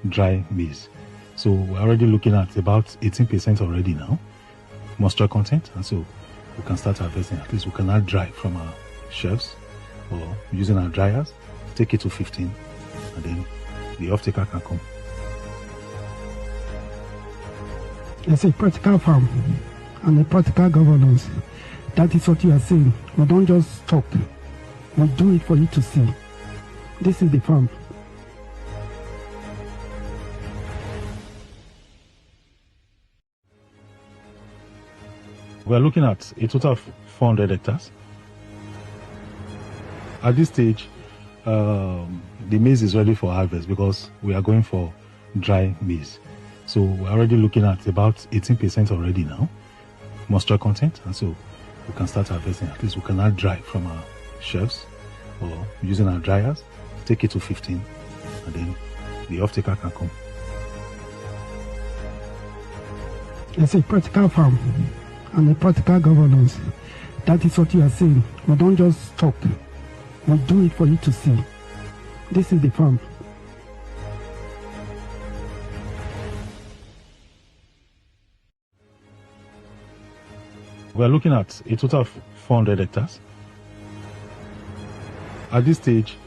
dry maize. So we're already looking at about 18% already now, moisture content, and so we can start harvesting. At least we can add dry from our shelves or using our dryers, take it to 15, and then the off-taker can come. It's a practical farm and a practical governance. That is what you are saying. We don't just talk. We do it for you to see. This is the farm. We're looking at a total of 400 hectares. At this stage, the maize is ready for harvest because we are going for dry maize. So we're already looking at about 18% already now, moisture content, and so we can start harvesting. At least we can add dry from our shelves or using our dryers, take it to 15, and then the off-taker can come. It's a practical farm and a practical governance. That is what you are saying. We don't just talk. We do it for you to see. This is the farm. We're looking at a total of 400 hectares. At this stage,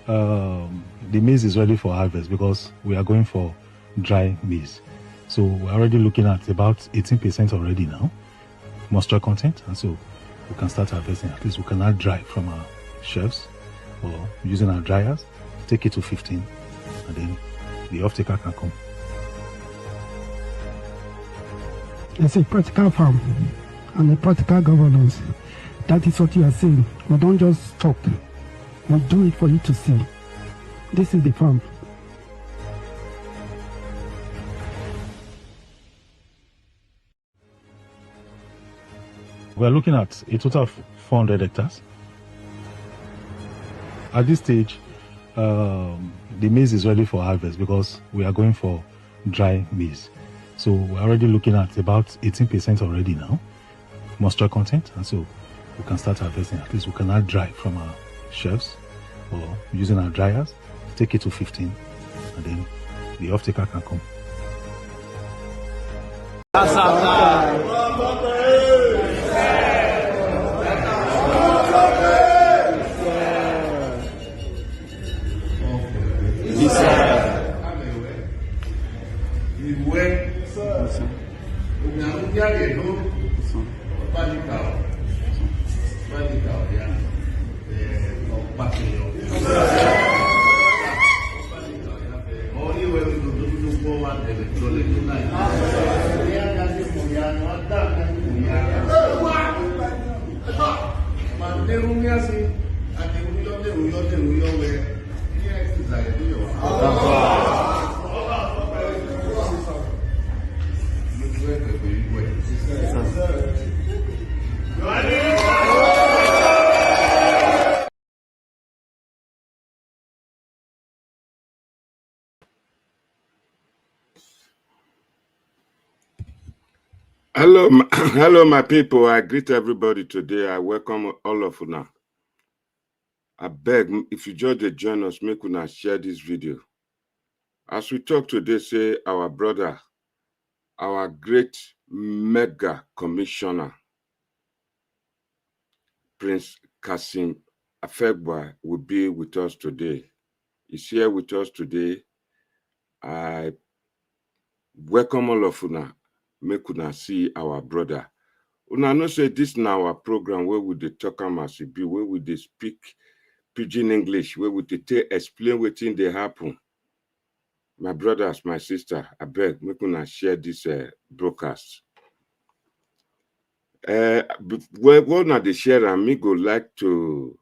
the maize is ready for harvest because we are going for dry maize. So we're already looking at about 18% already now, moisture content, and so we can start harvesting. At least we can add dry from our shelves or using our dryers, take it to 15, and then the off-taker can come. It's a practical farm and a practical governance. That is what you are saying. We don't just talk. We do it for you to see. This is the farm. We're looking at a total of 400 hectares. At this stage, the maize is ready for harvest because we are going for dry maize. So we're already looking at about 18% already now, moisture content, and so we can start harvesting. At least we can add dry from our shelves or using our dryers, take it to 15, and then the off-taker can come. Hello, hello, my people. I greet everybody today. I welcome all of you now. I beg, if you just join us, make una share this video. As we talk today, say our brother, our great mega commissioner, Prince Kassim Afegbua, will be with us today. He's here with us today. I welcome all of you now. Make una see our brother. Una know say this now our program where we dey talk am as e be, where we dey speak pidgin English, where we dey explain wetin dey happen. My brothers, my sister, I beg make una share this broadcast. When una dey share am, me go like to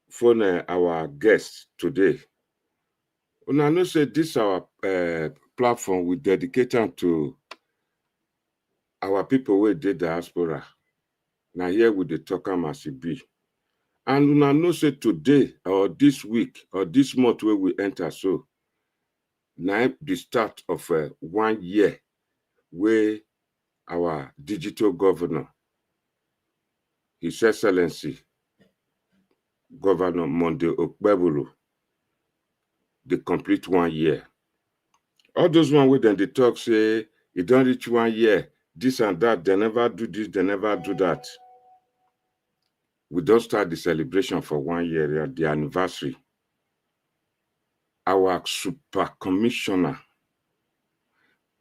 phone our guest today. Una know say this our platform we dedicate am to our people wey dey diaspora. Now here we dey talk am as e be. And una know say today or this week or this month where we enter, so now the start of 1 year where our digital governor, His Excellency Governor Monday OKPEBHOLLO, they complete 1 year. All those one wey dem dey talk say e don reach 1 year, this and that, they never do this, they never do that. We don't start the celebration for 1 year, the anniversary. Our super commissioner,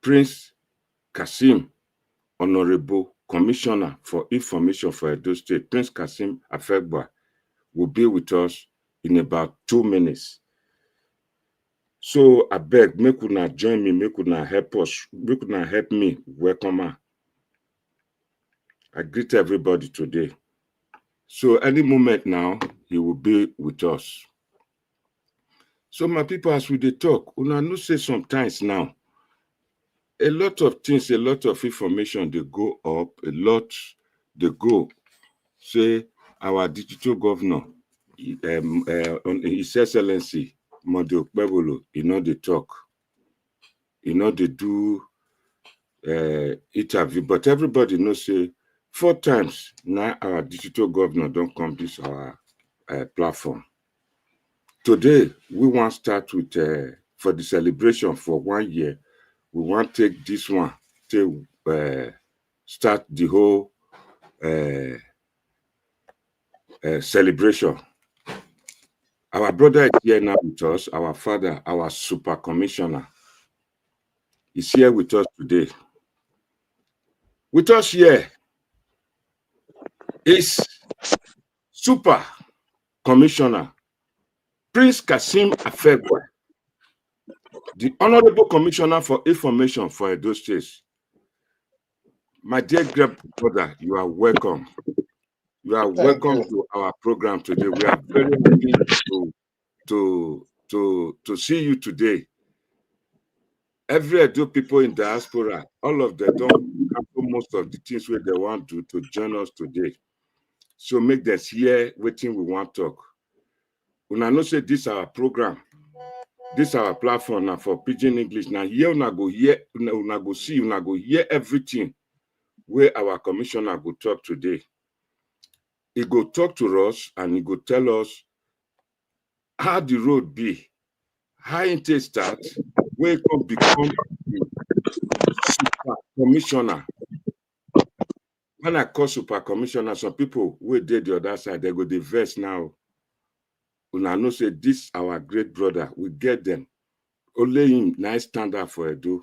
Prince Kassim, Honorable Commissioner for Information for Edo State, Prince Kassim Afegbua, will be with us in about 2 minutes. So I beg, make una join me, make una help us, make una help me welcome her. I greet everybody today. So any moment now, he will be with us. So my people, as we dey talk, una know say sometimes now, a lot of things, a lot of information, they go up, a lot they go. Say our digital governor, His Excellency, OKPEBHOLLO, he know they talk. He know they do interview, but everybody knows say 4 times now our digital governor don't come this our platform. Today, we want to start with, for the celebration for 1 year, we want to take this one to start the whole celebration. Our brother is here now with us, our father, our super commissioner, is here with us today. With us here is super commissioner, Prince Kassim Afegbua, the Honorable Commissioner for Information for Edo State. My dear great brother, you are welcome. You are welcome to our program today. We are very happy to see you today. Every Edo people in diaspora, all of them don't cancel most of the things where they want to join us today. So make them hear what we want to talk. Una know say this our program, this our platform now for Pidgin English. Now here una go hear, una go see, una go hear everything where our commissioner go talk today. He go talk to us and he go tell us how the road be, how it start, where it can become super commissioner. When I call super commissioner, some people who did the other side, they go the verse now. Una know say this our great brother, we get them. Only him nice standard for Edo.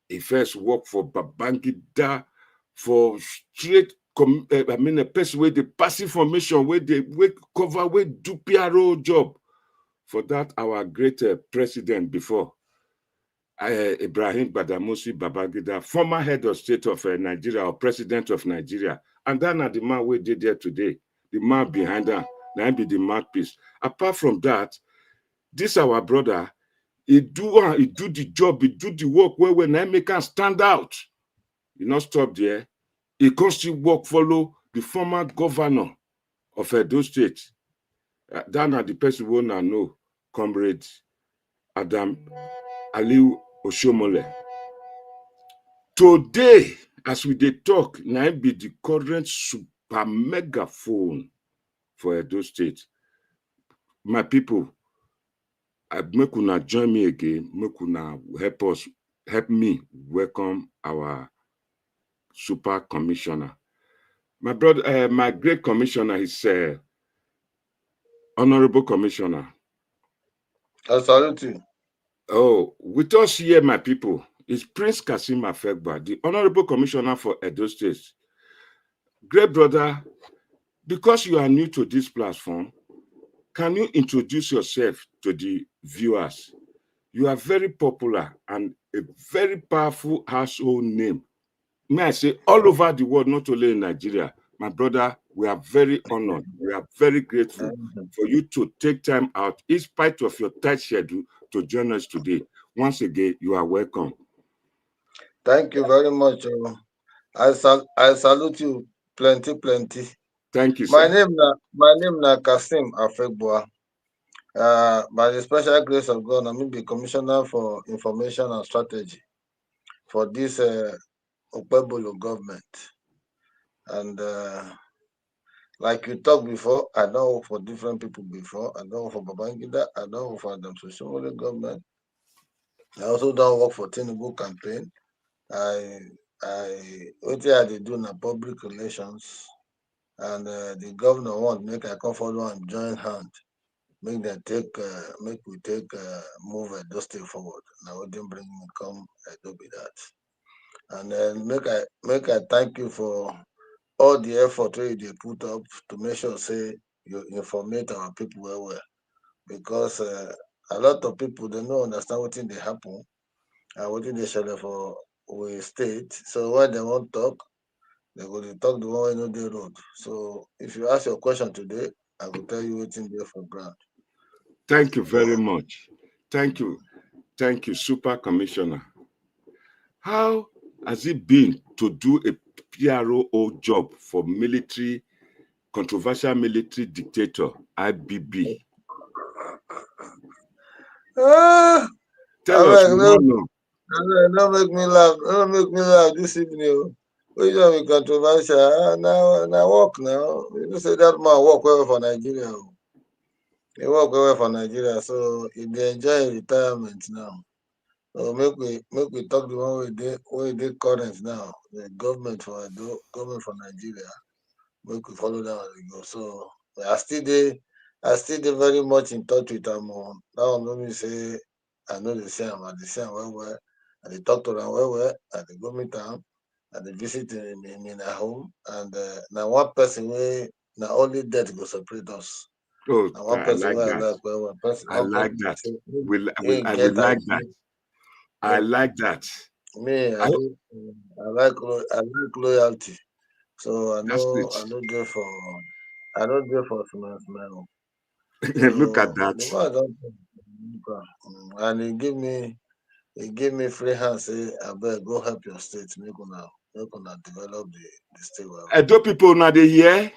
He first work for Babangida for straight. A person where they pass information, where they cover, where do PRO job for that our great president before, Ibrahim Badamasi Babangida, former head of state of Nigeria or president of Nigeria, and then the man we did there today, the man behind her, now be the mouthpiece. Apart from that, this our brother, he do the job, he do the work where when I make him stand out. He not stop there. He constantly work follow the former governor of Edo State. That are the person we know, Comrade Adam Aliu Oshomole. Today, as we dey talk, now be the current super megaphone for Edo State. My people, make una join me again, make una help me welcome our super commissioner. My brother, my great commissioner is Honorable Commissioner. I salute you. Oh, with us here, my people, is Prince Kassim Afegbua, the Honorable Commissioner for Edo State. Great brother, because you are new to this platform, can you introduce yourself to the viewers? You are very popular and a very powerful household name. May I say all over the world, not only in Nigeria. My brother, we are very honored. We are very grateful for you to take time out, in spite of your tight schedule, to join us today. Once again, you are welcome. Thank you very much. I salute you plenty. Thank you, my sir. name na Kassim Afegbua. By the special grace of God, I'm the Commissioner for Information and Strategy for this OKPEBHOLLO government. And Like you talked before, I don't work for different people before. I don't work for Babangida. I don't work for the social government. I also don't work for Tinubu campaign. What I they do na public relations, and the governor want make I come follow and join hand, make them take, make we take move those things forward. Now what them bring me come, I do be that, and then make I thank you for all the effort wey they put up to make sure say you informate our people well, because a lot of people they don't understand what they happen and what they share for we state. So when they want talk, they go to talk the one wey know the road. So if you ask your question today, I will tell you what's in there for ground. Thank you very much. Thank you. Thank you, Super Commissioner. How has it been to do a PRO job for controversial military dictator, IBB? Tell us, we don't know. Don't make me laugh. Don't make me laugh this evening. Which one be controversial? Now work now. You say that man work well for Nigeria. He work well for Nigeria, so he dey enjoy retirement now. So make we talk the one we dey current now. The government for Nigeria. Make we follow that one go. So I still dey very much in touch with am. That one no mean say I know dey see am, I dey see am well. I dey talk to am well. I dey go meet am. I dey visit him in her home. And now one person wey na only death go separate us. Oh, Now one I person like wey I that. like well. I like that. I Get will like that. I like that. Me, I like loyalty. So I That's know it. there for smile. Look at So that. the man don't and he gave me free hand, say I better go help your state, make una develop the state well. Edo people now they hear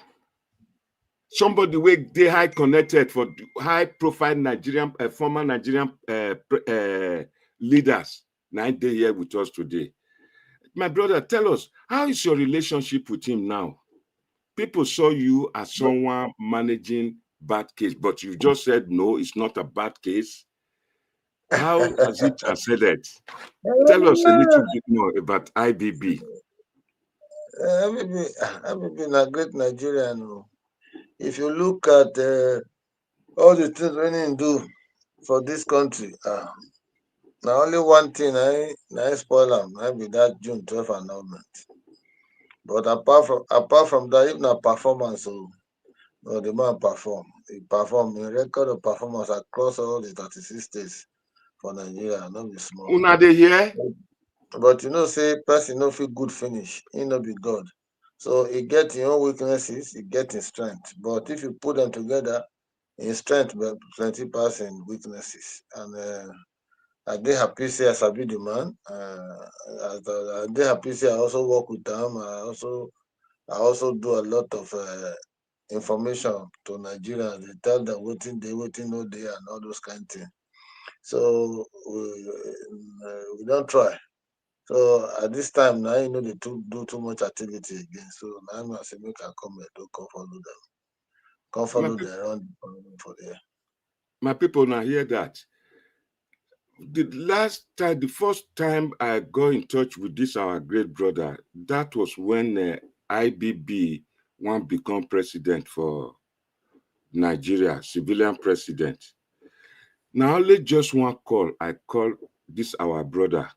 somebody wey dey high connected for high profile Nigerian former Nigerian leaders. Now they here with us today. My brother, tell us, how is your relationship with him now? People saw you as someone managing bad case, but you just said no, it's not a bad case. How has it ascended? Tell us a little bit more about IBB. IBB na great Nigerian. If you look at all the things wey he do for this country, now only one thing I spoil am, I be that June 12 announcement. But apart from that, if na performance, no, the man perform. He perform in record of performance across all the 36 states for Nigeria, not be small. Una dey hear? But you know, say person no fit good finish, he no be God. So he get his own weaknesses, he get his strength. But if you put them together, his strength plenty pass in weaknesses. And I dey happy say I sabi the man. I dey happy say I also work with him. I also do a lot of information to Nigerians. They tell them wetin no dey, and all those kind of things. So we don't try. So at this time now, you know, they do too much activity again. So now I say make I come here to come follow them. Come follow them around for there. My people now hear that. The first time I got in touch with this our great brother, that was when IBB want become president for Nigeria, civilian president. Now only just one call, I call this our brother.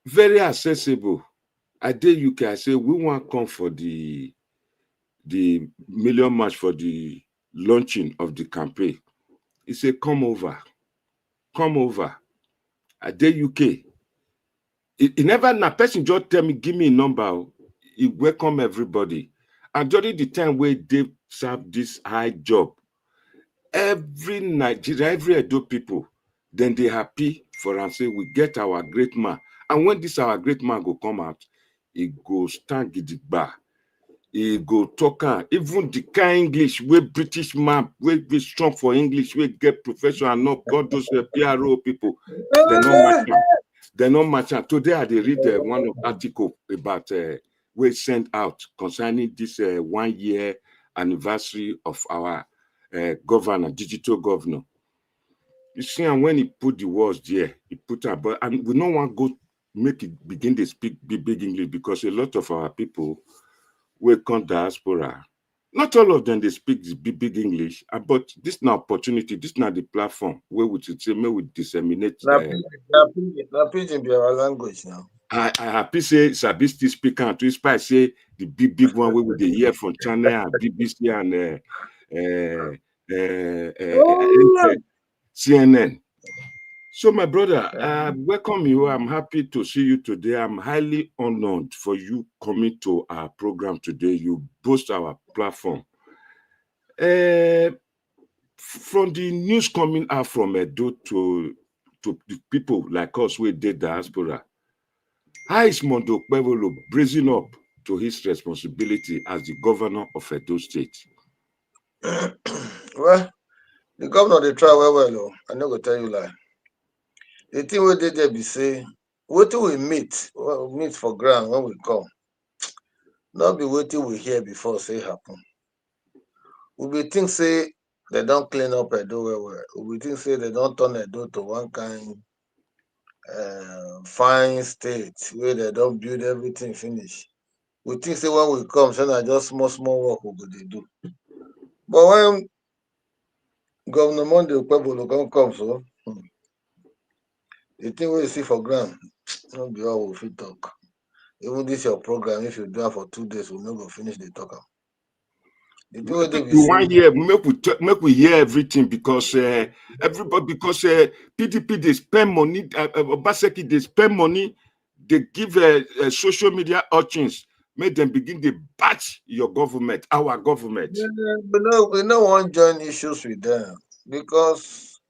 Very accessible. I did UK, I say, we want come for the Million March for the launching of the campaign. He said, come over. I did UK. He never, na person just tell me, give me a number. He welcome everybody. And during the time where they serve this high job, every Nigeria, every Edo people, then they happy for and say, we get our great man. And when this our great man go come out, he go stand gidigba. He go talk, even the kind English where British man, where be strong for English, where get professional and not all those PRO people, they're not matching. They're not matching. Today I read one article about we sent out concerning this 1 year anniversary of our governor, digital governor. You see, and when he put the words there, he put about, and we don't want to go make it begin to speak big English, because a lot of our people will come diaspora. Not all of them they speak the big English, but this is an opportunity. This is not the platform where we should say, may we disseminate. Now, pidgin be our language now. I happy say Sabi still speak and to inspire say the big one where we dey hear from channel and BBC and CNN. So my brother, welcome you. I'm happy to see you today. I'm highly honored for you coming to our program today. You boost our platform. From the news coming out from Edo to the people like us who did diaspora, how is OKPEBHOLLO brazen up to his responsibility as the governor of Edo State? Well, the governor they try well. I no go tell you lie. The thing we did there be say, wetin we meet for ground when we come. Not be wetin we hear before say happen. We be think say they don't clean up Edo well. We think say they don't turn Edo to one kind fine state where they don't build everything finish. We think say when we come, say na just small work we go dey do. But when Governor Monday OKPEBHOLLO come so, the thing we see for ground, no be all we fit talk. Even this your program, if you do it for 2 days, we no go finish the talk. The thing wey dey be You say, want hear make we hear everything, because everybody, because PDP they spend money, Obaseki they spend money, they give social media urchins, make them begin to batch your government, our government. we no want join issues with them, because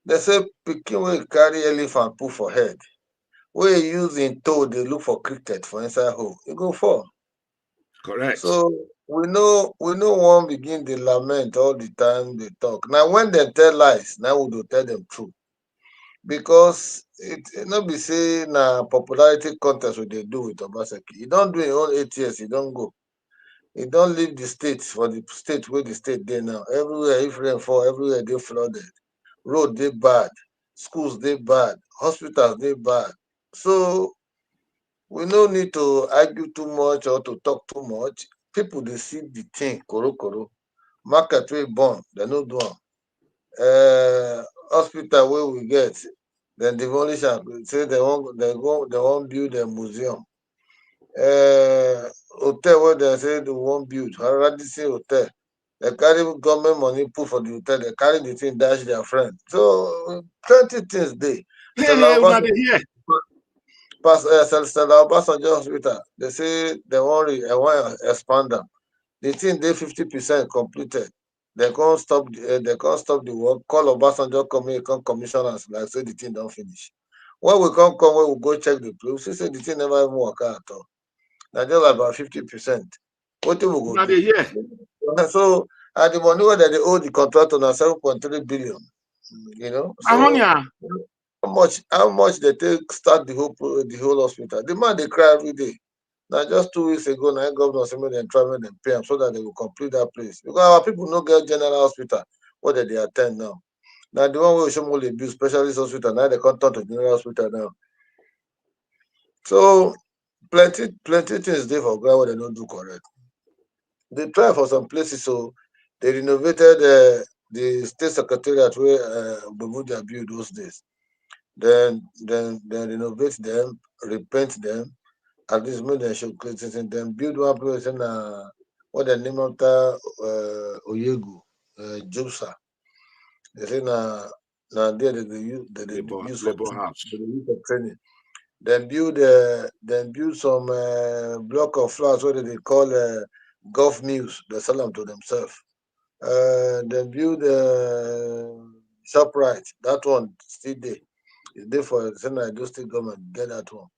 they say pikin wey carry elephant put for head, wey use in toe dey look for cricket for inside hole, e go fall. Correct. So we no want begin dey lament all the time dey talk. Now when they tell lies, now we go tell them true. Because it no be say na popularity contest we dey do with Obaseki. He don do him own 8 years, he don go. He don leave the state for the state where the state dey now. Everywhere, if rain fall, everywhere dey flooded. Road dey bad, schools dey bad, hospitals dey bad. So we no need to argue too much or to talk too much. People dey see the thing koro. Market wey burn, they no do am. Hospital wey we get, dem demolish am, say they wan build a museum. Hotel wey dem say they wan build, Radisson Hotel, they carry government money put for the hotel, they carry the thing dash their friend. So plenty things dey. Stella Obasanjo Hospital, they say they wan expand am. The thing dey 50% completed. They can't stop the work. Call Obasanjo come commissioners, like say the thing don't finish. When we come, when we go check the place, we say the thing never even work out at all. Now just about 50%. What do we go do? So and the money where they owe the contractor now 7.3 billion. You know, so how much they take start the whole hospital? The man they cry every day. Now just 2 weeks ago, now governor say make them try make them pay them so that they will complete that place. Because our people no get general hospital where they attend now. Now the one where Oshomole build specialist hospital, now they can't turn to general hospital now. So plenty things there for ground where they don't do correct. They try for some places, so they renovated the state secretariat where Bermuda built those days. Then renovate them, repaint them. At least make them show clean and then build one place in what the name after Oyegu, Jobsa. They say now there they use labor house. For training. Then build some block of flats what they call golf mills. They sell them to themselves. Then build ShopRite. That one still there. It's there for the Senate State government get that one.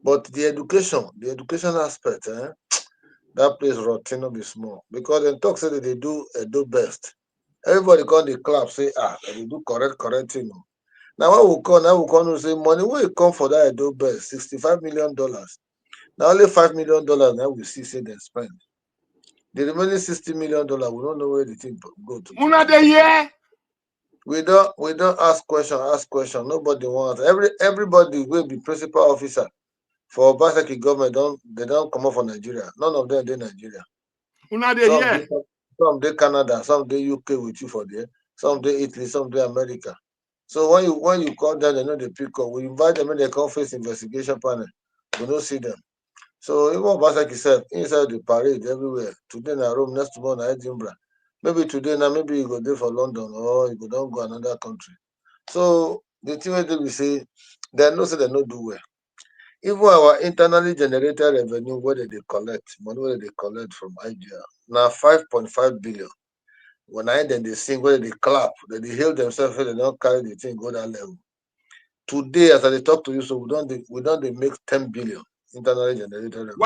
But the education aspect, that place rotten no be small. Because them talk say that they do best. Everybody call the clap, say, they do correct thing. Now when we come and say money where it come for that do best, $65 million. Now only $5 million now we see say they spend. The remaining $60 million, we don't know where the thing go to. Una dey hear? We don't ask question. Nobody wants. Everybody will be principal officer for Obaseki government. They don't come up for Nigeria. None of them dey Nigeria. Una dey hear? Some dey Canada, some dey UK with you for there, some dey Italy, some dey America. So when you call them, they know they pick up. We invite them when they come face investigation panel. We don't see them. So even Obaseki said inside the parade everywhere. Today na Rome, next tomorrow na Edinburgh. Maybe today now, maybe you go there for London or you go don't go another country. So the thing wey we say, they know say they no do well. Even our internally generated revenue, where they collect, money where they collect from IGR, now 5.5 billion. When I then they sing, where they clap, they hail themselves, they don't carry the thing go that level. Today, as I talk to you, so we don't they make 10 billion internally generated revenue.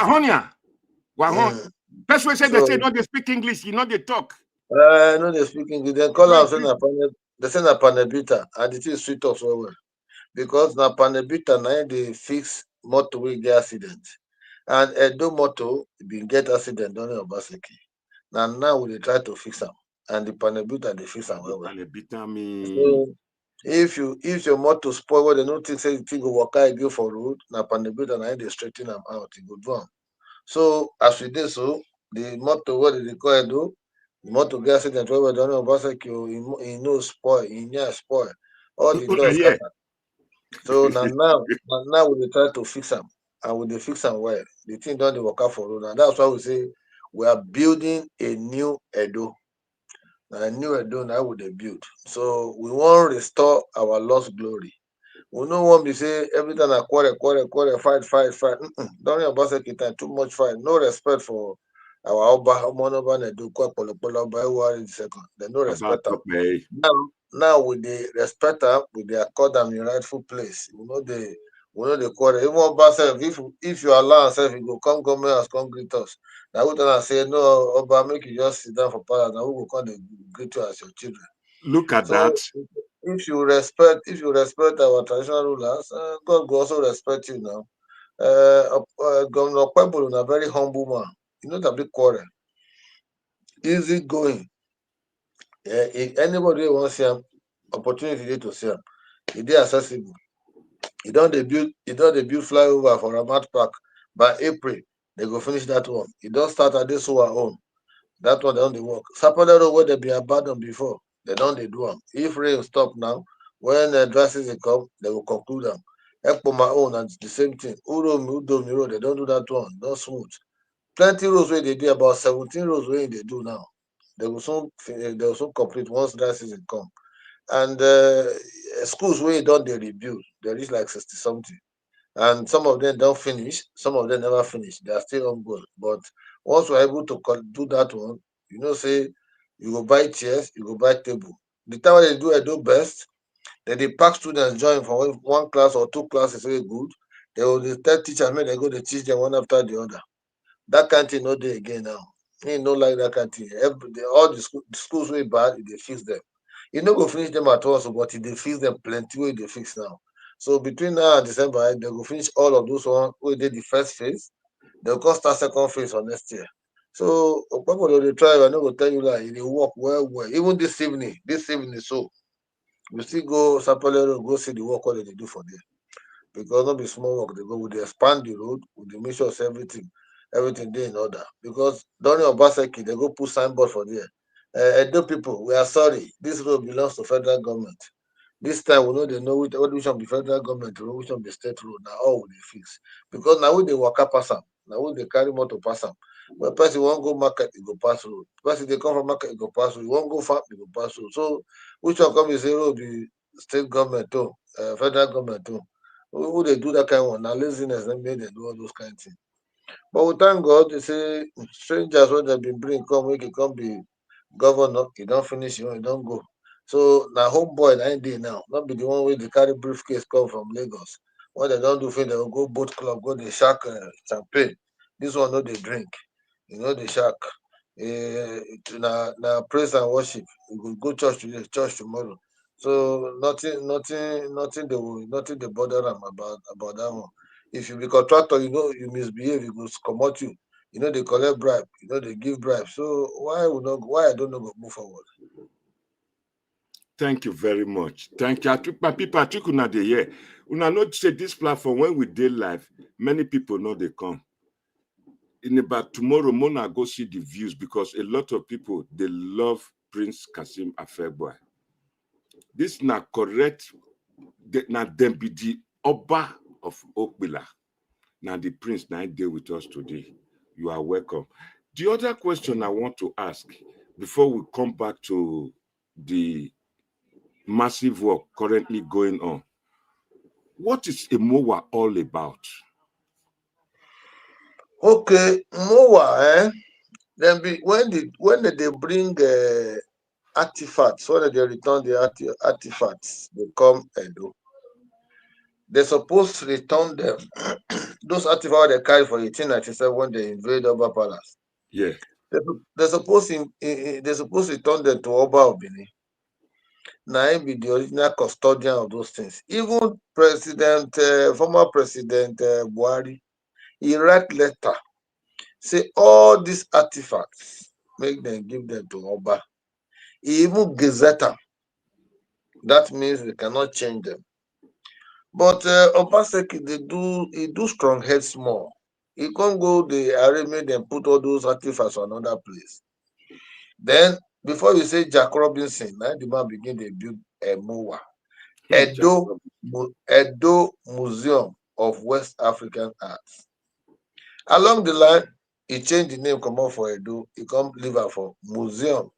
Wahonia. First way say So, they say don't they speak English, you know they talk. No, they speak English. They call out they say na panebita, and the thing is sweet us well. Because na panebita now they fix motor wey get accident. And Edo motor been get accident during Obaseki. Now we dey try to fix am. And the panebita they fix am well. Panebita me. So if your motor spoil, well, they don't think say the thing go work out again for road, na panebita now they straighten them out, it go do am. So as we did so, the motor what they call Edo, the motor get accident where we don't know Obaseki, he no spoil, he near spoil. All the doors scatter. So now we dey try to fix am, and we dey fix am well. The thing don dey waka for road, and that's why we say we are building a new Edo. Na a new Edo na we dey build. So we wan restore our lost glory. We no wan be say every time na quarrel, fight. During Obaseki time, too much fight, no respect for our Oba, Omonoba Edo, Kwakpolopolo, Oba Ewuwari II. They no respect am. Now we dey respect am, we dey accord am in rightful place. We no dey quarrel. Even Oba sef, if you allow am sef, he go come government house, come greet us. Na we tell am say no, Oba, make you just sit down for palace. Na we go come dey greet you as your children. Look at that. If you respect our traditional rulers, God go also respect you now. Governor OKPEBHOLLO na very humble man. He no that big quarrel. Easy going. If anybody wey wan see am, opportunity dey to see am. E dey accessible. E don dey build flyover for Ramat Park. By April, they go finish that one. E don start Adesuwa own. That one don dey work. Sapele Road wey dey be abandoned before, they don dey do am. If rain stop now, when dry season come, they will conclude am. Ekpoma own and the same thing. Udomi Road, they don do that one. Don smooth. Plenty roads wey dey do, about 17 roads wey they do now. They will soon complete once dry season come. And schools wey don dey rebuild, they reach like 60 something. And some of them don't finish, some of them never finish. They are still ongoing. But once we're able to do that one, you know, say you go buy chairs, you go buy table. The time when they do best, then they pack students join from one class or two classes very good. They will tell teachers, make they go to teach them one after the other. That kind of thing no dey again now. He no like that kind of thing. All the schools wey bad, they fix them. You no go finish them at once, but they fix them plenty wey they fix now. So between now and December, they go finish all of those ones wey did the first phase. They'll go start second phase for next year. So OKPEBHOLLO dey try, I no go tell you like they work well. Even this evening, so we still go Sapele Road, go see the work what they do for there. Because not be small work, they go with expand the road, with the make sure everything dey in order. Because during Obaseki, they go put signboard for there. Edo people, we are sorry. This road belongs to federal government. This time we know they know which one be federal government road, which one be state road. Now all we dey fix. Because now we dey waka pass am. Now we dey carry motor pass am. When person wan go market, e go pass road. Person dey come from market, e go pass road. You wan go farm, e go pass road. So which one come be say road be state government too, federal government too. Who dey do that kind of one? Now laziness dem make dem do all those kind of things. But we thank God, they say strangers wey dem been bring come, make e come be governor, e don finish, e don go. So na homeboy na dey now, not be the one wey dey carry briefcase come from Lagos. When they don't do thing, they will go boat club, go dey shark champagne. This one no dey drink, you know the shark. Na praise and worship. We go go church today, church tomorrow. So nothing they bother them about that one. If you be contractor, you know you misbehave, you go comot you. You know, they collect bribe. You know, they give bribe. So why I don't know move forward? Thank you very much. Thank you. My people, I think una dey here. Una know say this platform, when we dey live, many people know they come. In about tomorrow, Mona go see the views because a lot of people, they love Prince Kassim Afegbua. This na correct, na dem be the Oba of Okpela. Now the Prince now deal with us today. You are welcome. The other question I want to ask before we come back to the massive work currently going on, what is Emowa all about? Okay, MOA, then when they bring artifacts, when they return the artifacts, they come Edo. They're supposed to return them. Those artifacts they carry for 1897 when they invade Oba Palace. Yeah. They're supposed to return them to Oba of Benin. Now he be the original custodian of those things. Even former President Buhari, he write letter, say all these artifacts, make them give them to Oba. He even gazette them. That means we cannot change them. But Obaseki, he do strong head small. He can't go the arrangement and put all those artifacts on another place. Then before you say Jack Robinson, now the man begin to build a MOA. Edo Museum of West African Arts. Along the line, he changed the name, come on for Edo, he come live for Museum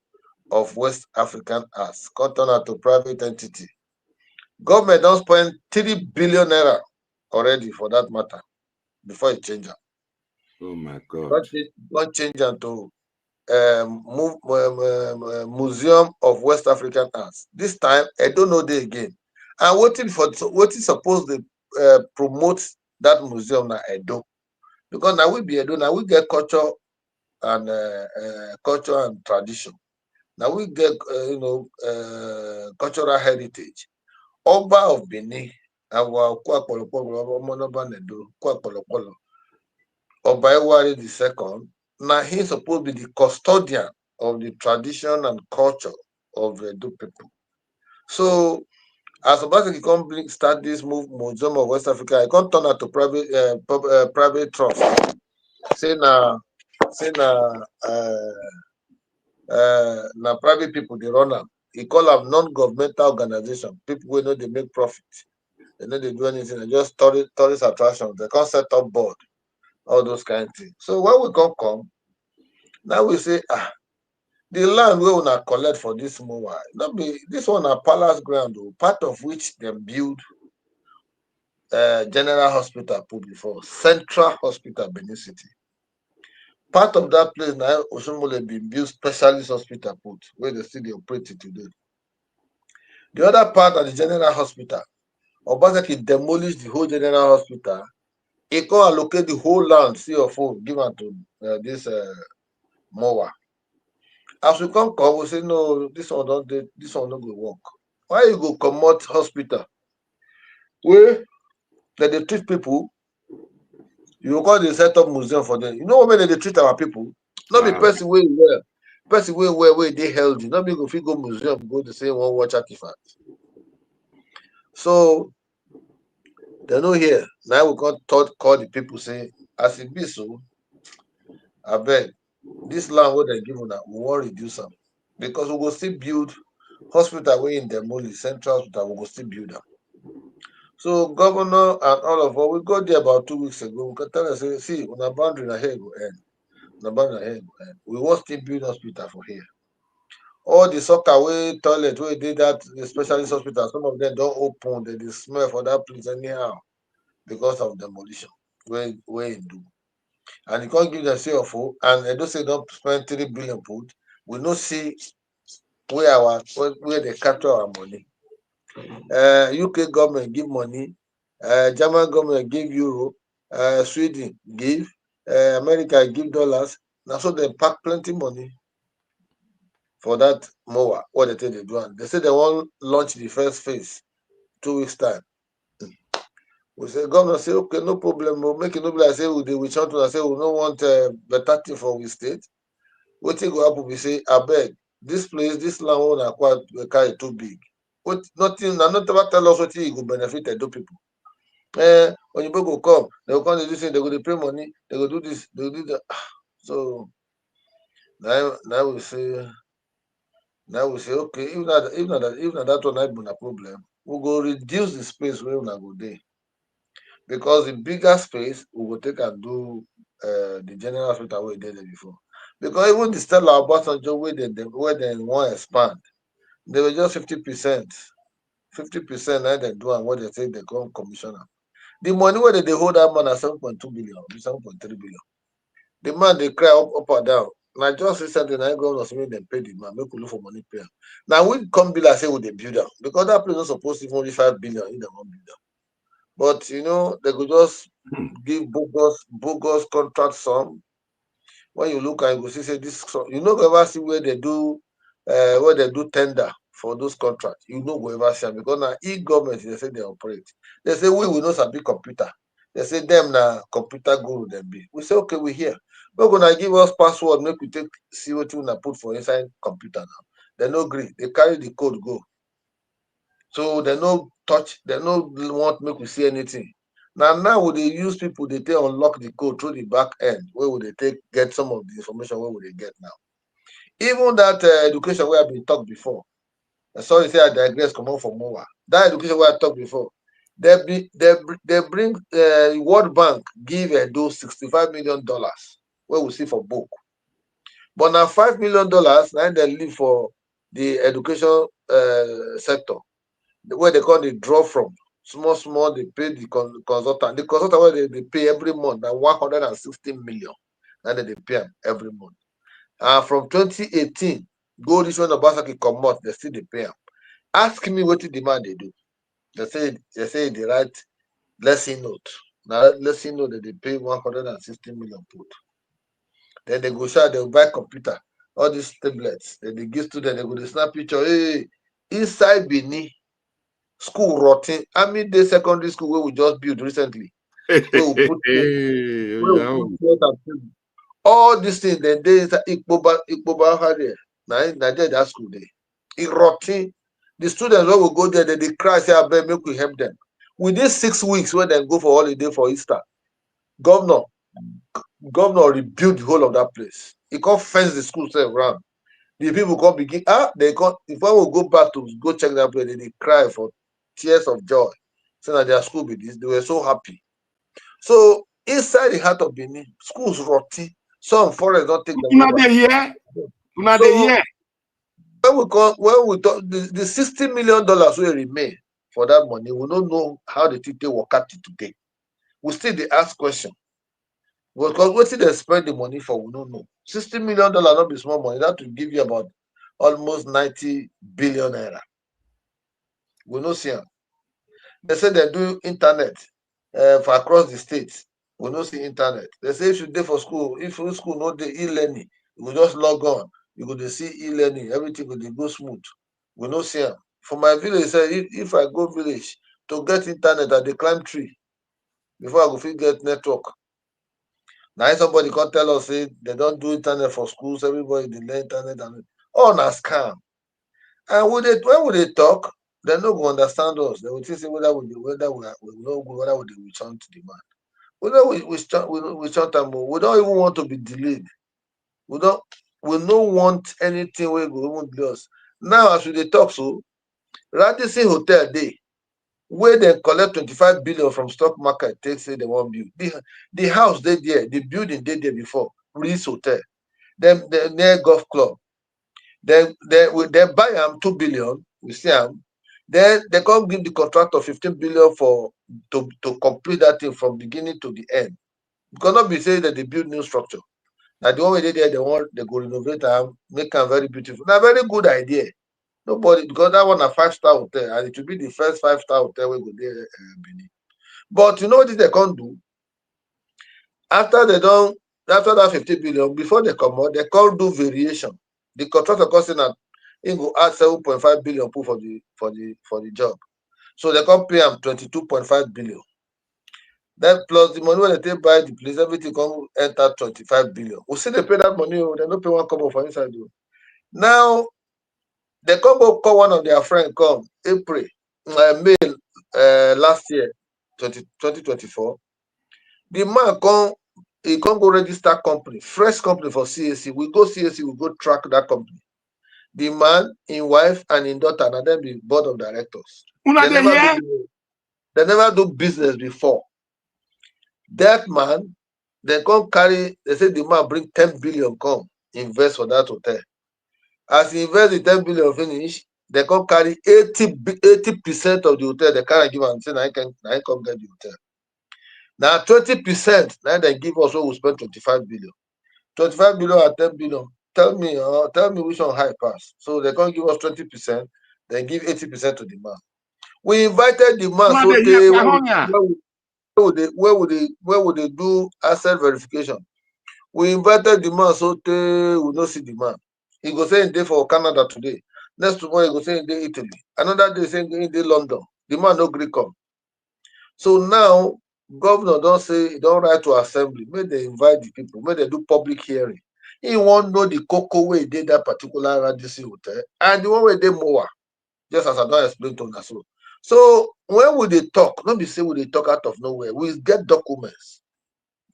of West African Arts, come turn out to private entity. Government don't spend 3 billion naira already for that matter before he change it. Oh my God. Don't change it to Museum of West African Arts. This time, I don't know they again. And what is supposed to promote that museum now Edo? Because now we be Edo, now we get culture and tradition. Now we get cultural heritage. Oba of Benin, our Oba Ewari II, now he's supposed to be the custodian of the tradition and culture of the Edo people. So as Obaseki come start this Museum of West Africa, I can't turn out to private trust. Say na private people they run am. He call them non-governmental organization. People will know they make profit. They know they do anything. They just tourist attractions. They can't set up board. All those kind of things. So when we come, now we say, the land we will collect for this MOA, not be this one a palace ground, part of which they build General Hospital put before, Central Hospital, Benin City. Part of that place now, Oshomole been built specialist hospital put, where they still operate it today. The other part of the General Hospital, Obaseki demolished the whole General Hospital. He can allocate the whole land, CFO, given to this MOA. As we come, we say no, this one not go work. Why you go comot hospital? Where they treat people, you call the set up museum for them. You know when they treat our people? Not be person way well. Person way well, where they healthy. Not be go fit go museum, go to say one watch artifact. So they know here. Now we can call the people say, as it be so, I beg, this land where they give now, we won't reduce them. Because we will still build hospital way in Demoli, Central Hospital, we will still build them. So governor and all of us, we got there about 2 weeks ago. We can tell us, say, see, on a boundary na here go end. On a boundary na here go end. We want still build hospital for here. All the soccer way toilet where they did that the specialist hospital, some of them don't open, they smell for that place anyhow because of demolition. Where you do. And you can't give them CFO, and they don't say don't spend 3 billion put. We don't see where they capture our money. UK government give money, German government give euro, Sweden give, America give dollars. Now so they pack plenty money for that MOA. What they say they do, and they say they want launch the first phase 2 weeks time. We say, governor say, okay, no problem. We'll make it no be like say we chant and say we don't want better thing for we state. What thing go happen? We say, I beg, this place, this land we acquire, we carry too big. What nothing, na not ever tell us what it go benefit the people. When you go come, they will come to this thing, they go to pay money, they go do this, they go do that. So now we say, okay, if not that one not been a problem, we go reduce the space where we go there. Because the bigger space we will take and do the general hospital we did there before. Because even the Stella Obasanjo where they want to expand, they were just 50%. 50% now they do and what they say they come commissioner. The money where they hold that man at 7.2 billion, 7.3 billion. The man they cry up and down. Now just recently, now government make them pay the man, make we look for money pay. Now we come bill and say we they build them because that place not supposed to even only 5 billion in the one build. But you know, they could just give bogus contract sum. When you look at it, you see say this you no go ever see where they do tender for those contracts. You no go ever see them because now e-government they say they operate. They say we will not sabi computer. They say them na computer guru them be. We say okay, we here. We're gonna give us password, make we take see what we wanna put for inside computer now. They no agree. They carry the code go. So they no touch, they no want make we see anything. Now would they use people they take unlock the code through the back end? Where would they take get some of the information? Where would they get now? Even that education where I've been talked before. Sorry, say I digress. Come on from more. That education where I talked before. They bring World Bank give those $65 million where we see for book. But now $5 million now they leave for the education sector where they call the draw from small they pay the consultant where they pay every month na 160 million and they pay am every month and from 2018 go this one Obasaki comot they still dey pay am. Ask me wetin the man dey do. They say they write lesson note. Now lesson note that they pay 160 million put. Then they go shout, they will buy computer, all these tablets. Then they give students, they go dey snap picture. Hey, inside Benin, school rotting. I mean, the secondary school where we just built recently, where we put chairs and table. All these things, then they inside Ikpoba there. Now there that school there. It rotting. The students when we go there, they cry, say, I beg, make we help them. Within 6 weeks, when they go for holiday for Easter, governor rebuild the whole of that place. He can't fence the school around. The people can't begin. They can't. If I will go back to go check that place, they cry for tears of joy, saying that their school be this. They were so happy. So inside the heart of Benin, schools rotting. Some forests don't take them over. So when we talk the $60 million will remain for that money, we don't know how the thing work out today. We still they ask question. Because what did they spend the money for? We don't know. $60 million not be small money. That will give you about almost 90 billion naira. We no see them. They say they do internet for across the states. We no see internet. They say if you day for school, if school not the e-learning, you will just log on. You go to see e-learning, everything will go smooth. We no see them. For my village, say if I go village to get internet, I dey climb tree before I go fit get network. Now somebody can tell us say they don't do internet for schools, everybody they learn internet and na scam. And when they talk, they no go understand us. They will think say whether we chant the man. Whether we chant them, we don't even want to be delayed. We don't want anything we go even delay us. Now as we dey talk so, Radisson Hotel Day, where they collect 25 billion from stock market, take say they won't build. The house they there, the building they there before, Reese Hotel, them near golf club. They buy them 2 billion, we see them. Then they can't give the contractor 15 billion to complete that thing from beginning to the end. Because not be saying that they build new structure. Now the one way they there, they go renovate them, make them very beautiful. Now very good idea. Nobody, because that one a 5-star hotel, and it will be the first 5-star hotel we go there Benin. But you know what they can't do? After that 50 billion, before they come out, they can't do variation. The contractor costing that he go add 7.5 billion for the job. So they can't pay them 22.5 billion. Then plus the money when they buy the place, everything come enter 25 billion. We see they pay that money, they don't pay one couple for inside. Now they come go call one of their friends come April, May last year, 2024. The man come, he can't go register company, fresh company for CAC. We go CAC, we go track that company. The man, his wife, and his daughter, and then the board of directors. They never do business before. That man, they come carry, they say the man bring 10 billion come invest for that hotel. As he invest the 10 billion finish, they come carry 80% of the hotel, they can't give and say, I come get the hotel. Now 20%, now they give us what we spend 25 billion. 25 billion or 10 billion. Tell me which one high pass. So they can't give us 20%, then give 80% to the man. We invited the man so where would they do asset verification? We invited the man so we not see the man. He go say day for Canada today. Next tomorrow he go say day Italy. Another day saying day London. The man no gree come. So now governor don't say he don't write to assembly. May they invite the people. May they do public hearing. He won't know the cocoa way he did that particular RDC hotel and the one where they more. Just as I don't explain to you. So when we they talk, not be say we they talk out of nowhere. We get documents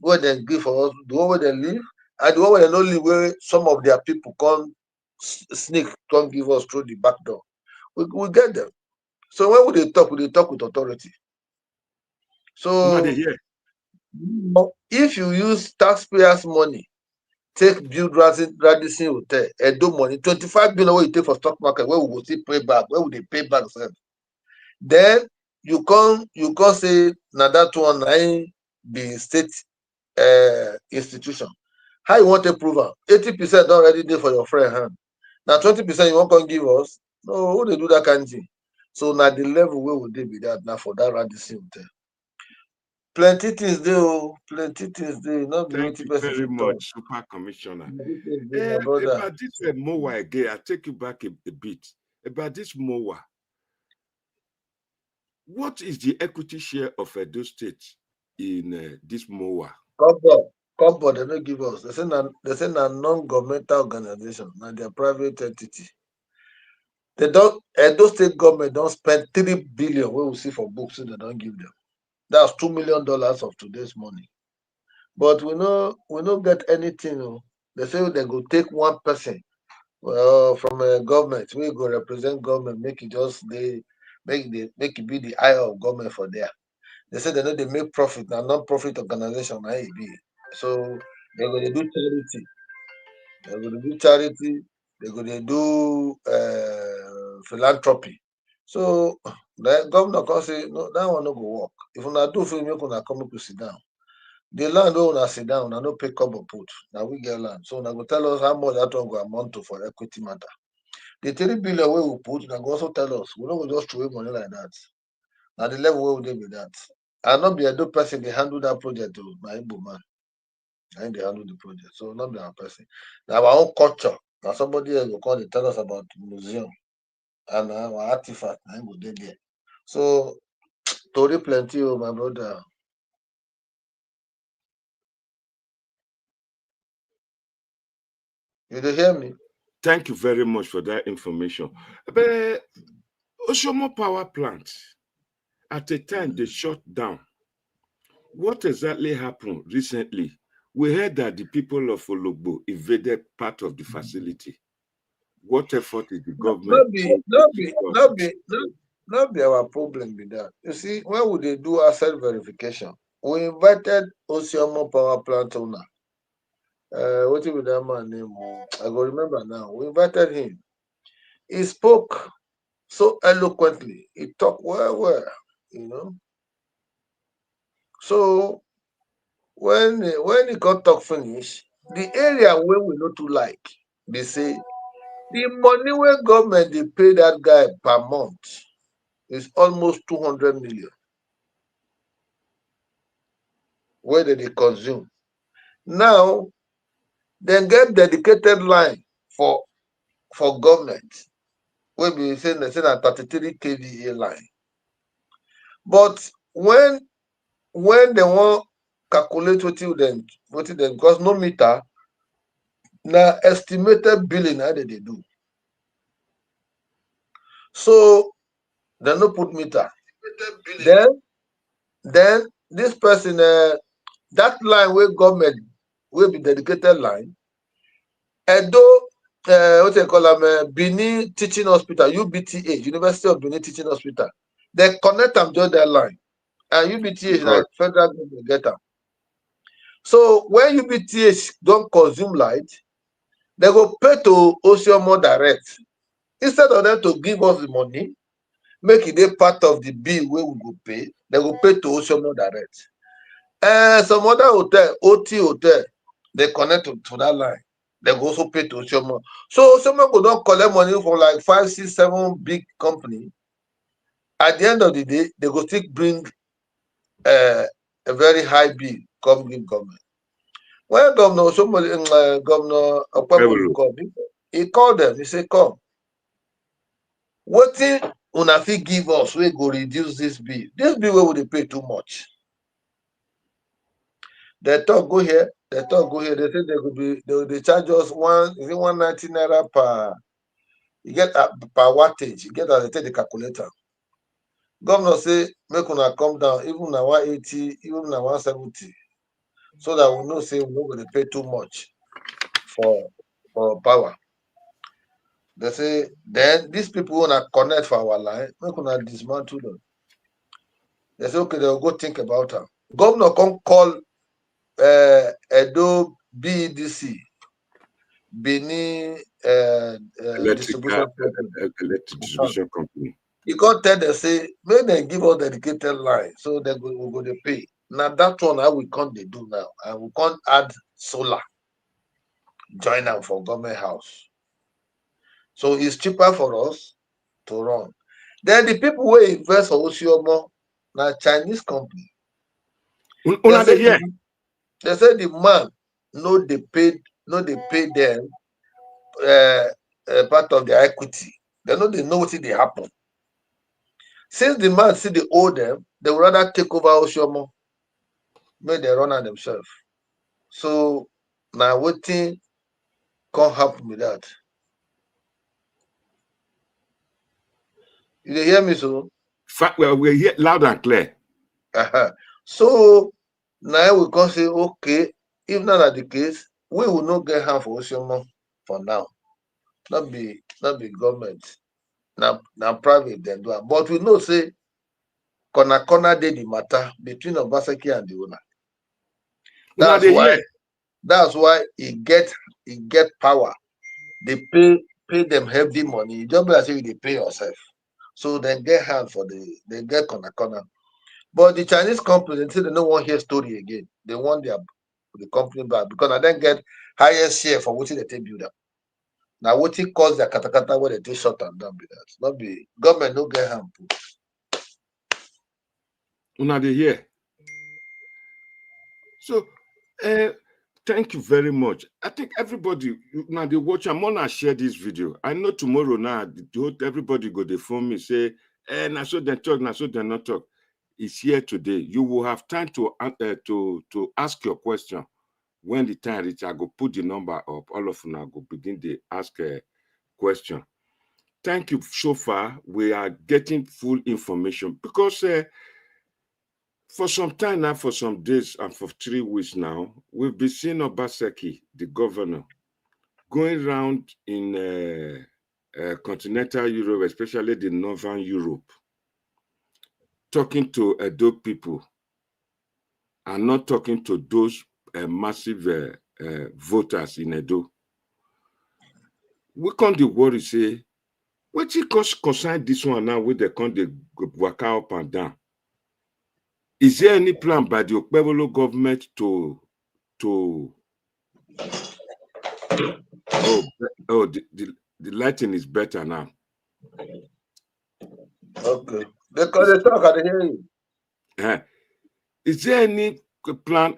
where they give for us, the one where they live, and the one where they don't live where some of their people come sneak, come give us through the back door. We get them. So when we they talk with authority. So if you use taxpayers' money, take build Radisson Hotel, Edo money, 25 billion what you take for stock market, where we will see pay back, where would they pay back? Then you can't say now that one be state institution. How you want to prove it? 80% already there for your friend hand. Now 20% you won't come give us. No, who they do that kind of thing? So now the level where would they be that now for that Radisson Hotel? Plenty things there, plenty things there. Not be Thank you very much, Super Commissioner. About this MOA again, I'll take you back a bit. About this MOA, what is the equity share of Edo State in this MOA? Corporate, they don't give us. They say na non-governmental organization, na their private entity. They don't. Edo State government don't spend 3 billion. What we see for books, so they don't give them. That's $2 million of today's money. But we no get anything. They say they go take one person from a government. We go represent government, make it just make it be the eye of government for there. They say they know they make profit now, non-profit organization. So they're going to do charity. They're going to do charity. They're going to do philanthropy. So the governor can say, no, that one no go work. If una do film, you can come up to sit down. The land where una sit down, una no pay cover put. Now we get land. So una go tell us how much that one go amount to for equity matter. The 3 billion where we put, una go also tell us. We don't go just throw money like that. Now the level where we dey with that. And not be a do person they handle that project to my Igbo man. And they handle the project. So not be our person. Now our own culture. Now somebody else will call and tell us about the museum and our artifact. And go there. So story plenty, my brother. You dey hear me? Thank you very much for that information. But Oshomo Power Plant, at a time they shut down. What exactly happened recently? We heard that the people of Ologbo invaded part of the facility. What effort is the government? Not be our problem with that. You see, when would they do asset verification? We invited Oshomo Power Plant owner. What is that man name? I go remember now. We invited him. He spoke so eloquently. He talked well, So when he got talk finish, the area where we not too like, they say the money where government they pay that guy per month is almost 200 million. Where did they consume? Now they get dedicated line for government. Where we say they say that 33 kVA line. But when when they want calculate what them because no meter, now estimated billing how they do. So they no put meter. Then this person that line where government will be dedicated line. Edo what they call them Benin Teaching Hospital, UBTH, University of Benin Teaching Hospital. They connect them to that line. And UBTH is like federal government get them. So when UBTH don't consume light, they go pay to Osiomo direct. Instead of them to give us the money, make it a part of the bill where we go pay, they go pay to Osiomo direct. Some other hotel, OT hotel, they connect to that line. They go also pay to Osiomo. So Osiomo go don't collect money from like 5, 6, 7 big company. At the end of the day, they go still bring a very high bill come give government. When Governor Governor OKPEBHOLLO come, he called them. He said, "Come, wetin una fit give us we go reduce this bill? This bill wey we dey pay too much." They talk go here. They talk go here. They say they charge us 190 naira per. You get per wattage. You get as they take the calculator. Governor say make una come down, even na 180, even na 170, so that we know say we no go dey pay too much for power. They say then these people wanna connect for our line, make una dismantle them. They say okay, they'll go think about them. Governor come call Edo BEDC, Benin distribution company. You can't tell them say make them give us dedicated line, so they will go to pay. Now that one how we can't they do now, and we can't add solar, join them for government house. So it's cheaper for us to run. Then the people who invest for Osiomo, now Chinese company. They say the man no they pay them part of their equity. They know what they happen. Since the man see they owe them, they would rather take over Osiomo, make they run on themselves. So now waiting can't happen with that. You hear me so? Well, we hear loud and clear. So now we can say, okay, if not the case, we will not get harm for Osiomo for now. Not be government. Now private then do it. But we know say corner dey the matter between Obaseki and the owner. That's why he get power. They pay them heavy money. You don't be as if they pay yourself. So they get hand for they get corner. But the Chinese company, they say they don't want to hear story again. They want the company back because I then get highest share for what they take build up. Now what it cause their katakata where they take shut and down be that. Not be government no get hand. Una dey hear. So thank you very much. I think everybody now they watch and wanna share this video. I know tomorrow now everybody go they phone me say, na so they talk, na so they not talk. It's here today. You will have time to ask your question. When the time reach, I go put the number up. All of you now go begin to ask a question. Thank you. So far, we are getting full information because for some time now, for some days and for 3 weeks now, we've been seeing Obaseki, the governor, going around in continental Europe, especially the northern Europe, talking to Edo people and not talking to those massive voters in Edo. We can't worry, say, what you concern this one now with the country work up and down? Is there any plan by the OKPEBHOLLO government to the lighting is better now? Okay. They talk, I hear you. Is there any plan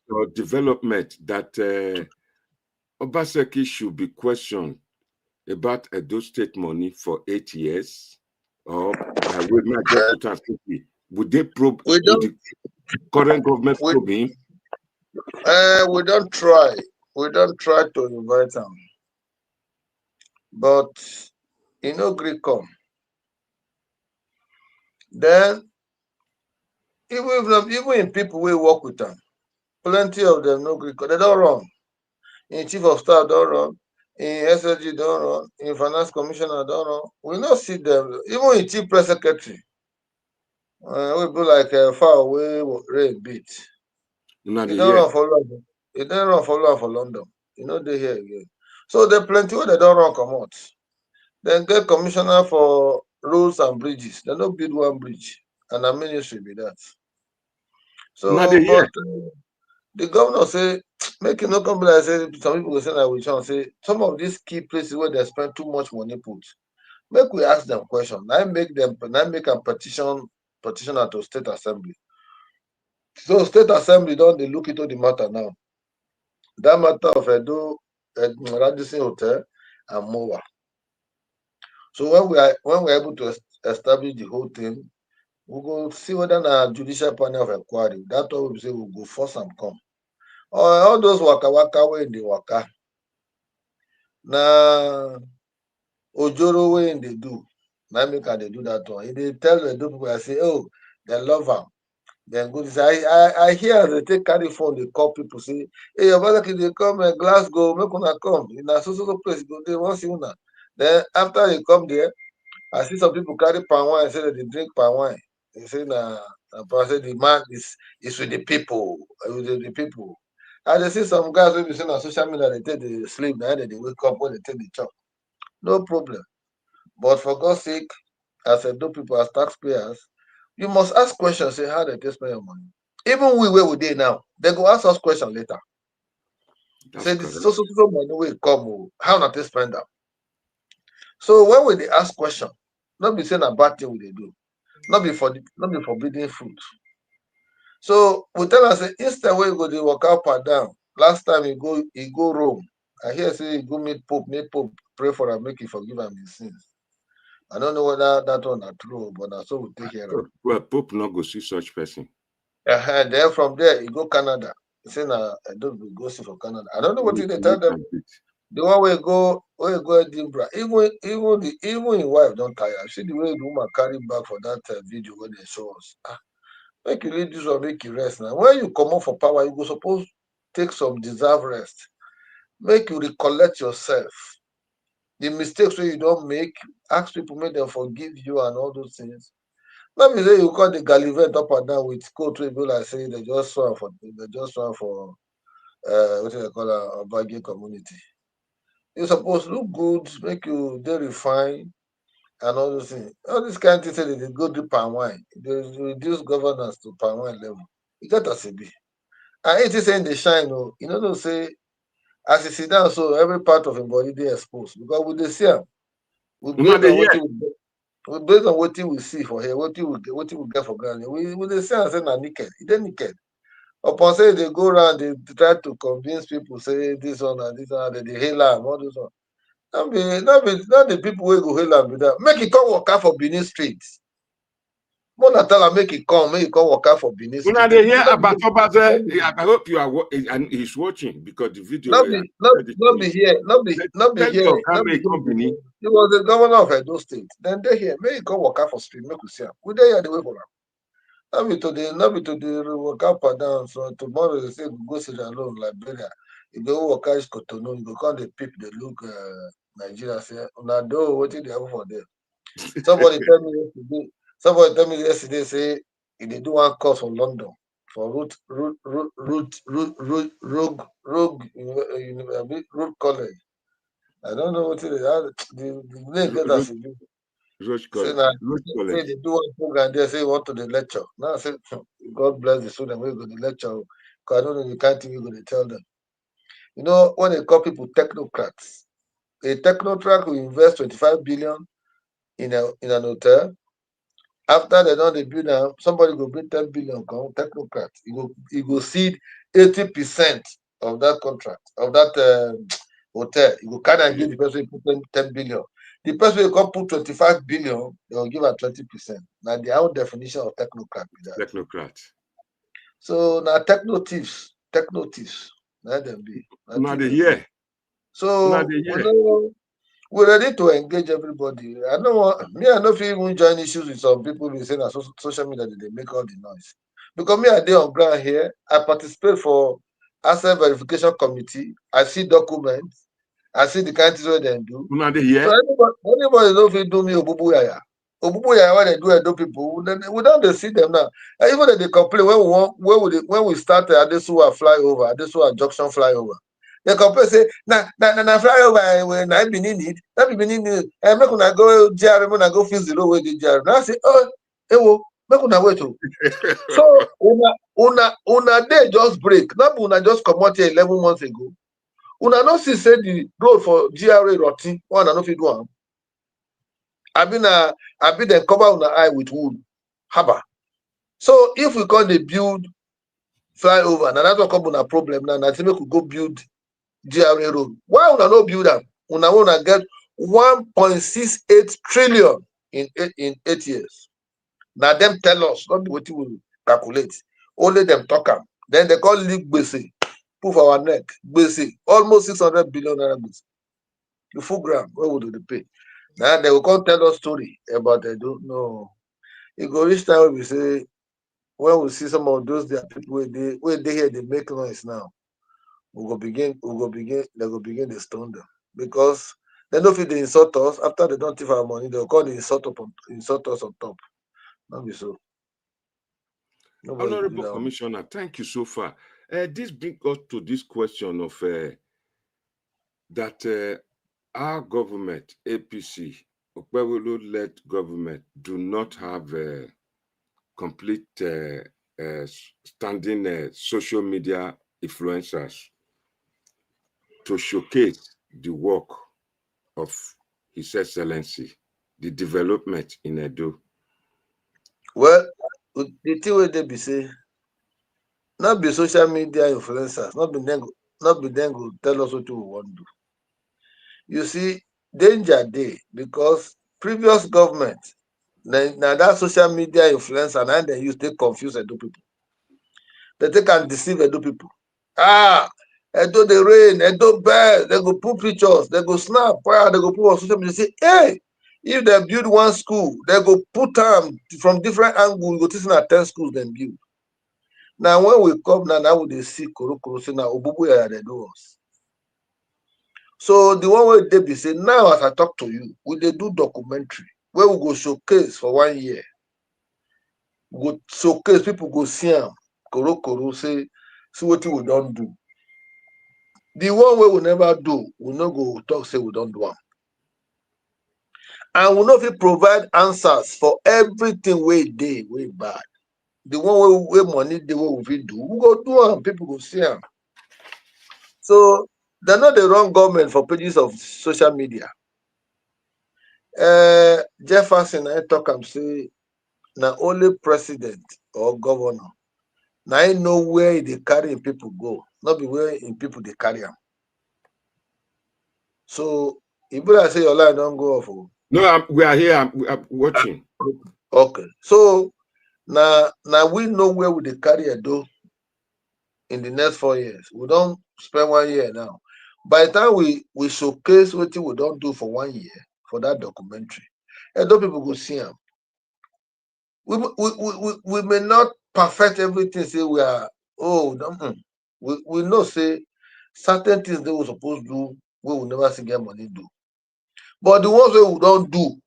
or development that Obaseki should be questioned about Edo State money for 8 years? Or Would they probe? We Would don't. the current government We probe him? we don't try. We don't try to invite him, but he no gree come. Then even in people we work with them, plenty of them no gree come. They don't run. In chief of staff don't run. In SLG don't run. In finance commissioner don't run. We not see them. Even in chief press secretary, we be like far away rain beat. Una He dey don't hear. run for London. He don't run for London. You know they here again. So there plenty where they don't run come out. Then get commissioner for roads and bridges. They no build one bridge, and a ministry be that. Una So, dey but hear. the governor say, make it no come be like say some people go say that we shall say some of these key places where they spend too much money put. Make we ask them question. I make a petitioner to state assembly. So state assembly don't they look into the matter now. That matter of Edo, Radisson Hotel and Mowa. So when we're able to establish the whole thing, we go see whether na judicial panel of inquiry. That one we say we go force and come. All those waka waka wey in the waka. Na Ojoro wey in dey do. Na make they do that one. He dey tell the people I say, oh, they love am. Then go say, I hear they take carry phone, they call people say, hey, your brother can they come Glasgow, make una come. In a so place, go they want see una. Then after they come there, I see some people carry palm wine, say that they drink palm wine. They say I say the man is with the people, with the people. And they see some guys wey be saying on social media they take the sleep, now they wake up when they take the chop. No problem. But for God's sake, as Edo people, as taxpayers, you must ask questions, say how they take spend your money. Even we where we dey now, they go ask us questions later. That's Say this correct. so money wey come, how na take spend am. So when we dey ask question, not be saying a bad thing we dey do, not be forbidden fruit. So we tell us say instead wey you go dey waka up and down. Last time he go Rome. I hear say he go meet Pope, pray for am, make he forgive am his sins. I don't know whether that one are true, but that's so we take care of. Well, Pope not go see such person. Then from there he go Canada. He say na Edo go see for Canada. I don't know what they tell them. The one wey go Edinburgh, even him wife don't tire. See the way the woman carry back for that video when they show us. Make you leave this one, make you rest now. When you come up for power, you go suppose take some deserved rest. Make you recollect yourself. The mistakes wey you don't make, ask people, make them forgive you and all those things. Not be say you call the gallivant up and down with coat wey be like say they just swan for what they call a Obage community. You suppose look good, make you dey refine and all those things. All this kind of thing say they go do palm wine. They reduce governance to palm wine level. You get as e be. And it is saying they shine, you know, say as he sit down, so every part of him body they exposed because we dey see am. We based on what we see for here, what we get for granted. We dey see am say na naked. He dey naked. Upon say they go around, they try to convince people say this one and this one, they hail am, all those one. Not the people wey go hail am be that. Make it come waka for Benin Street. Mona tell am make it come waka for Benin Street. Una dey hear about Obaze. I hope you are and he's watching because the video. Not be here. He was the governor of Edo State. Then they here, make it come waka for street, make we see am. We dey here the way for am. Not be to the waka up and down. So tomorrow they say go Sierra Leone, Liberia. You go waka reach Cotonou, you go come the peep, they look Nigeria say, una do wetin dey happen for there. Somebody tell me yesterday say he dey do one course for London for root college. I don't know what it is. The name get as it be. Say they do one program there, say he want to the lecture. Now I say God bless the student wey go the lecture. Because I don't know the kind thing you go to tell them. You know, when they call people technocrats, a technocrat will invest 25 billion in an hotel. After they don't build them, somebody go bring 10 billion come technocrat. He go seed 80% of that contract, of that hotel. You go kind of give the person who put 10 billion. The person will come put 25 billion, they will give her 20%. Now their own definition of technocrat with that. Technocrat. So now techno thieves, let them be. Now the year. So we're ready to engage everybody. I don't want me, I don't feel even join issues with some people who say that social media they make all the noise. Because me, I did on ground here, I participate for asset verification committee, I see documents, I see the kind of things where they do. Now the year. So anybody don't feel do me obubu yaya. Obubu yaya when they do people, then we don't see them now. And even if they complain when we start Adesuwa flyover, Adesuwa junction flyover. They complain say na flyover when I be need that be need and make una go GR when I go fix the road with the GR. Now I say ewo make una wait o. So una day just break. Not una just come out here 11 months ago. Una no see say the road for GRA rotting. One I no fit do am. I been dem cover una eye with wood. Haba. So if we can't build flyover, now that's what come una problem now. I think we could go build GRA road. Why una no build am? Una get 1.68 trillion in 8 years. Now them tell us, not be what we calculate. Only them talk am. Then they call league gbese. Put for our neck. Gbese. Almost 600 billion naira gbese. The full gram, where would they pay? Now they will come tell us story about they don't know. It go reach time when we say when we see some of those there people where they hear they make noise now. They go begin to stone them. Because they know if they insult us, after they don't give our money, they'll call the insult us on top. Not be so. Honorable Commissioner, thank you so far. This brings us to this question of that our government, APC, OKPEBHOLLO-led government, do not have complete standing social media influencers to showcase the work of His Excellency, the development in Edo. Well, the thing where they be say, not be social media influencers, not be them go tell us what we want to do. You see, danger day because previous government, now that social media influencer, and they use they confuse Edo people. They can deceive Edo people. Edo the rain, Edo bad, they go put pictures, they go snap, they go put on social media, say, hey, if they build one school, they go put them from different angles, go teach at 10 schools then build. Now when we come now they see Koro say now Obubu they do us. So the one way they be say now as I talk to you, we they do documentary where we go showcase for 1 year. We go showcase, people go see them. Koro say, see what we don't do. The one way we never do, we no go talk say we don't do them. And we no fit provide answers for everything way day, way bad. The one way money the way we fit do, we go do them, people go see them. So they're not the wrong government for pages of social media. Jefferson I talk and say now only president or governor. Now I know where they carry people go, not be where in people they carry them. So if I say your line don't go off. No, we are here. I'm watching. Okay. So now we know where we they carry a do in the next 4 years. We don't spend 1 year now. By the time we showcase what we don't do for 1 year for that documentary, and those people go see them. We may not perfect everything. Say we are we know say certain things they were supposed to do we will never see get money do. But the ones we don't do,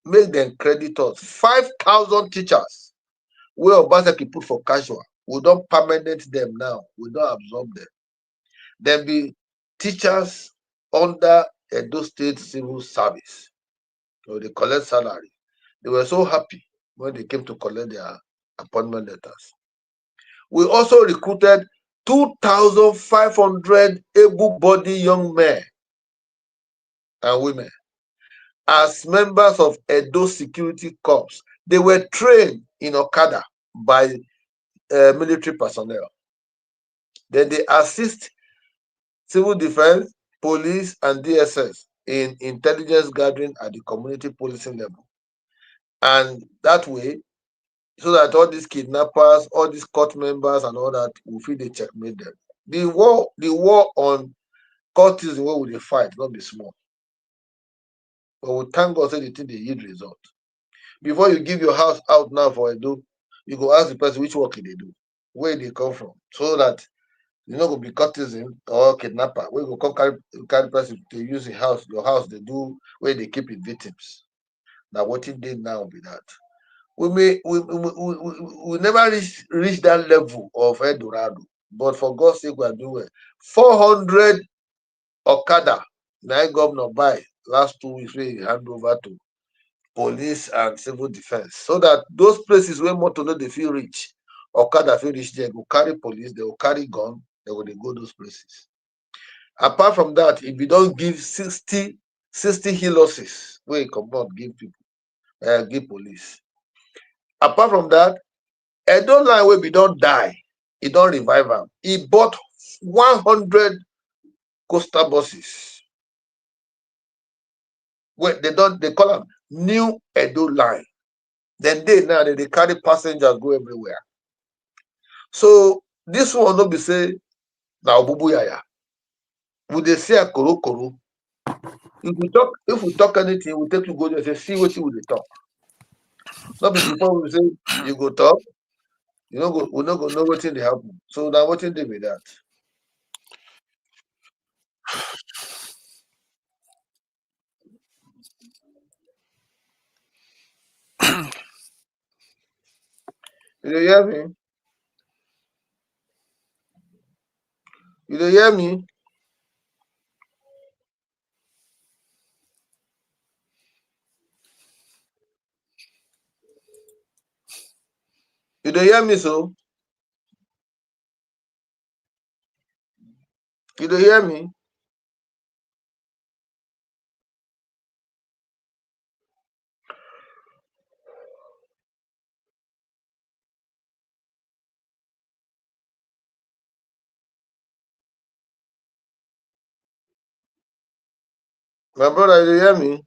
make them credit us. 5,000 teachers where Obaseki put for casual. We don't permanent them now. We don't absorb them. There be teachers under Edo State Civil Service. So they collect salary. They were so happy when they came to collect their appointment letters. We also recruited 2,500 able-bodied young men and women as members of Edo Security Corps. They were trained in Okada by military personnel. Then they assist civil defense, police, and DSS in intelligence gathering at the community policing level. And that way, so that all these kidnappers, all these court members and all that will feel they checkmate them. The war on cultism where will they fight, not be small. But we thank God say the thing they yield result. Before you give your house out now for a do, you go ask the person which work they do, where they come from, so that you know go be cultism or kidnapper. Where you go come carry person to use your house they do where they keep it victims. Now what it did now be that. We never reach that level of Eldorado. But for God's sake, we are doing well. 400 Okada, now governor buy last 2 weeks, we hand over to police and civil defense. So that those places where motor no they feel rich, Okada feel rich, they go carry police, they will carry gun, they will go those places. Apart from that, if you don't give 60 losses, where you come out, give people, give police. Apart from that, Edo line wey be don die, e don revive am. E bought 100 coastal buses. Wey they call am new Edo line. Then they now they carry passengers go everywhere. So this one no be say na obubu yaya. We dey see a koro. If we talk anything, we take you go there say see wetin we dey talk. No be before we say you go talk, we no go know wetin dey happen. So na wetin dey be that. You dey hear me? You dey hear me? You dey hear me so? You dey hear me? My brother, you dey hear me?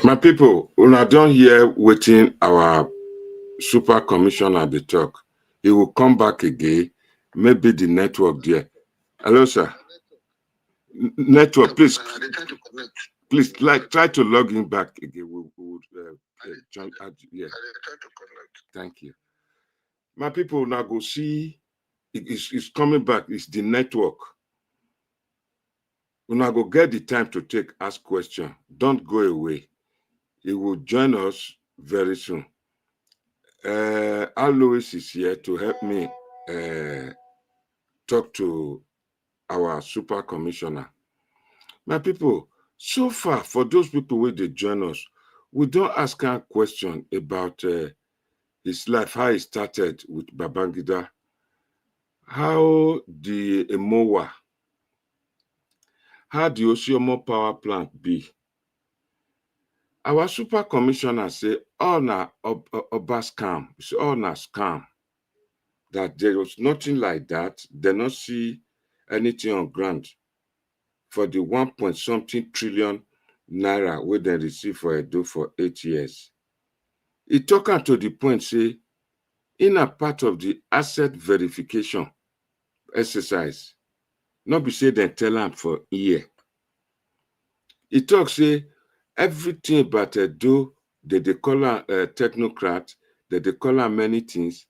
My people, una don hear wetin our super commissioner dey talk. He will come back again. Maybe the network there. Hello, sir. Network, please. Please, try to log in back again. We would join. Yeah. Thank you. My people now go see. It's coming back. It's the network. Una go get the time to ask question. Don't go away. He will join us very soon. Alois is here to help me talk to our super commissioner. My people, so far, for those people where they join us, we don't ask a question about his life, how he started with Babangida, how the Emowa, how the Osiomo power plant be. Our super commissioner say all na Oba scam. It's all na scam. That there was nothing like that. They not see anything on ground for the 1 point something trillion naira where they receive for Edo for 8 years. He talk am to the point say, in a part of the asset verification exercise, not be say they tell am for year. He talk say everything about Edo, they call am technocrat, they call am many things.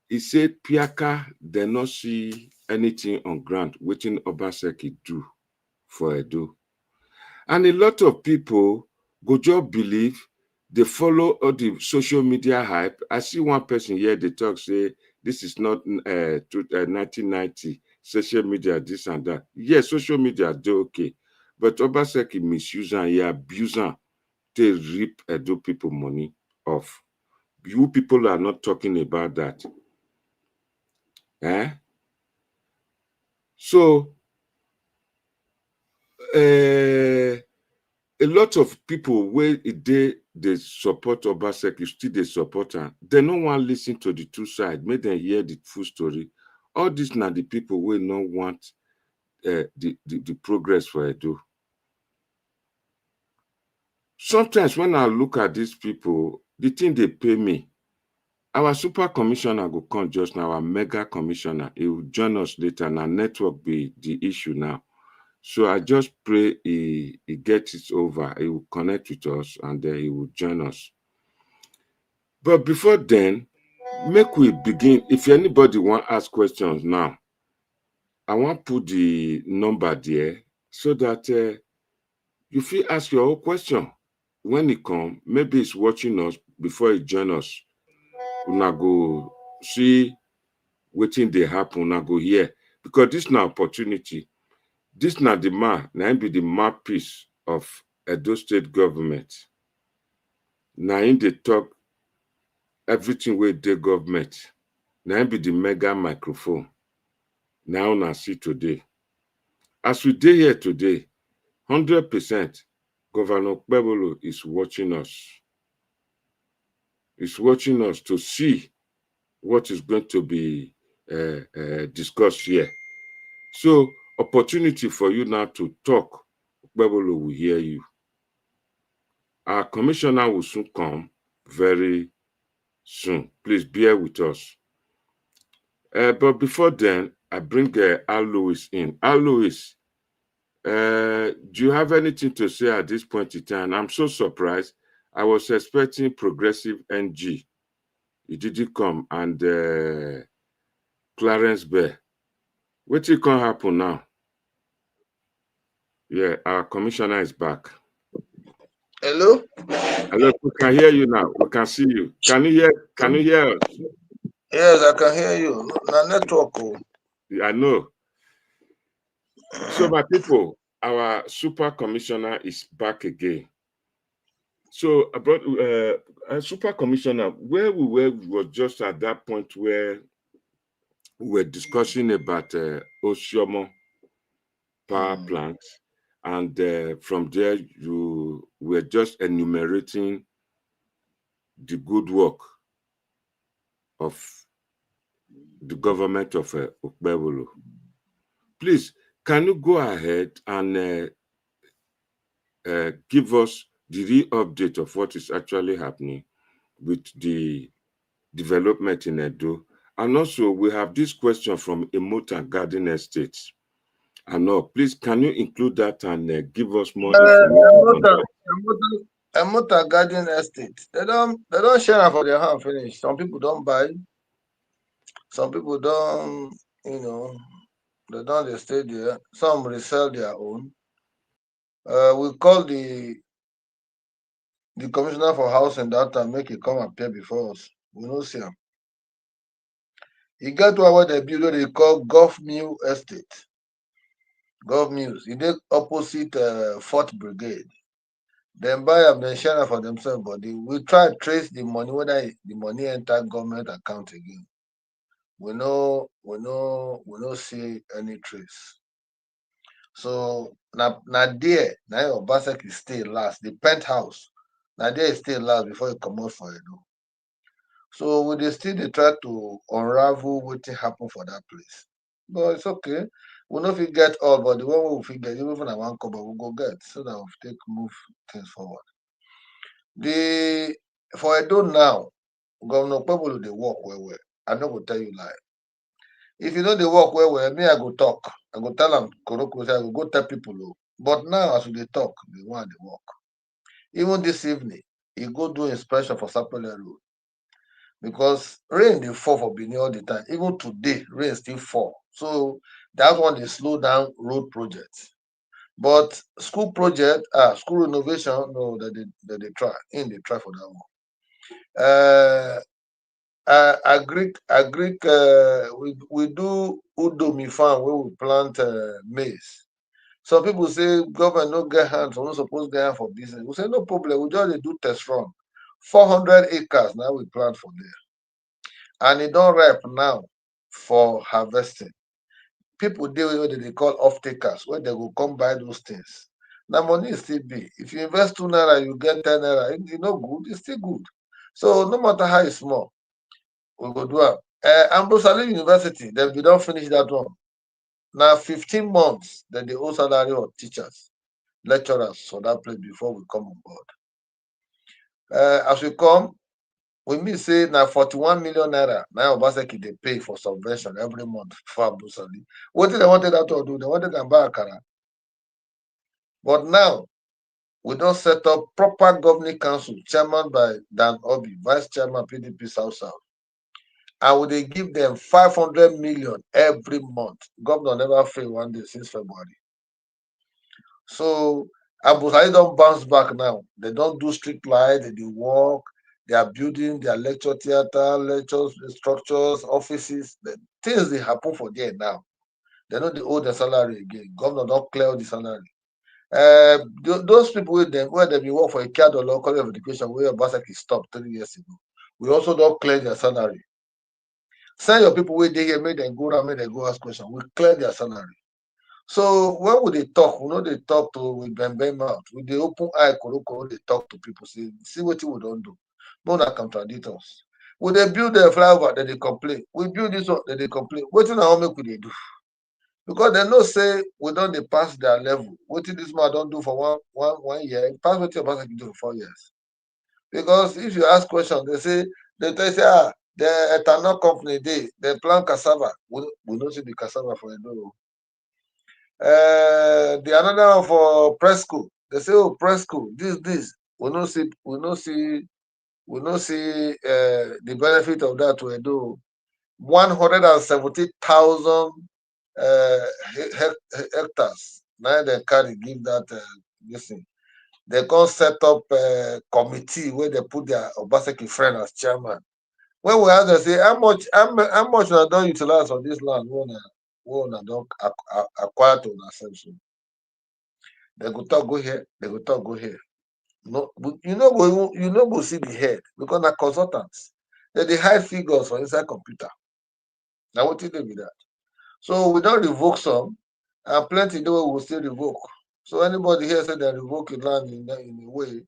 He say Piaka, they not see anything on ground, wetin Obaseki do for Edo. And a lot of people go just believe, they follow all the social media hype. I see one person here, they talk, say, this is not 1990, social media, this and that. Yes, social media, they okay. But Obaseki misuse and he abuse am to reap Edo people money off. You people are not talking about that. So, a lot of people wey they support Obaseki, still they support am. They no want listen to the two sides, make them hear the full story. All these na the people wey no want the progress for Edo. Sometimes when I look at these people, the thing they pay me, our super commissioner go come just now, our mega commissioner, he will join us later. Now network be the issue now. So I just pray he gets it over. He will connect with us and then he will join us. But before then, make we begin. If anybody want to ask questions now, I want to put the number there so that you feel ask your own question. When he come, maybe he's watching us before he join us. Una go see wetin dey happen, una go hear. Because this na opportunity. This na the man, na him be the mouthpiece of Edo State government. Na him dey talk everything wey dey government. Na him be the mega microphone. Now una see today. As we dey here today, 100% Governor OKPEBHOLLO is watching us. He's watching us to see what is going to be discussed here. So, opportunity for you now to talk. OKPEBHOLLO will hear you. Our commissioner will soon come, very soon. Please bear with us. But before then, I bring Al Lewis in. Al Lewis, do you have anything to say at this point in time? I'm so surprised. I was expecting Progressive NG. It didn't come. And Clarence Bear. What can happen now? Yeah, our commissioner is back. Hello? Hello, we can hear you now. We can see you. Can you hear us? Yes, I can hear you. Na network. I know. So, my people, our super commissioner is back again. So, about super commissioner, where we were was just at that point where we were discussing about Osiomo power plant, and from there you were just enumerating the good work of the government of OKPEBHOLLO. Please, can you go ahead and give us the real update of what is actually happening with the development in Edo? And also, we have this question from Emota Garden Estates. And no, please, can you include that and give us more information? Emota Garden Estate. They don't share for their hand finish. Some people don't buy. Some people don't, they don't stay there. Some resell their own. We call the commissioner for housing that time, make it come appear before us. We don't see him. He got one where they build what they call Golf Mill Estate. Golf Mills. He did opposite 4th Brigade. Then buy them, then share for themselves, but we try to trace the money, whether the money enter government account again. We no see any trace. So now there, now Obaseki stay last. The penthouse, now there stay last before you come out for Edo. So we dey still dey try to unravel wetin happen for that place. But it's okay. We no fit get all, but the one wey we fit get, even if na one cover, we go get so that we take move things forward. The for Edo now, Governor Okpebholo dey work well well. I no go tell you lie. If you know dey work well well, me I go talk. I go tell am koroko say I go go tell people o. But now as we dey talk, the one dey work. Even this evening, he go do inspection for Sapele Road because rain dey fall for Benin all the time. Even today, rain still fall. So that one dey slow down road projects. But school project, school renovation, no, they try. In they try for that one. Agric, we do Udomi farm where we plant maize. Some people say government no get hands, we no suppose get hand for business. We say no problem, we just dey do test run. 400 acres now we plant for there. And it don't ripe now for harvesting. People dey wey they call off takers, where they go come buy those things. Now money is still big. If you invest 2 naira, you get 10 naira. If you no good, it's still good. So no matter how it's small, we go do am. Ambrosali University, they don't finish that one. Now 15 months that they owe salary of teachers, lecturers for that place before we come on board. As we come, we mean say now 41 million naira. Now Obaseki they pay for subvention every month for Ambrosali. What did they wanted that to do? They wanted to buy Akara. But now we don't set up proper governing council, chairman by Dan Obi, vice chairman PDP South South. And we they give them 500 million every month. Governor never failed one day since February. So Ambrosali don't bounce back now. They don't do strict light, they do work, they are building their lecture theater, lectures, structures, offices. The things they happen for there now. They know they owe the salary again. Governor don't clear the salary. Those people with them where they be work for a CAD or local college of education where Obaseki stopped 3 years ago. We also don't clear their salary. Send your people where they here, make them go around, make them go ask questions. We clear their salary. So when we they talk, we know they talk to with bang mouth. With the open eye, koroko, they talk to people, see what we don't do. No that contradict us. When they build their flyover, then they complain. We build this one, then they complain. What in our make we they do? Because they know say we don't they pass their level. What did this man don't do for one year? Pass what your boss do for 4 years. Because if you ask questions, they tell you say the ethanol company they plant cassava. We don't see the cassava for a door. The another one for Presco. They say, oh, Presco, this. We don't see the benefit of that to Edo. 170,000 hectares. Now they carry give that this thing. They can set up a committee where they put their Obaseki friend as chairman. When we ask them say how much I don't utilize on this land, we don't acquire to ourselves. They go talk go here, they go talk go here. No, you know go see the head because they're consultants. They hide figures for inside computer. Now what did they be that? So we don't revoke some, and plenty do we will still revoke. So anybody here said they revoke a land in a way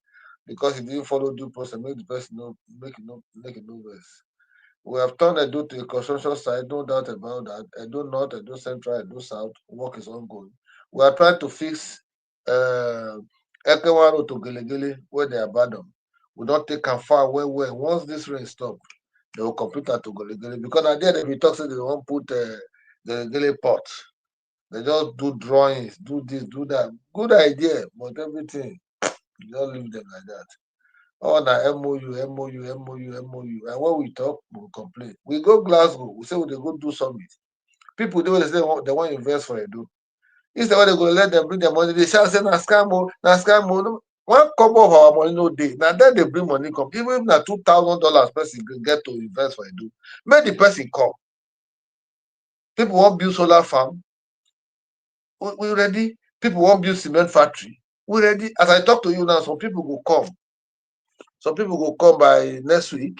because he didn't follow due process, make the person make it no worse. We have turned Edo to a construction site, no doubt about that. Edo North, Edo Central, Edo South, work is ongoing. We are trying to fix Ekewa Road to Gelegele where they abandoned. We don't take them far where. Once this rain stop, they will complete that to Gelegele because at the end they talk say they won't put Gelegele port. They just do drawings, do this, do that. Good idea, but everything, you don't leave them like that. Oh, na MOU. And when we talk, we complain. We go Glasgow, we say we go do summit. People do say they want to invest for Edo. Instead when they go let them bring their money, they shall say na scam. No. One couple of our money no day. Now then they bring money come. Even if na $2,000 person get to invest for Edo, make the person come. People want build solar farm. We ready. People want build cement factory. We ready. As I talk to you now, some people will come. Some people will come by next week.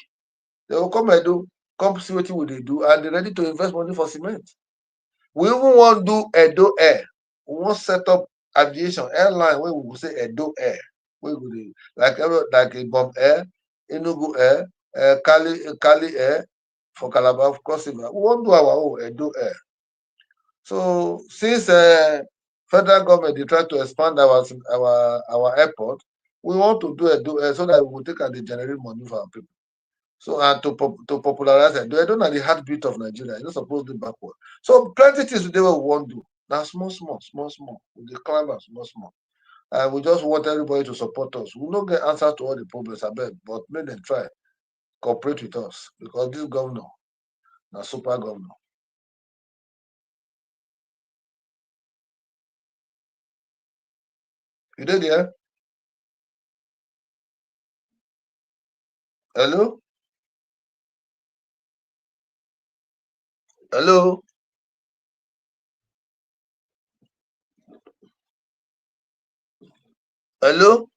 They will come and come see what they do, and they're ready to invest money for cement. We even want to do Edo Air. we want set up aviation airline where we will say Edo Air, where we will like a Bomb Air, Enugu Air, Kali Air for Calabar, Cross River. We won't do our own Edo Air. So since federal government they try to expand our airport, we want to do Edo Air so that we will take and they generate money for our people. So and to popularize it, they don't know the heartbeat of Nigeria. You're not supposed to be backward. So plenty things today we want to do. Now small. We climb and small. And we just want everybody to support us. We don't get answer to all the problems, I bet, but make them try cooperate with us because this governor, now super governor. You did there? Hello? Hello? Hello?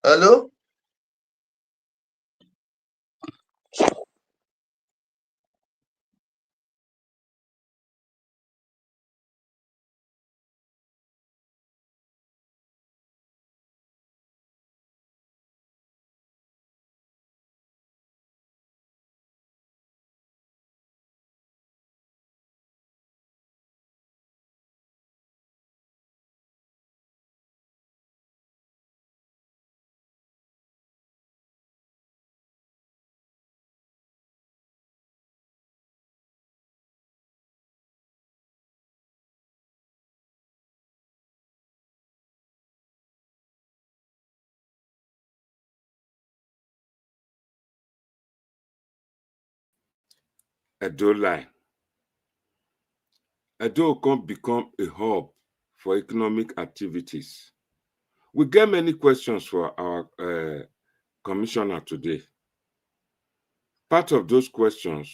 Hello? Edo line. Edo can become a hub for economic activities. We get many questions for our commissioner today. Part of those questions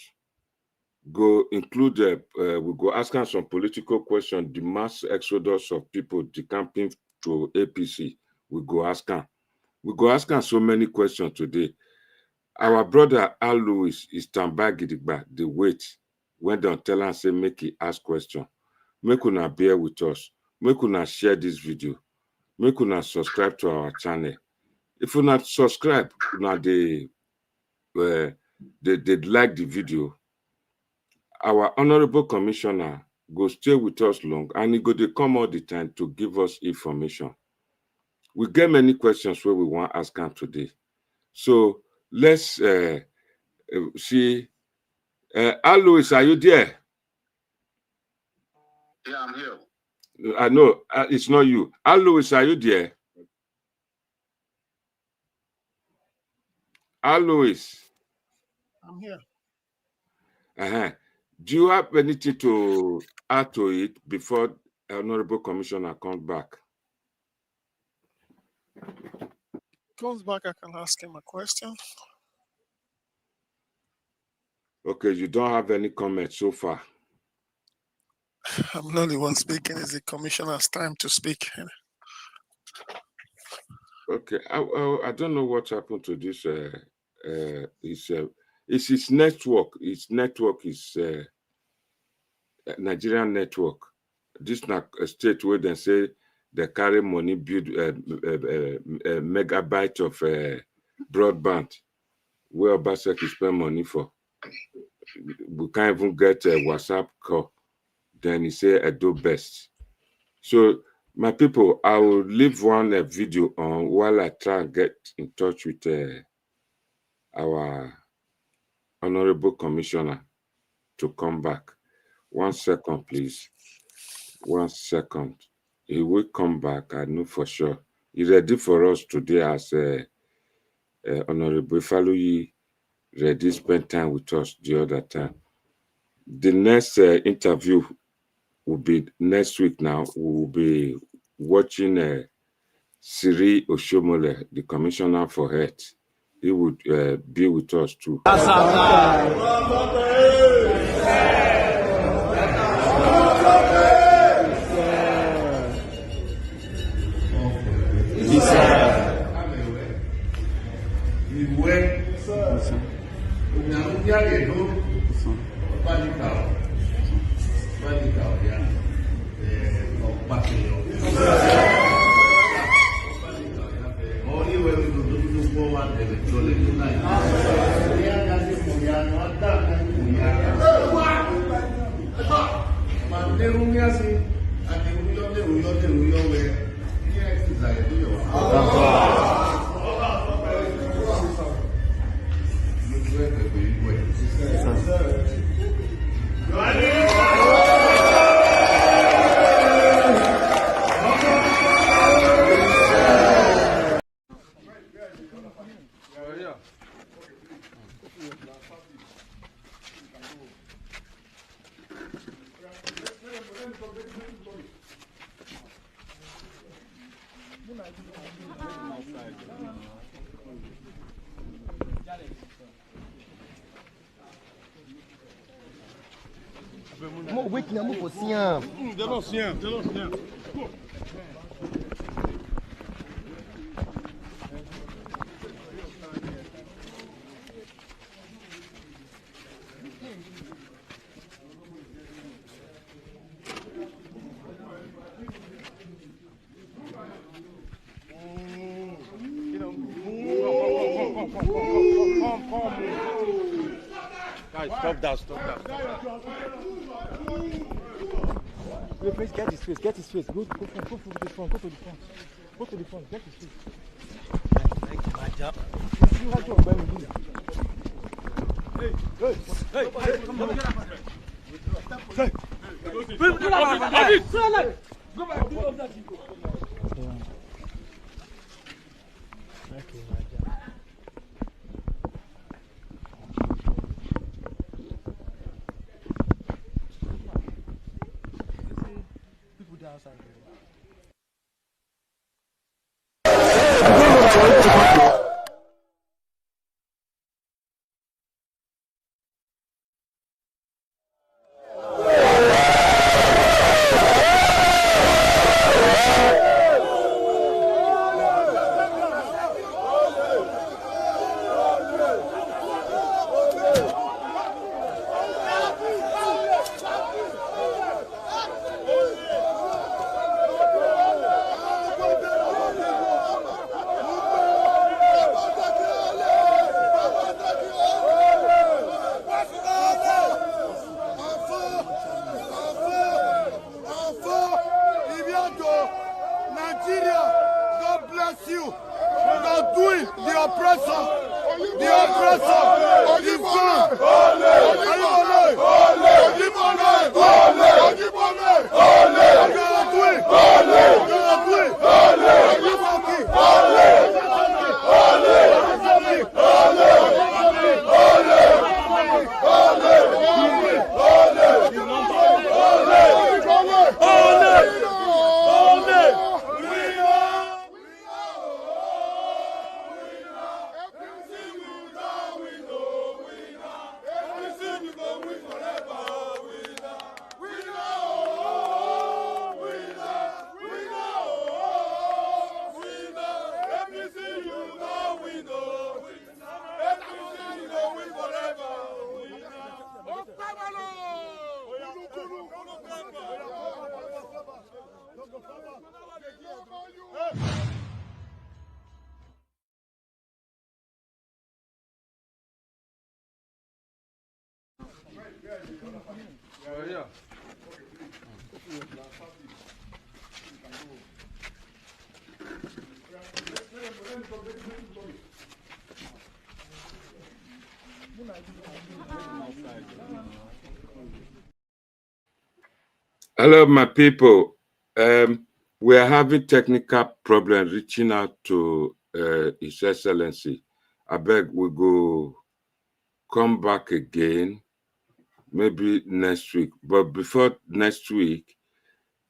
go include, we go ask am some political questions, the mass exodus of people decamping to APC. We go ask am. We go ask am so many questions today. Our brother Al Lewis is standby gidigba, the wait when dem tell am say make he ask question. Make una bear with us. Make una share this video. Make una subscribe to our channel. If una subscribe, una they like the video. Our honorable commissioner go stay with us long and he go dey come all the time to give us information. We get many questions where we want to ask him today. So let's see. Alois, are you there? Yeah, I'm here. I know it's not you. Alois, are you there? Alois. I'm here. Do you have anything to add to it before Honorable Commissioner comes back? Comes back, I can ask him a question. Okay, you don't have any comments so far. I'm not the one speaking. It's the commissioner's time to speak. Okay, I don't know what happened to this. It's his network. His network is Nigerian network. This is not a state where they say they carry money, build a megabyte of broadband, where Obaseki spend money for. We can't even get a WhatsApp call. Then he say I do best. So my people, I will leave one video on while I try and get in touch with our honorable commissioner to come back. 1 second, please. 1 second. He will come back, I know for sure. He's ready for us today as Honorable Faluyi ready spend time with us the other time. The next interview will be next week now. We will be watching Siri Oshomole, the Commissioner for Health. He would be with us too. Ìwé, òun àwọn ìyá rẹ̀ ló. Guys, stop that. Please get his face. Go to the front. Go to the front. Get his face. Hello, my people. We are having technical problem reaching out to His Excellency. I beg we go come back again, maybe next week. But before next week,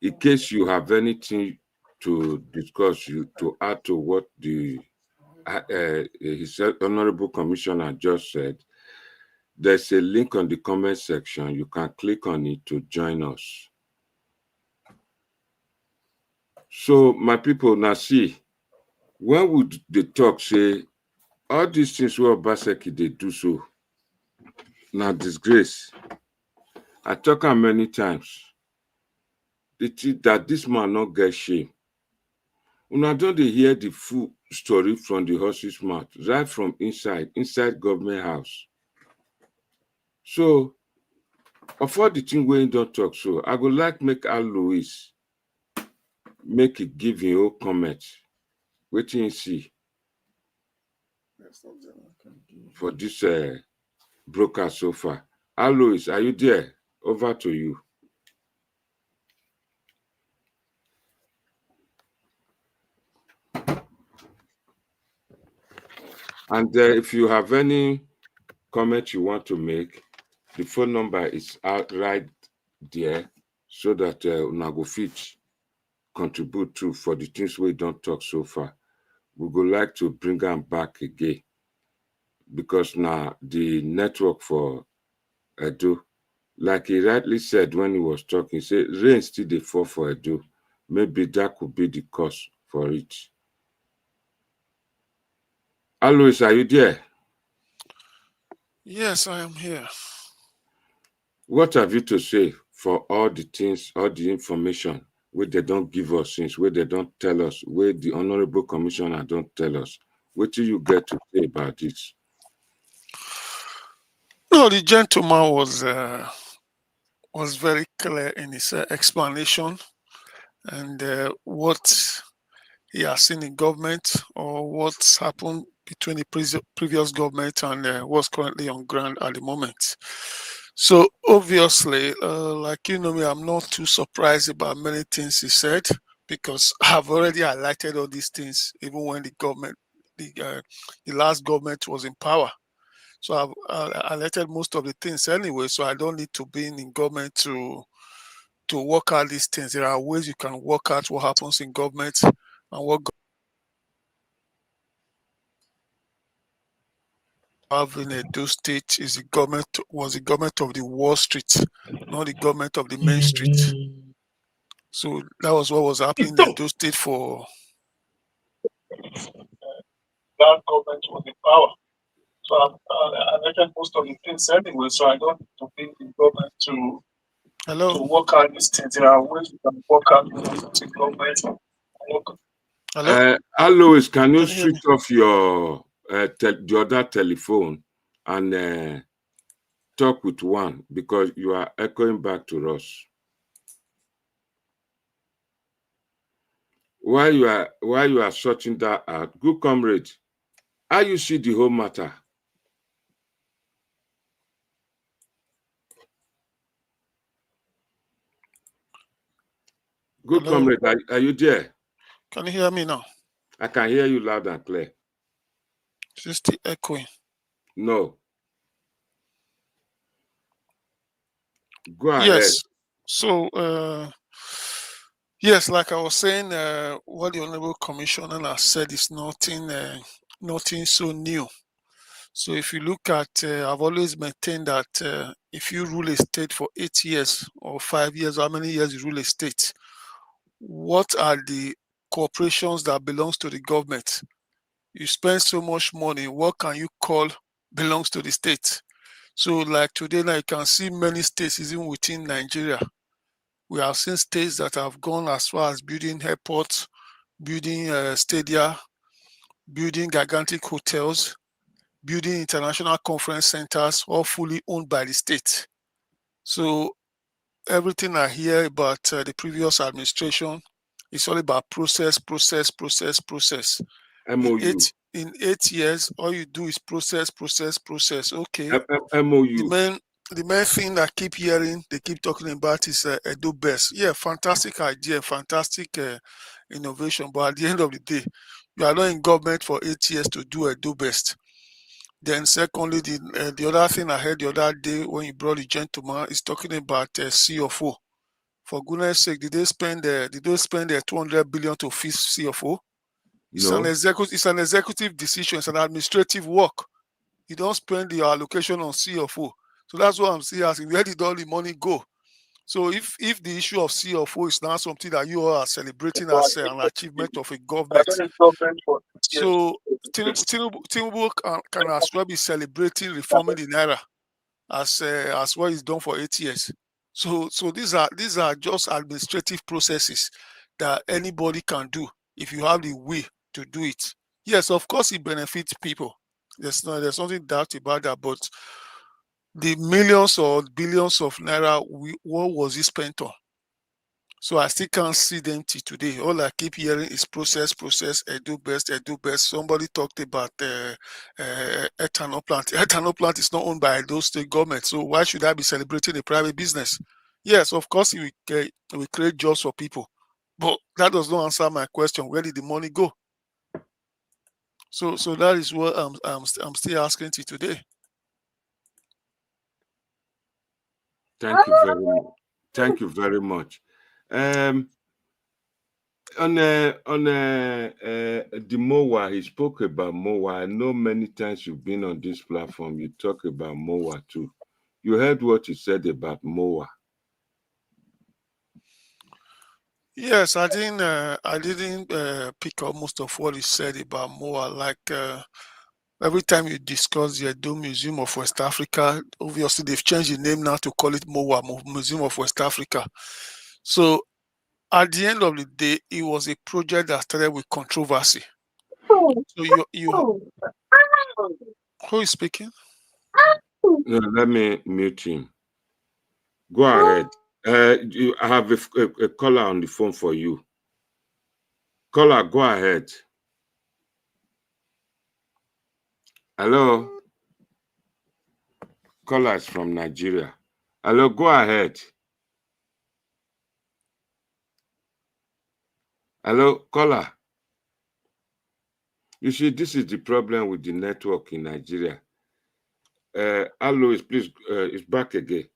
in case you have anything to discuss, to add to what the His Honorable Commissioner just said, there's a link on the comment section. You can click on it to join us. So, my people, now see, when would they talk, say, all these things where Obaseki they do so, now disgrace. I talk am many times. That this man not get shame. Una don't dey hear the full story from the horse's mouth, right from inside government house. So, of all the thing wey don't talk so, I go like make Alois make it give him own comment. Wetin you see for this broker so far. Alois, are you there? Over to you. And if you have any comment you want to make, the phone number is out right there so that una go fit contribute to for the things we don't talk so far. We would like to bring them back again because now the network for Edo, like he rightly said when he was talking, say rain still dey fall for Edo. Maybe that could be the cause for it. Alois, are you there? Yes, I am here. What have you to say for all the things, all the information where they don't give us since, where they don't tell us, where the Honorable Commissioner don't tell us? What do you get to say about this? No, the gentleman was very clear in his explanation and what he has seen in government or what's happened between the previous government and what's currently on ground at the moment. So obviously, like you know me, I'm not too surprised about many things he said because I've already highlighted all these things even when the last government was in power. So I've highlighted most of the things anyway. So I don't need to be in government to work out these things. There are ways you can work out what happens in government and what have in Edo State is was the government of the Wall Street, not the government of the Main Street. So that was what was happening in Edo State for that government was in power. So I mentioned most of the things anyway, so I don't need to be in government to work out these things. There are ways you can work out the government. Hello? Alois, can you switch off your the other telephone and talk with one because you are echoing back to us. While you are sorting that out, good comrade, how you see the whole matter? Good Hello? Comrade, are you there? Can you hear me now? I can hear you loud and clear. Is it still echoing? No. Go ahead. Yes. So, yes, like I was saying, what the Honorable Commissioner has said is nothing so new. So if you look at, I've always maintained that if you rule a state for 8 years or 5 years, how many years you rule a state, what are the corporations that belongs to the government? You spend so much money, what can you call belongs to the state? So like today now, you can see many states even within Nigeria. We have seen states that have gone as far as building airports, building stadia, building gigantic hotels, building international conference centers, all fully owned by the state. So everything I hear about the previous administration is all about process. MOU. In 8 years, all you do is process. Okay. MOU. The main thing I keep hearing, they keep talking about is Edo Best. Yeah, fantastic idea, fantastic innovation. But at the end of the day, you are not in government for 8 years to do Edo Best. Then secondly, the other thing I heard the other day when you brought the gentleman is talking about CFO. For goodness sake, did they spend 200 billion to fix CFO? It's No. It's an executive decision. It's an administrative work. You don't spend the allocation on CFO. So that's what I'm saying. Asking, where did all the money go? So if the issue of CFO is now something that you are celebrating as an achievement of a government, so Tinubu can as well be celebrating reforming the naira as what he's done for 8 years. So these are just administrative processes that anybody can do. if you have the will to do it. Yes, of course, it benefits people. There's nothing doubt about that. But the millions or billions of naira, what was it spent on? So I still can't see them till today. All I keep hearing is process, edu best. Somebody talked about ethanol plant. Ethanol plant is not owned by those state government. So why should I be celebrating a private business? Yes, of course, we create jobs for people. But that does not answer my question. Where did the money go? So that is what I'm still asking you today. Thank you very much. Thank you very much. On the MOA, he spoke about MOA. I know many times you've been on this platform, you talk about MOA too. You heard what he said about MOA. Yes, I didn't pick up most of what he said about MOA. Like every time you discuss the Edo Museum of West Africa, obviously they've changed the name now to call it MOA, Museum of West Africa. So at the end of the day, it was a project that started with controversy. So who is speaking? No, let me mute him. Go ahead. I have a caller on the phone for you. Caller, go ahead. Hello. Caller is from Nigeria. Hello, go ahead. Hello, caller. You see, this is the problem with the network in Nigeria. Alois, please, is back again.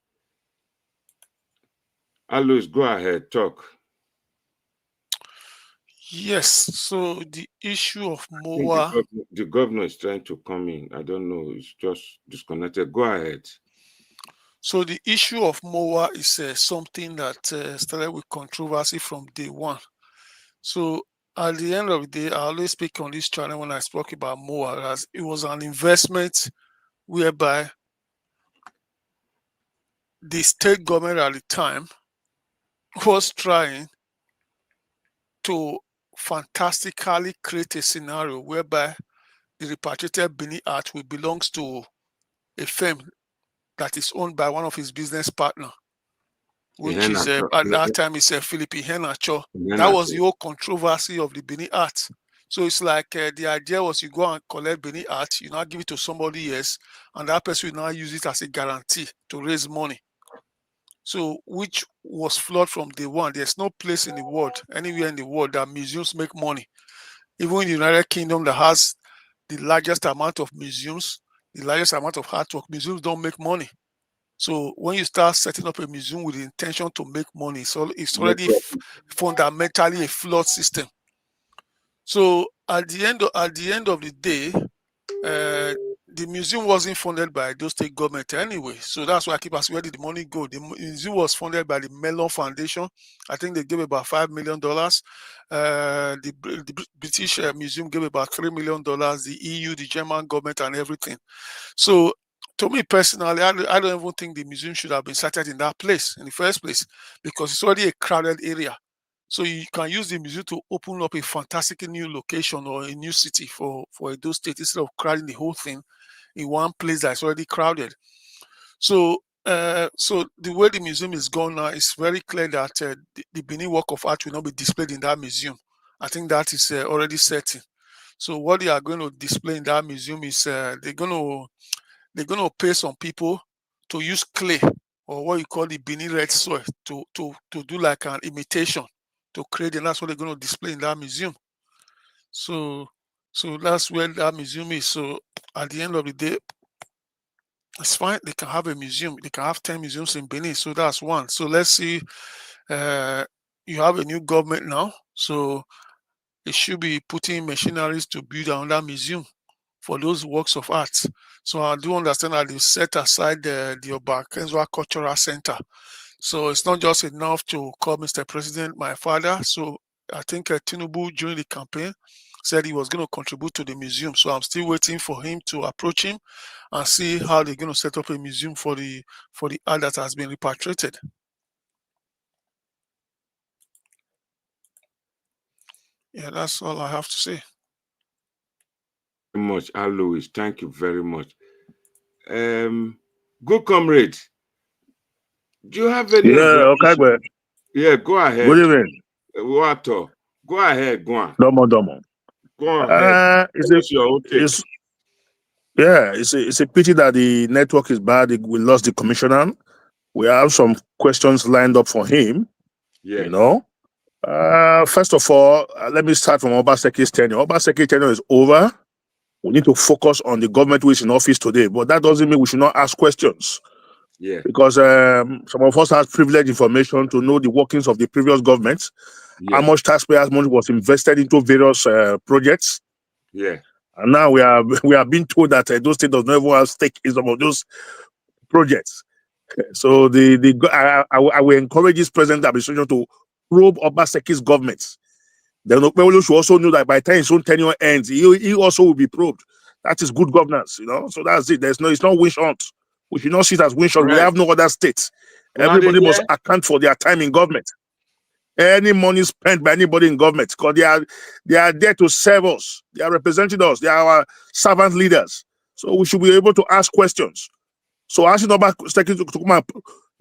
Alois, go ahead, talk. Yes, so the issue of MOA. The governor is trying to come in. I don't know, it's just disconnected. Go ahead. So the issue of MOA is something that started with controversy from day one. So at the end of the day, I always speak on this channel when I spoke about MOA as it was an investment whereby the state government at the time was trying to fantastically create a scenario whereby the repatriated Benin art will belongs to a firm that is owned by one of his business partner, which is at that time is Philippe Henacho. That was the whole controversy of the Benin art. So it's like the idea was you go and collect Benin art, you now give it to somebody else, and that person will now use it as a guarantee to raise money. So which was flawed from day one. There's no place in the world, anywhere in the world, that museums make money. Even in the United Kingdom that has the largest amount of museums, the largest amount of artwork, museums don't make money. So when you start setting up a museum with the intention to make money, so it's already fundamentally a flawed system. So at the end of the day, the museum wasn't funded by those state government anyway. So that's why I keep asking, where did the money go? The museum was funded by the Mellon Foundation. I think they gave about $5 million. The British Museum gave about $3 million. The EU, the German government, and everything. So to me personally, I don't even think the museum should have been started in that place in the first place, because it's already a crowded area. So you can use the museum to open up a fantastic new location or a new city for Edo State instead of crowding the whole thing in one place that's already crowded. So so the way the museum is gone now, it's very clear that the Benin work of art will not be displayed in that museum. I think that is already certain. So what they are going to display in that museum is they're going to pay some people to use clay, or what you call the Benin red soil, to do like an imitation to create, and that's what they're going to display in that museum. So that's where that museum is. So at the end of the day, it's fine. They can have a museum. They can have 10 museums in Benin. So that's one. So let's see. You have a new government now. So it should be putting machineries to build another museum for those works of art. So I do understand that they set aside the Obakenzwa Cultural Center. So it's not just enough to call Mr. President my father. So I think Tinubu during the campaign said he was going to contribute to the museum. So I'm still waiting for him to approach him and see how they're going to set up a museum for the art that has been repatriated. Yeah, that's all I have to say. Very much, Alois. Thank you very much. Good comrade. Do you have any Yeah, okay, observation? well, Yeah, go ahead. good evening. Wato. Go ahead, go on. Domo. Go ahead. It's What's your own take? it's a pity that the network is bad. We lost the commissioner. We have some questions lined up for him. Yeah. You know, first of all, let me start from Obaseki's tenure. Obaseki's tenure is over. We need to focus on the government who is in office today, but that doesn't mean we should not ask questions. Yeah. Because some of us have privileged information to know the workings of the previous governments, how much taxpayers' money was invested into various projects. Yeah. And now we are being told that those states does not even have stake in some of those projects. So I will encourage this present administration to probe Obaseki's government. Then Okpebholo should also know that by the time his own tenure ends, he also will be probed. That is good governance, you know. So that's it. It's not wish hunt. We should not see it as wish hunt. We have no other states. Everybody must account for their time in government. Any money spent by anybody in government, because they are there to serve us. They are representing us. They are our servant leaders. So we should be able to ask questions. So asking Obaseki to come and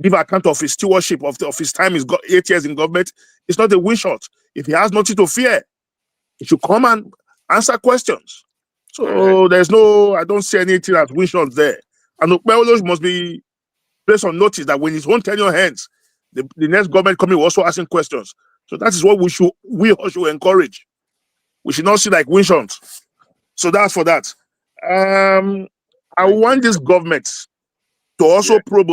give account of his stewardship of his time, 8 years in government, it's not a wish shot. If he has nothing to fear, he should come and answer questions. So I don't see anything as wish shot there. And Okpebholo must be placed on notice that when his own tenure ends, the next government coming will also asking questions. So that is what we all should encourage. We should not see like wish shot. So that's for that. I want this government to also probe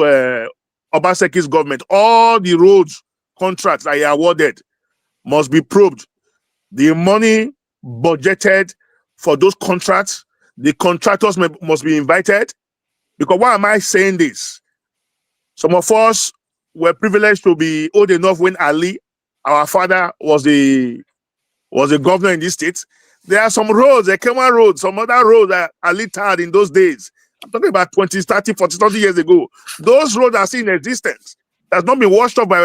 Obaseki's government. All the roads contracts that he awarded must be probed. The money budgeted for those contracts, the contractors must be invited. Because why am I saying this? Some of us were privileged to be old enough when Ali, our father, was the governor in this state. There are some roads, the Kema Road, some other roads that Ali had in those days. I'm talking about 20, 30, 40, 30 years ago. Those roads are still in existence. That's not been washed off by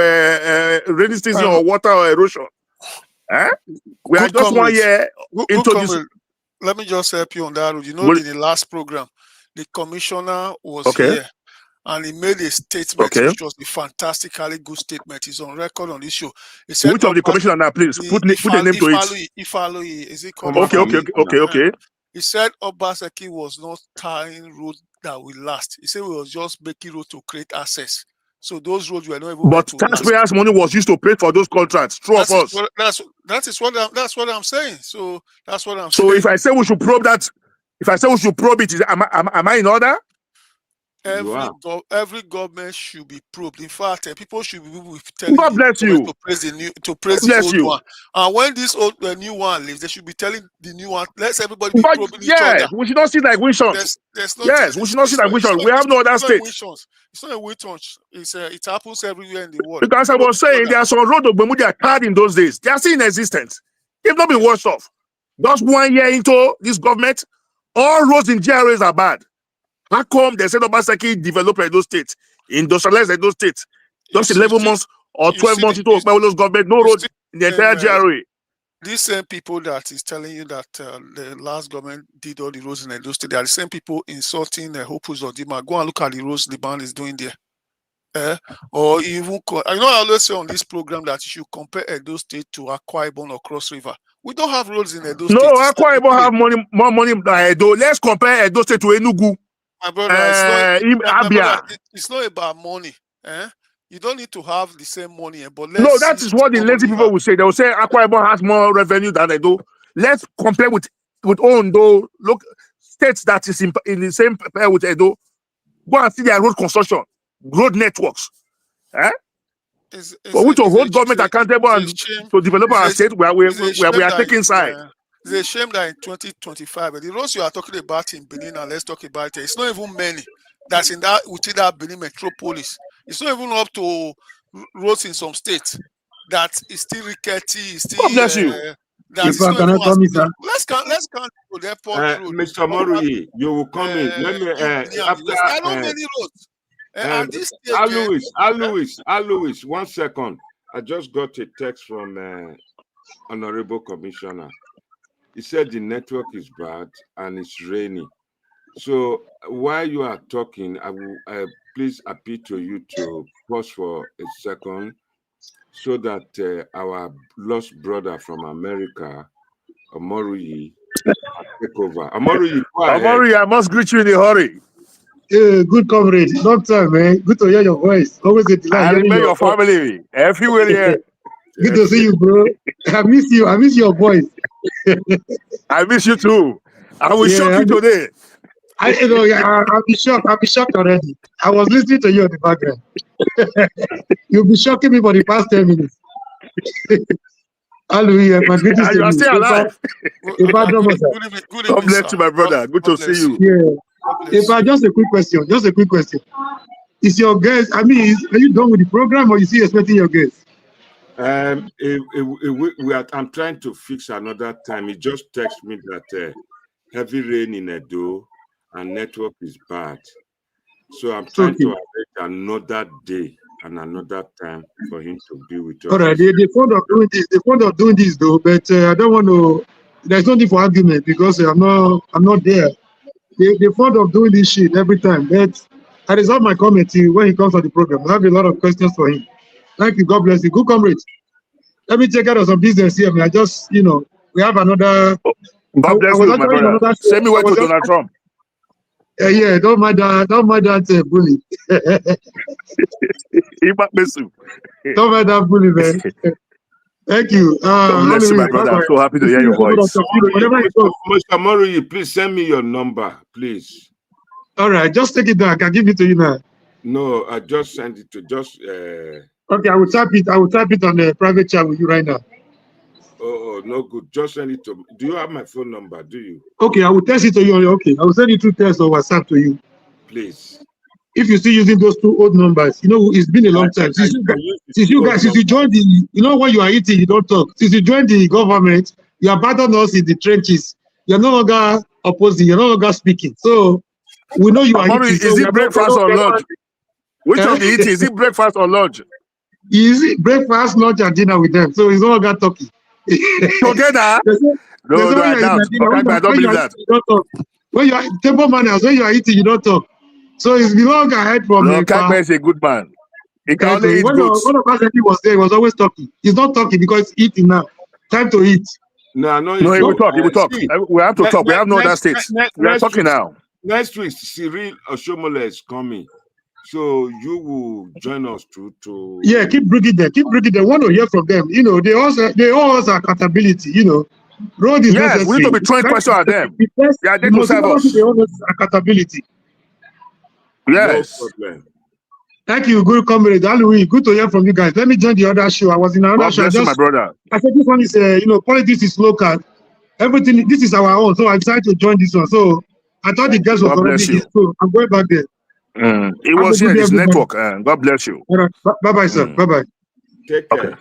rainy season or water or erosion. We are just 1 year into this. Let me just help you on that road. You know, in the last program, the commissioner was here and he made a statement, which was a fantastically good statement. He's on record on this show. He said, which of the commissioner now, please? Put a name to it. Ifaloyi, is it called? Okay. He said Obaseki was not tying roads that will last. He said we was just making roads to create access. So those roads were not even. But taxpayers' money was used to pay for those contracts. True of us. That's what I'm saying. So that's what I'm saying. So if I say we should probe that, am I in order? Every government should be probed. In fact, people should be telling God bless you to praise the old one. And when this new one leaves, they should be telling the new one. Let's everybody be probing each other. We should not see like wish hunt. We should not see like wish hunt. We have no other state. It's not a wish hunt. It happens everywhere in the world. Because I was saying there are some roads of Bermuda card in those days. They are still in existence. They've not been washed off. Just 1 year into this government, all roads in GRAs are bad. How come they said Obaseki developed Edo State, industrialized Edo State, just 11 months or 12 months into Okpebholo's government, no road in the entire GRA? These same people that is telling you that the last government did all the roads in Edo State, they are the same people insulting Hope Uzodimma. Go and look at the roads the band is doing there. Or even, I always say on this program that you should compare Edo State to Akwa Ibom or Cross River. We don't have roads in Edo State. No, Akwa Ibom have more money than Edo. Let's compare Edo State to Enugu. My brother, it's not about money. You don't need to have the same money. But that is what the lazy people will say. They will say Akwa Ibom has more revenue than Edo. Let's compare with Ondo. Look, states that is in the same pair with Edo. Go and see their road construction, road networks. For which to hold government accountable and to develop our state where we are taking side. It's a shame that in 2025, the roads you are talking about in Benin, and let's talk about it, it's not even many that's within that Benin metropolis. It's not even up to roads in some states that is still rickety, still. God bless you. Let's count to the airport road. Mr. Morui, you will come in. Let me after. I know many roads. Alois, 1 second. I just got a text from Honorable Commissioner. He said the network is bad and it's rainy. So while you are talking, I will please appeal to you to pause for a second so that our lost brother from America, Omoruyi, take over. Omoruyi, go ahead. Omoruyi, I must greet you in a hurry. Good comrade. Long time, man. Good to hear your voice. Always a delight. I remember your family everywhere here. Good to see you, bro. I miss you. I miss your voice. I miss you too. I will shock you today. I'll be shocked. I'll be shocked already. I was listening to you in the background. You'll be shocking me for the past 10 minutes. Hallelujah. My greetings to you are still alive. God bless you, my brother. Good to see you. Yeah. Just a quick question. Is your guest, are you done with the program or you still expecting your guest? I'm trying to fix another time. He just texted me that heavy rain in Edo and network is bad. So I'm trying to arrange another day and another time for him to be with us. All right, they fond of doing this though, but I don't want to. There's no need for argument because I'm not there. They fond of doing this shit every time. But I resolve my comment when he comes on the program. I have a lot of questions for him. Thank you. God bless you. Good comrades. Let me take care of some business here. I just, we have another. God bless you, my brother. Send me word to Donald Trump. Yeah, don't mind that bully. Don't mind that bully, man. Thank you. God bless you, my brother. I'm so happy to hear your voice. Mr. Mori, please send me your number, please. All right, just take it down. I can give it to you now. No, I just sent it to Okay, I will type it on the private chat with you right now. Oh, no good. Just send it to me. Do you have my phone number? Do you? Okay, I will text it to you. Okay, I will send it through text or WhatsApp to you. Please. If you're still using those two old numbers, it's been a long time since you joined the. When you are eating, you don't talk. Since you joined the government, you abandoned us in the trenches. You're no longer opposing. You're no longer speaking. So we know you are eating. Is it breakfast or lunch? Which of the eating? Is it breakfast or lunch? Is it breakfast, lunch, and dinner with them? So it's no longer talking. Together? No, I doubt. I don't believe that. When you are table manners, when you are eating, you don't talk. So it's belong ahead from no, Kakbe is a good man. He can only eat goods. One of us was there, he was always talking. He's not talking because he's eating now. Time to eat. No, he will talk. He will talk. We have to talk. We have no other states. We are talking now. Next week, Cyril Oshomola is coming. So you will join us to Yeah, keep bringing them. Want to hear from them. They all have accountability. Road is necessary. We need to be throwing pressure at them. They are there to serve us. They all have accountability. Yes. No problem. Thank you, good comrade. Hallelujah. Good to hear from you guys. Let me join the other show. I was in another show. My brother. I said this one is politics is local. Everything. This is our own. So I decided to join this one. So I thought the guys was already here. So I'm going back there. It was here, this network. God bless you. Right. Bye-bye, sir. Bye-bye. Take care.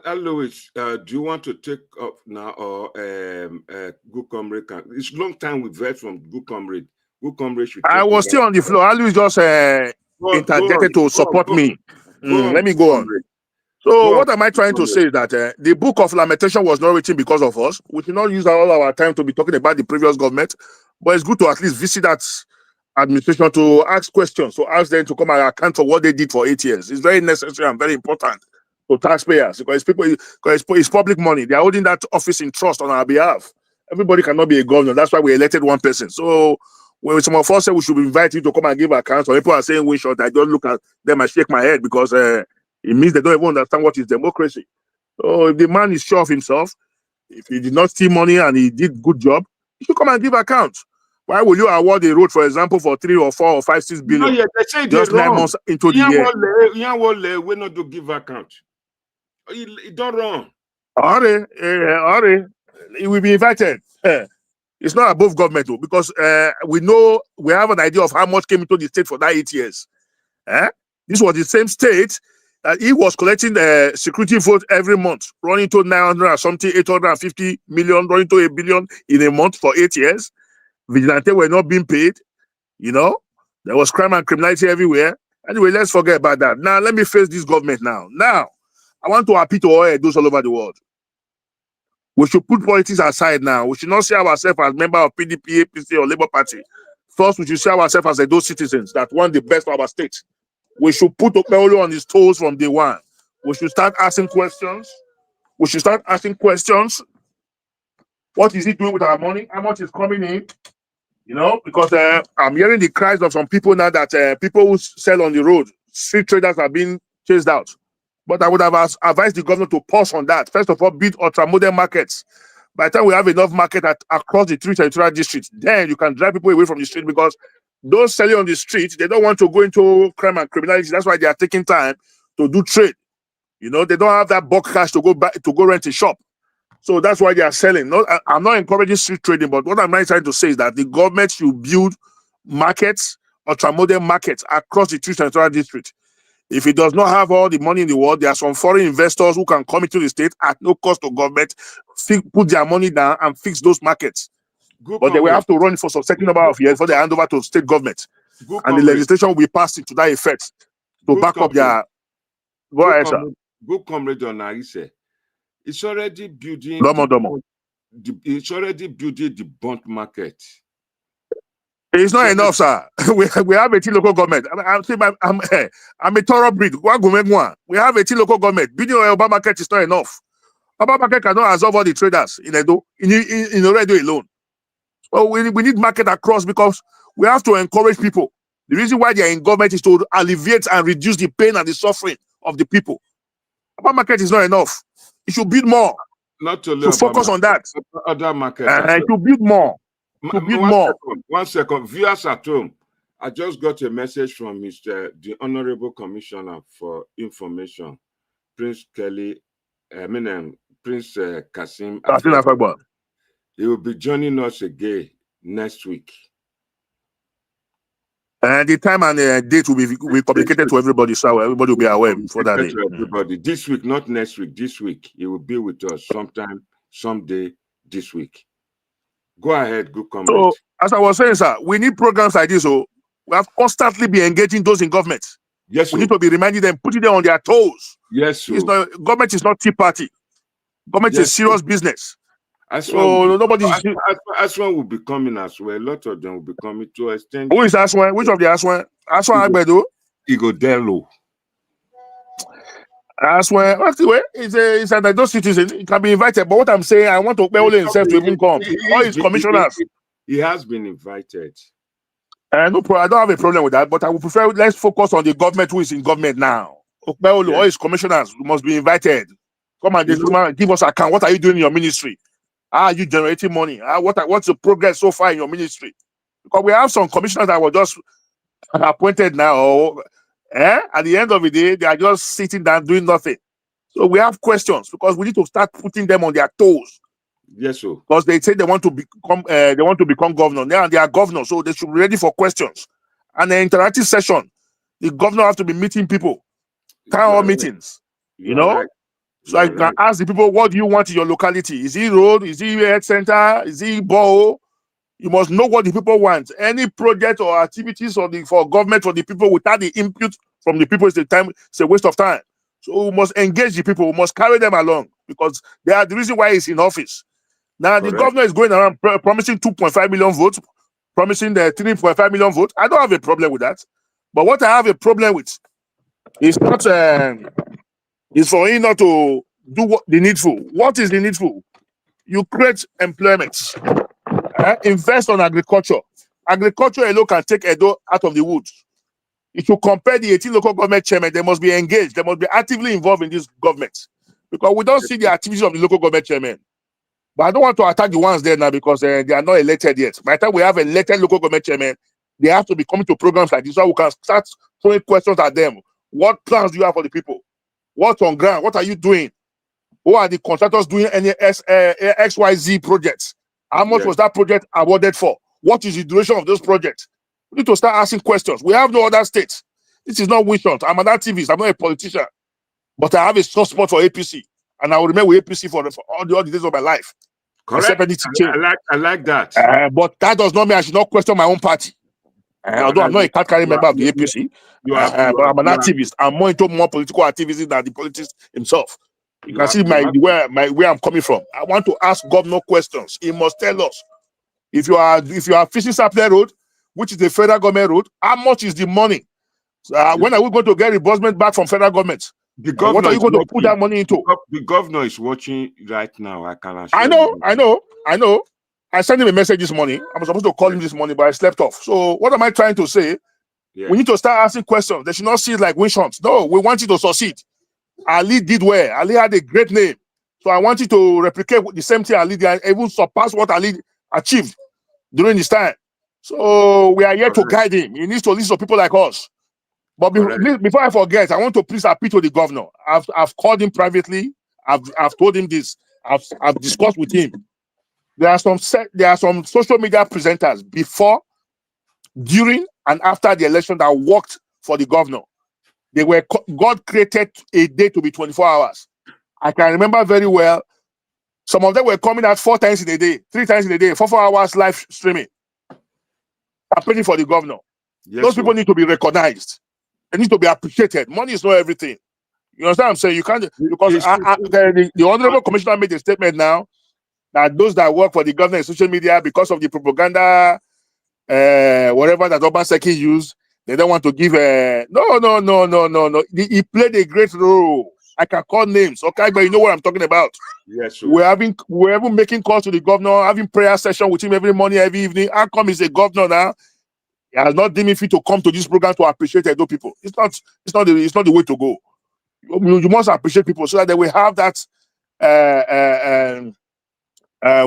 Alois, do you want to take up now or Good Comrade? It's a long time we've heard from Good Comrade. Good Comrade should I was still on the floor. Alois just interjected to support me. Let me go on. So what am I trying to say is that the book of lamentation was not written because of us. We should not use all our time to be talking about the previous government, but it's good to at least visit that administration to ask questions, to ask them to come and account for what they did for 8 years. It's very necessary and very important to taxpayers because it's public money. They are holding that office in trust on our behalf. Everybody cannot be a governor. That's why we elected one person. So when some of us say we should invite you to come and give accounts, or people are saying we should, I don't look at them and shake my head because it means they don't even understand what is democracy. So if the man is sure of himself, if he did not steal money and he did good job, he should come and give accounts. Why will you award a road, for example, for 3 or 4 or 5, 6 billion? Yeah, they say just 9 months into the year. We're not to give account. It don't wrong. He will be invited. It's not above government though, because we have an idea of how much came into the state for that 8 years. This was the same state that he was collecting the security vote every month, running to 900 or something, 850 million, running to 1 billion in a month for 8 years. Vigilante were not being paid. There was crime and criminality everywhere. Anyway, let's forget about that. Now, let me face this government now. Now, I want to appeal to all those all over the world. We should put politics aside now. We should not see ourselves as members of PDP, APC, or Labour Party. First, we should see ourselves as those citizens that want the best for our state. We should put OKPEBHOLLO on his toes from day one. We should start asking questions. We should start asking questions. What is he doing with our money? How much is coming in? You know, because I'm hearing the cries of some people now that people who sell on the road, street traders are being chased out. But I would have advised the governor to pause on that. First of all, build ultra-modern markets. By the time we have enough market across the three territorial districts, then you can drive people away from the street, because those selling on the street, they don't want to go into crime and criminality. That's why they are taking time to do trade. You know, they don't have that bulk cash to go back to go rent a shop. So that's why they are selling. I'm not encouraging street trading, but what I'm trying to say is that the government should build markets, ultra-modern markets across the three territorial districts. If it does not have all the money in the world, there are some foreign investors who can come into the state at no cost to government, put their money down and fix those markets. But they will have to run for some certain number of years before they hand over to state government. And the legislation will be passed to that effect to back up their... Go ahead, sir. Good comrade on Arise. It's already building... It's already building the bond market. It's not enough, sir. We have 18 local government. I'm a thorough breed. We have 18 local government. Building an urban market is not enough. Urban market cannot absorb all the traders in Oredo alone. So we need market across, because we have to encourage people. The reason why they are in government is to alleviate and reduce the pain and the suffering of the people. Urban market is not enough. It should build more. Not to focus on that. Other markets. It should build more. One second. Viewers at home, I just got a message from the Honorable Commissioner for Information, Prince Kassim Afegbua. He will be joining us again next week. And the time and the date will be communicated to everybody, so everybody will be aware for that day. Everybody, this week, not next week. This week, he will be with us someday this week. Go ahead, good comment. So, as I was saying, sir, we need programs like this. So we have constantly be engaging those in government. Yes, we need to be reminding them, putting them on their toes. Yes, sir. Government is not tea party. Government is serious business. Aswan will be coming as well. A lot of them will be coming to extend. Who is Aswan? Which of the Aswan? Aswan Agbedo? Igodelo. Aswan. It's an adult citizen. He can be invited. But what I'm saying, I want OKPEBHOLLO himself to even come. All his commissioners. He has been invited. No problem. I don't have a problem with that. But I would prefer, let's focus on the government who is in government now. OKPEBHOLLO, all his commissioners must be invited. Come and give us account. What are you doing in your ministry? How are you generating money? What's the progress so far in your ministry? Because we have some commissioners that were just appointed now. At the end of the day, they are just sitting down doing nothing. So we have questions, because we need to start putting them on their toes. Yes, sir. Because they say they want to become governor. Now they are governors, so they should be ready for questions. And an interactive session, the governor has to be meeting people, town hall meetings. You know. Right. So I can ask the people, what do you want in your locality? Is it road? Is it health center? Is it borough? You must know what the people want. Any project or activities for government, for the people, without the input from the people, it's a waste of time. So we must engage the people. We must carry them along, because they are the reason why he's in office. Now, the governor is going around promising 2.5 million votes, promising the 3.5 million votes. I don't have a problem with that. But what I have a problem with is not... is for him not to do the needful. What is the needful? You create employment. Invest on agriculture. Agriculture alone can take Edo out of the woods. If you compare the 18 local government chairmen, they must be engaged. They must be actively involved in this government. Because we don't see the activities of the local government chairmen. But I don't want to attack the ones there now, because they are not elected yet. By the time we have elected local government chairmen, they have to be coming to programs like this, so we can start throwing questions at them. What plans do you have for the people? What's on ground? What are you doing? Who are the contractors doing any XYZ projects? How much was that project awarded for? What is the duration of those projects? We need to start asking questions. We have no other states. This is not wish hunt. I'm an activist. I'm not a politician. But I have a soft spot for APC. And I will remain with APC for all the days of my life. Correct. I like that. But that does not mean I should not question my own party. Although I'm not a card carrying member of the APC, but I'm an activist. I'm more into more political activism than the politics himself. You can see where I'm coming from. I want to ask governor questions. He must tell us if you are fishing Sapler Road, which is the federal government road, how much is the money? When are we going to get reimbursement back from federal government? What are you going to put that money into? The governor is watching right now. I can assure I know. I sent him a message this morning. I was supposed to call him this morning, but I slept off. So what am I trying to say? Yeah. We need to start asking questions. They should not see it like win shots. No, we want you to succeed. Ali did well. Ali had a great name. So I want you to replicate the same thing Ali did and even surpass what Ali achieved during this time. So we are here to guide him. He needs to listen to people like us. But before I forget, I want to please appeal to the governor. I've called him privately. I've told him this. I've discussed with him. There are some social media presenters before, during, and after the election that worked for the governor. God created a day to be 24 hours. I can remember very well. Some of them were coming out 4 times in a day, 3 times in a day, 4 hours live streaming. Campaigning for the governor. Yes, those people need to be recognized. They need to be appreciated. Money is not everything. You understand what I'm saying? You can't, because the honorable commissioner made a statement now that those that work for the government in social media, because of the propaganda, whatever that Obaseki used, they don't want to give a no. He played a great role. I can call names, okay, but you know what I'm talking about. Yes, sir. We're even making calls to the governor, having prayer session with him every morning, every evening. How come he's a governor now? He has not deemed fit to come to this program to appreciate Edo people. It's not the way to go. You must appreciate people so that they will have that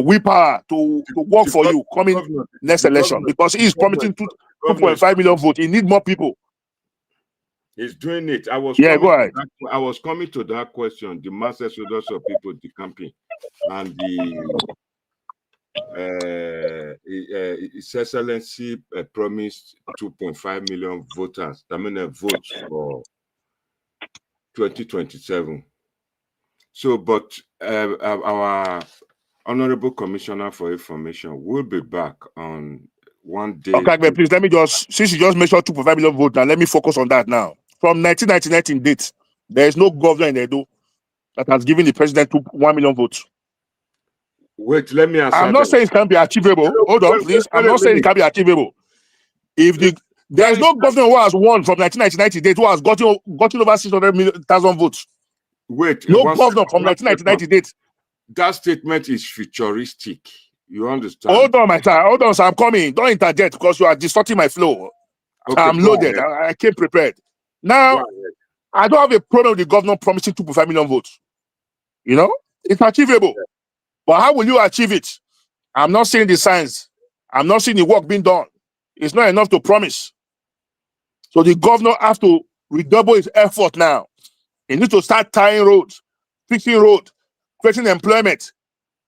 willpower to work for you coming next election, because he is promising 2.5 million votes. He needs more people. He's doing it. I was coming to that question. The mass exodus of people, the campaign, and His Excellency promised 2.5 million voters. I mean, votes for 2027. So, but our Honorable Commissioner for Information will be back on one day. Okay, please let me since you just mentioned 2.5 million votes, now let me focus on that now. From 1999 in date, there is no governor in Edo that has given the president 1 million votes. Wait, let me answer. I'm not saying it can be achievable. Hold on, please. I'm not saying it can be achievable. There's no governor who has won from 1999 to date who has gotten over 600,000 votes. Wait, no governor from 1999 to date. That statement is futuristic. You understand? Hold on, my sir. Hold on, sir. I'm coming. Don't interject because you are distorting my flow. Okay, I'm loaded. I came prepared. Now, I don't have a problem with the governor promising 2.5 million votes. You know, it's achievable. But how will you achieve it? I'm not seeing the signs. I'm not seeing the work being done. It's not enough to promise. So the governor has to redouble his effort now. He needs to start tying roads, fixing roads, creating employment,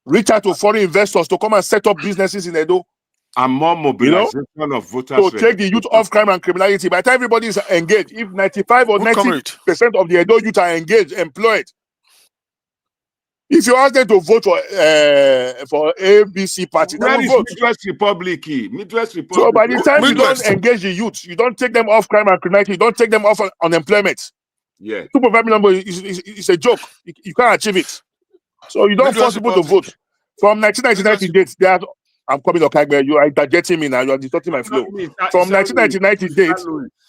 reach out to foreign investors to come and set up businesses in Edo. And more mobilization of voters. To take the youth off crime and criminality. By the time everybody is engaged, if 95 or 90% of the Edo youth are engaged, employed, if you ask them to vote for ABC party, where they is will vote. Midwest Republic? So by the time you don't engage the youth, you don't take them off crime and criminality, you don't take them off unemployment. Yeah. 2.5 million is a joke. You can't achieve it. So you don't force people to vote. From 1999 to date, I'm coming to Kagbe. You are interjecting me now. You are distorting my flow. From 1999 to date,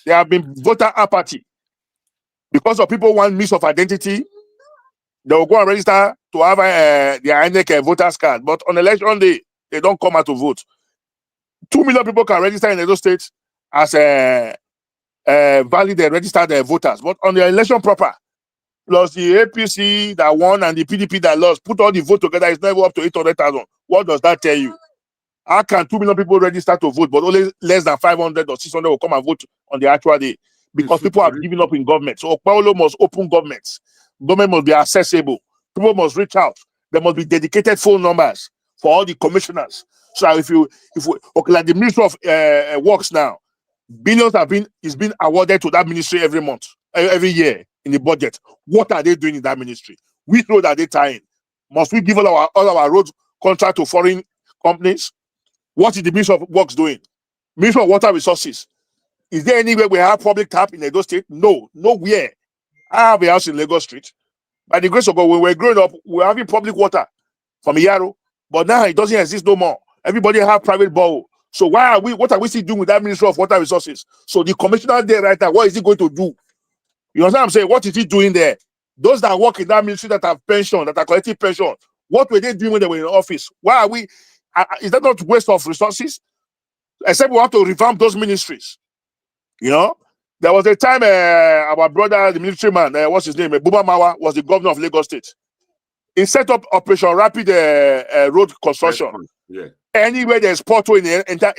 there have been voter apathy. Because of people want mix of identity, they will go and register to have their INEC voters card. But on election day, they don't come out to vote. 2 million people can register in Edo State as valid registered voters. But on the election proper, plus the APC that won and the PDP that lost, put all the vote together, it's never up to 800,000. What does that tell you? How can 2 million people register to vote, but only less than 500 or 600 will come and vote on the actual day? Because people have given up in government. So OKPEBHOLLO must open governments. Government must be accessible. People must reach out. There must be dedicated phone numbers for all the commissioners. So like the Ministry of Works now, billions is being awarded to that ministry every month, every year in the budget. What are they doing in that ministry? Which road are they tying? Must we give all our road contract to foreign companies? What is the Ministry of Works doing? Ministry of Water Resources. Is there anywhere we have public tap in Lagos State? No, nowhere. I have a house in Lagos Street. By the grace of God, when we were growing up, we were having public water from Iyaro, but now it doesn't exist no more. Everybody have private borehole. So what are we still doing with that Ministry of Water Resources? So the commissioner there right now, what is he going to do? You understand what I'm saying? What is he doing there? Those that work in that ministry that have pension, that are collecting pension, what were they doing when they were in office? Why are we, is that not waste of resources? Except we have to revamp those ministries. You know? There was a time our brother, the military man, what's his name? Buba Mawa was the governor of Lagos State. He set up Operation Rapid Road Construction. Yeah. Anywhere there's pothole in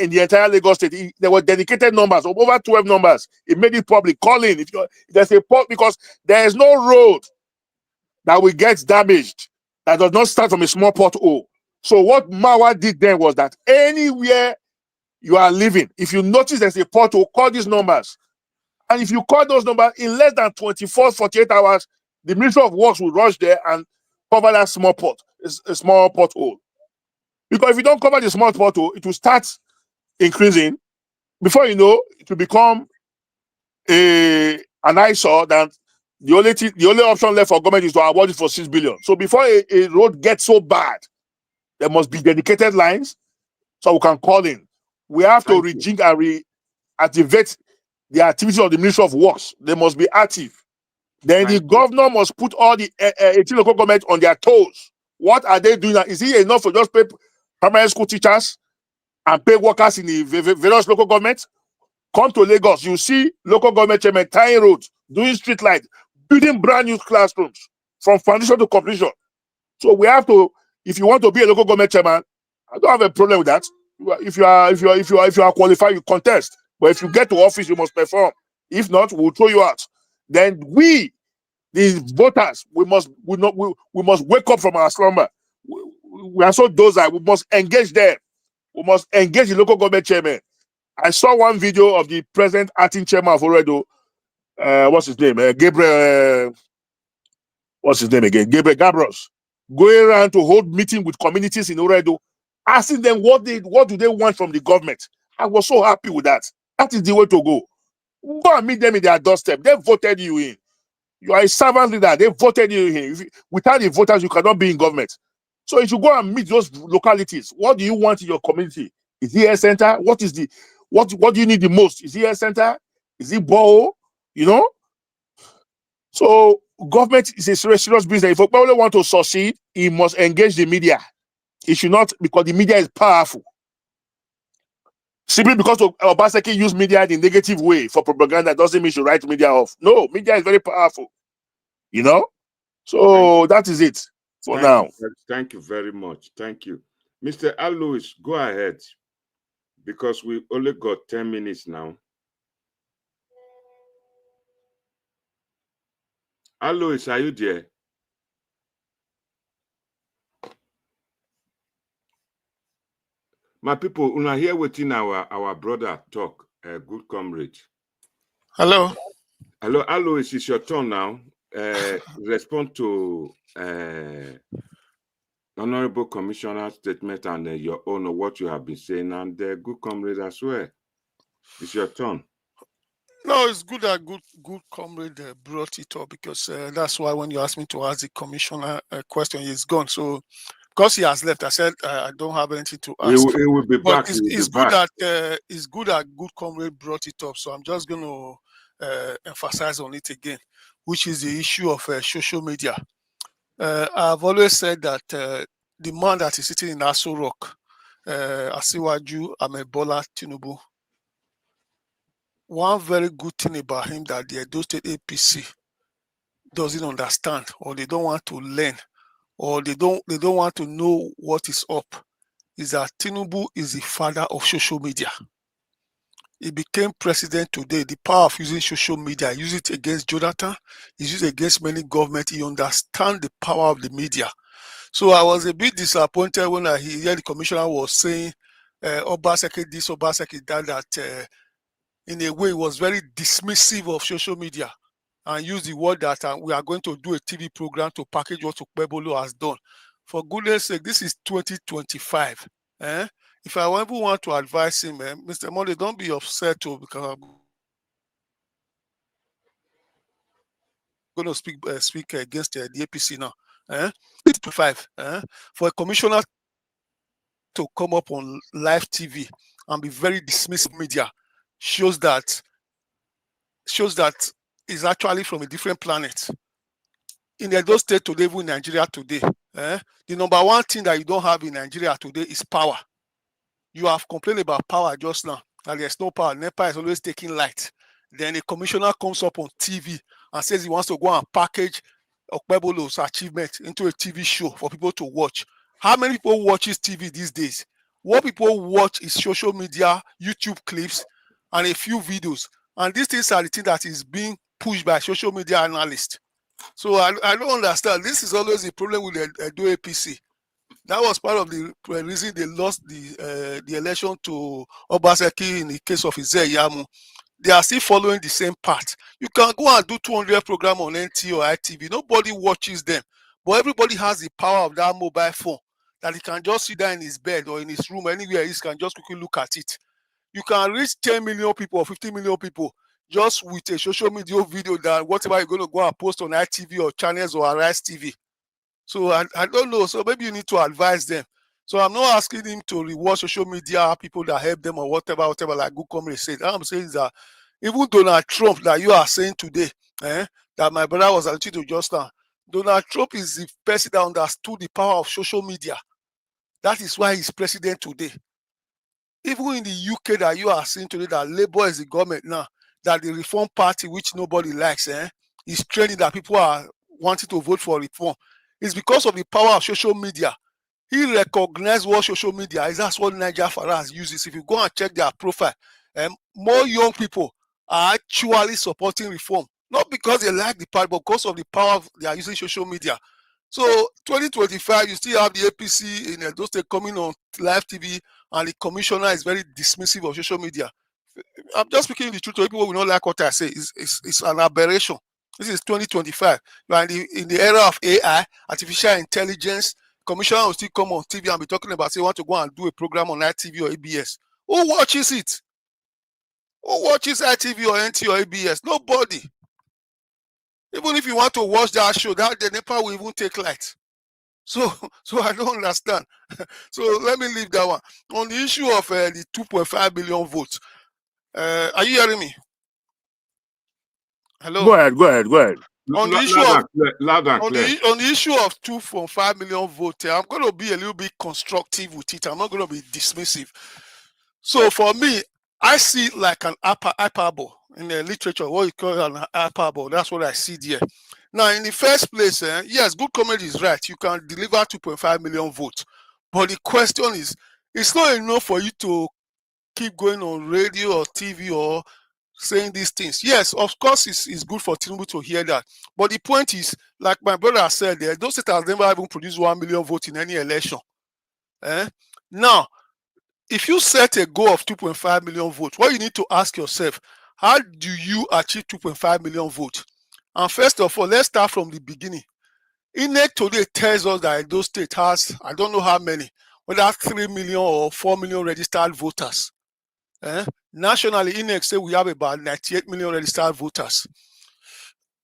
the entire Lagos State, there were dedicated numbers of over 12 numbers. It made it public. Call in if there's a pot, because there is no road that will get damaged that does not start from a small pothole. So what Mawa did then was that anywhere you are living, if you notice there's a pothole, call these numbers. And if you call those numbers in less than 24, 48 hours, the Ministry of Works will rush there and cover that small small pothole. Because if you don't cover the small pothole, it will start increasing. Before you know, it will become an eyesore that the only option left for government is to award it for 6 billion. So before a road gets so bad, there must be dedicated lines so we can call in. We have to rejig and reactivate the activity of the Ministry of Works. They must be active. Then the governor must put all the 18 local governments on their toes. What are they doing now? Is it enough to just pay primary school teachers and pay workers in the various local governments? Come to Lagos, you see local government chairmen tying roads, doing street lights, building brand new classrooms from foundation to completion. So we have to, if you want to be a local government chairman, I don't have a problem with that. If you are qualified, you contest. But if you get to office, you must perform. If not, we'll throw you out. Then we, the voters, we must wake up from our slumber. We are so docile. We must engage them. We must engage the local government chairman. I saw one video of the present acting chairman of Oredo. What's his name? Gabriel. What's his name again? Gabriel Gabros. Going around to hold meeting with communities in Oredo, asking them what do they want from the government. I was so happy with that. That is the way to go. Go and meet them in their doorstep. They voted you in. You are a servant leader. They voted you in. Without the voters, you cannot be in government. So if you go and meet those localities, what do you want in your community? Is it a center? What do you need the most? Is it a center? Is it borehole? You know? So government is a serious business. If Okpebholo want to succeed, he must engage the media. He should not, because the media is powerful. Simply because Obaseki used media in a negative way for propaganda doesn't mean you should write media off. No, media is very powerful. You know? So that is it for now. Thank you very much. Thank you. Mr. Alois, go ahead. Because we only got 10 minutes now. Alois, are you there? My people, una here waiting our brother talk, good comrade. Hello. Hello, Alois, it's your turn now. Respond to Honorable Commissioner's statement and your own of what you have been saying, and good comrade as well. It's your turn. No, it's good that good comrade brought it up, because that's why when you asked me to ask the commissioner a question, he's gone. So because he has left, I said I don't have anything to ask. He will be back. It's good that good comrade brought it up. So I'm just going to emphasize on it again, which is the issue of social media. I've always said that the man that is sitting in Aso Rock, Asiwaju Amebola Tinubu, one very good thing about him that the Edo State APC doesn't understand, or they don't want to learn, or they don't want to know what is up, is that Tinubu is the father of social media. He became president today. The power of using social media, he used it against Jonathan, he used it against many governments. He understands the power of the media. So I was a bit disappointed when I heard the commissioner was saying Obaseki this, Obaseki that in a way was very dismissive of social media, and used the word that we are going to do a TV program to package what OKPEBHOLLO has done. For goodness sake, this is 2025. if I ever want to advise him, Mr. Monday, don't be upset too, because I'm going to speak against the APC now. 5 for a commissioner to come up on live TV and be very dismissive media shows that is actually from a different planet. In Edo State today, even in Nigeria today, the number one thing that you don't have in Nigeria today is power. You have complained about power just now, and there's no power. NEPA is always taking light. Then a commissioner comes up on TV and says he wants to go and package OKPEBHOLLO's achievement into a TV show for people to watch. How many people watches TV these days? What people watch is social media, YouTube clips, and a few videos. And these things are the things that is being pushed by social media analysts. So I don't understand. This is always the problem with the Edo APC. That was part of the reason they lost the election to Obaseki in the case of Izeyamu. They are still following the same path. You can go and do 200 programs on NT or ITV. Nobody watches them. But everybody has the power of that mobile phone that he can just sit down in his bed or in his room, anywhere he can just quickly look at it. You can reach 10 million people or 50 million people just with a social media video that whatever you're going to go and post on ITV or channels or Arise TV. So I don't know. So maybe you need to advise them. So I'm not asking him to reward social media people that help them or whatever, like good comrade said. I'm saying that even Donald Trump that you are saying today, that my brother was alluding to just now, Donald Trump is the person that understood the power of social media. That is why he's president today. Even in the UK that you are seeing today, that Labour is the government now, that the Reform Party, which nobody likes, is training that people are wanting to vote for reform. It's because of the power of social media. He recognized what social media is. That's what Niger Farage uses. If you go and check their profile, more young people are actually supporting reform. Not because they like the party, but because of the power they are using social media. So 2025, you still have the APC in Edo State coming on live TV, and the commissioner is very dismissive of social media. I'm just speaking the truth. People will not like what I say. It's an aberration. This is 2025. You are in the era of AI, artificial intelligence. Commissioner will still come on TV and be talking about, say, want to go and do a program on ITV or ABS. Who watches it? Who watches ITV or NT or ABS? Nobody. Even if you want to watch that show, that the NEPA will even take light. So I don't understand. So let me leave that one. On the issue of the 2.5 billion votes, are you hearing me? Hello. Go ahead. On the issue loud and clear. On the issue of 2.5 million votes, I'm going to be a little bit constructive with it. I'm not going to be dismissive. So for me, I see it like an hyperbole in the literature. What you call an hyperbole? That's what I see there. Now, in the first place, yes, good comedy is right. You can deliver 2.5 million votes, but the question is, it's not enough for you to keep going on radio or TV or saying these things. Yes, of course, it's good for Tinubu to hear that. But the point is, like my brother said there, those states have never even produced 1 million votes in any election. Now, if you set a goal of 2.5 million votes, what you need to ask yourself, how do you achieve 2.5 million votes? And first of all, let's start from the beginning. INEC today tells us that Edo State has, I don't know how many, whether 3 million or 4 million registered voters. Nationally, INEC say we have about 98 million registered voters.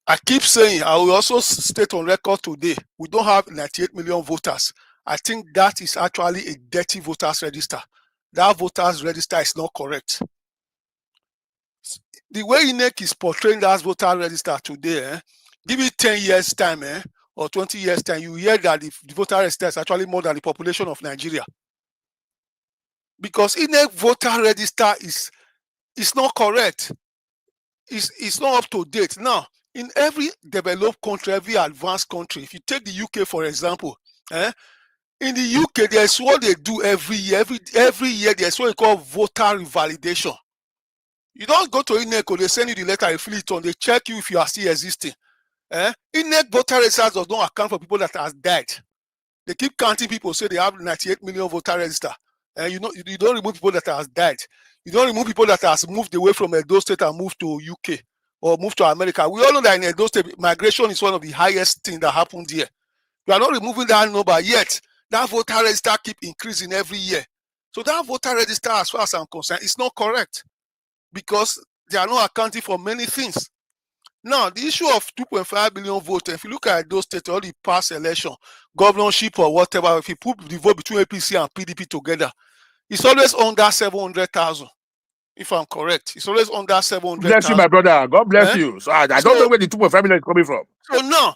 I keep saying, I will also state on record today, we don't have 98 million voters. I think that is actually a dirty voters register. That voters register is not correct. The way INEC is portraying that voter register today, give it 10 years time or 20 years time, you hear that the voter register is actually more than the population of Nigeria. Because INEC voter register is not correct. It's not up to date. Now, in every developed country, every advanced country, if you take the UK for example, in the UK, there's what they do every year. Every year, there's what they call voter revalidation. You don't go to INEC or they send you the letter, you fill it on, they check you if you are still existing. INEC voter registers does not account for people that have died. They keep counting people, say they have 98 million voter register. You don't remove people that have died. You don't remove people that have moved away from Edo State and moved to UK or moved to America. We all know that in Edo State, migration is one of the highest things that happened here. You are not removing that number yet. That voter register keep increasing every year. So that voter register, as far as I'm concerned, is not correct because they are not accounting for many things. Now, the issue of 2.5 million votes, if you look at those states, all the past election, governorship or whatever, if you put the vote between APC and PDP together, it's always under 700,000. If I'm correct, it's always under 700,000. Bless you, my brother. God bless you. So I don't know where the 2.5 million is coming from. So now,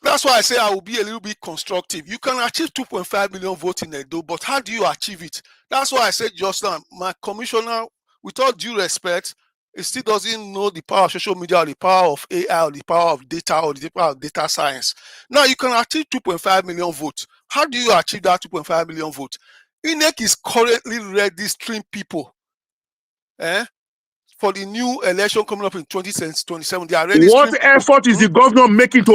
that's why I say I will be a little bit constructive. You can achieve 2.5 million votes in Edo, but how do you achieve it? That's why I said just now, my commissioner, with all due respect, it still doesn't know the power of social media or the power of AI or the power of data or the power of data science. Now, you can achieve 2.5 million votes. How do you achieve that 2.5 million votes? INEC is currently registering people for the new election coming up in 2027. They are registering What people. effort is the governor making to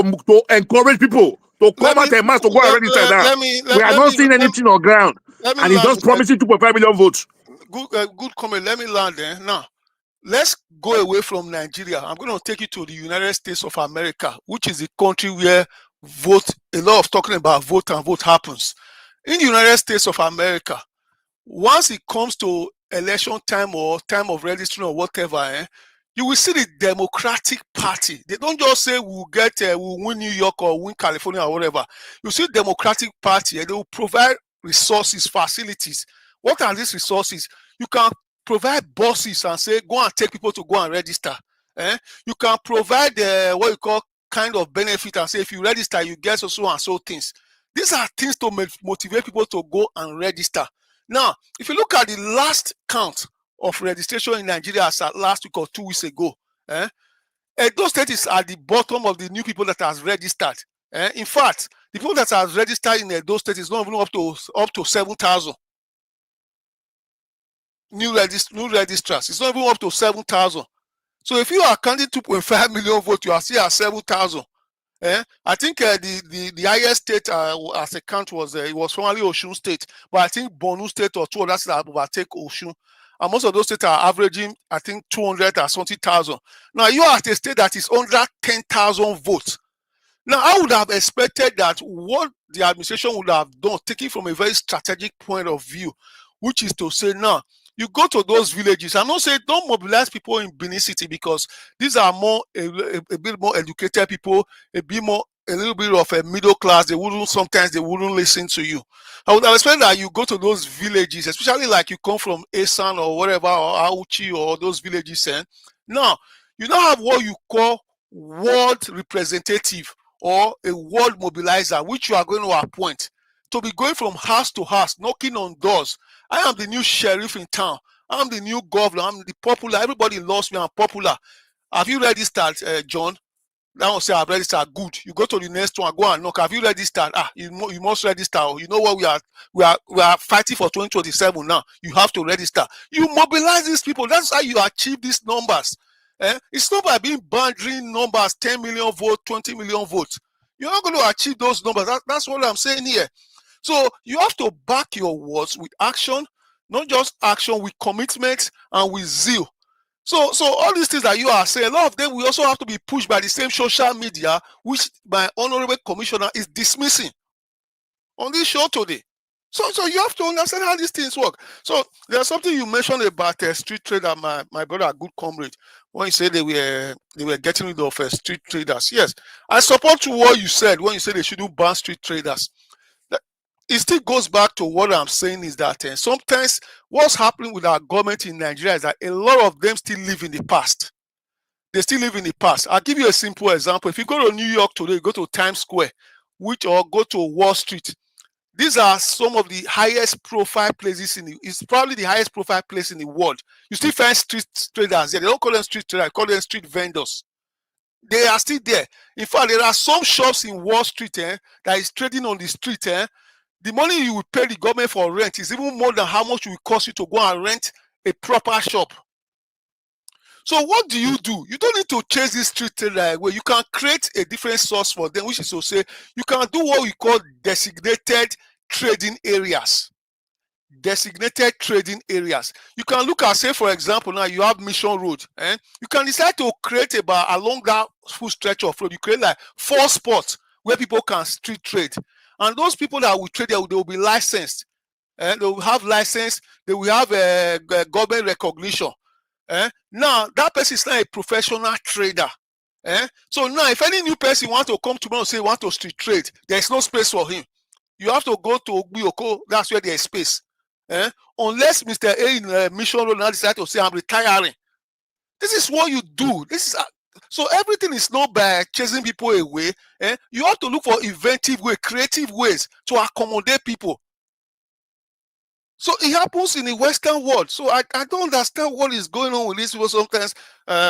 encourage people to come out and mass to go and register now? We are not seeing anything on ground. And he's just promising 2.5 million votes. Good comment. Let me land there. Now, let's go away from Nigeria. I'm going to take you to the United States of America, which is the country where a lot of talking about vote and vote happens. In the United States of America, once it comes to election time or time of registering or whatever, you will see the Democratic Party. They don't just say we'll win New York or win California or whatever. You see Democratic Party, and they will provide resources, facilities. What are these resources? You can provide buses and say, go and take people to go and register. You can provide what you call kind of benefit and say, if you register, you get so and so things. These are things to motivate people to go and register. Now, if you look at the last count of registration in Nigeria as at last week or 2 weeks ago, Edo State is at the bottom of the new people that has registered. In fact, the people that has registered in Edo State is not even up to 7,000. New registrars. It's not even up to 7,000. So if you are counting 2.5 million votes, you are still at 7,000. I think the highest state as a count was it was formerly Osun State, but I think Borno State or two others that overtake Osun. And most of those states are averaging, I think, 200 or something thousand. Now you are at a state that is under 10,000 votes. Now I would have expected that what the administration would have done, taking from a very strategic point of view, which is to say, now you go to those villages. I'm not saying don't mobilize people in Benin City because these are a bit more educated people, a little bit of a middle class. Sometimes they wouldn't listen to you. I would expect that you go to those villages, especially like you come from Esan or whatever, or Auchi or those villages. Now, you don't have what you call ward representative or a ward mobilizer, which you are going to appoint to be going from house to house, knocking on doors. I am the new sheriff in town. I'm the new governor. I'm the popular. Everybody loves me. I'm popular. Have you registered, John? Now say I've registered. Good. You go to the next one. Go and knock. Have you registered? You must register. You know what we are fighting for 2027 now. You have to register. You mobilize these people. That's how you achieve these numbers. It's not by being boundary numbers, 10 million votes, 20 million votes. You're not going to achieve those numbers. That's what I'm saying here. So you have to back your words with action, not just action, with commitment and with zeal. So all these things that you are saying, a lot of them will also have to be pushed by the same social media, which my honorable commissioner is dismissing on this show today. So you have to understand how these things work. So there's something you mentioned about street trader, my brother, a good comrade, when you say they were getting rid of street traders. Yes, I support what you said when you said they shouldn't ban street traders. It still goes back to what I'm saying is that sometimes what's happening with our government in Nigeria is that a lot of them still live in the past. They still live in the past. I'll give you a simple example. If you go to New York today, go to Times Square, or go to Wall Street. These are some of the highest profile places it's probably the highest profile place in the world. You still find street traders there. They don't call them street traders, they call them street vendors. They are still there. In fact, there are some shops in Wall Street that is trading on the street. The money you will pay the government for rent is even more than how much it will cost you to go and rent a proper shop. So what do? You don't need to chase this street trader away. You can create a different source for them, which is to say you can do what we call designated trading areas. Designated trading areas. You can look at, say, for example, now you have Mission Road. You can decide to create along that full stretch of road. You create like 4 spots where people can street trade. And those people that will trade there, they will be licensed. They will have license. They will have government recognition. Now that person is not a professional trader. So now, if any new person want to come tomorrow and say want to street trade, there is no space for him. You have to go to Ogbioko. That's where there is space. Unless Mr. A in Mission Road now decide to say I'm retiring. This is what you do. This is so everything is not by chasing people away. You have to look for inventive way, creative ways to accommodate people. So it happens in the Western world. So I don't understand what is going on with these people. Sometimes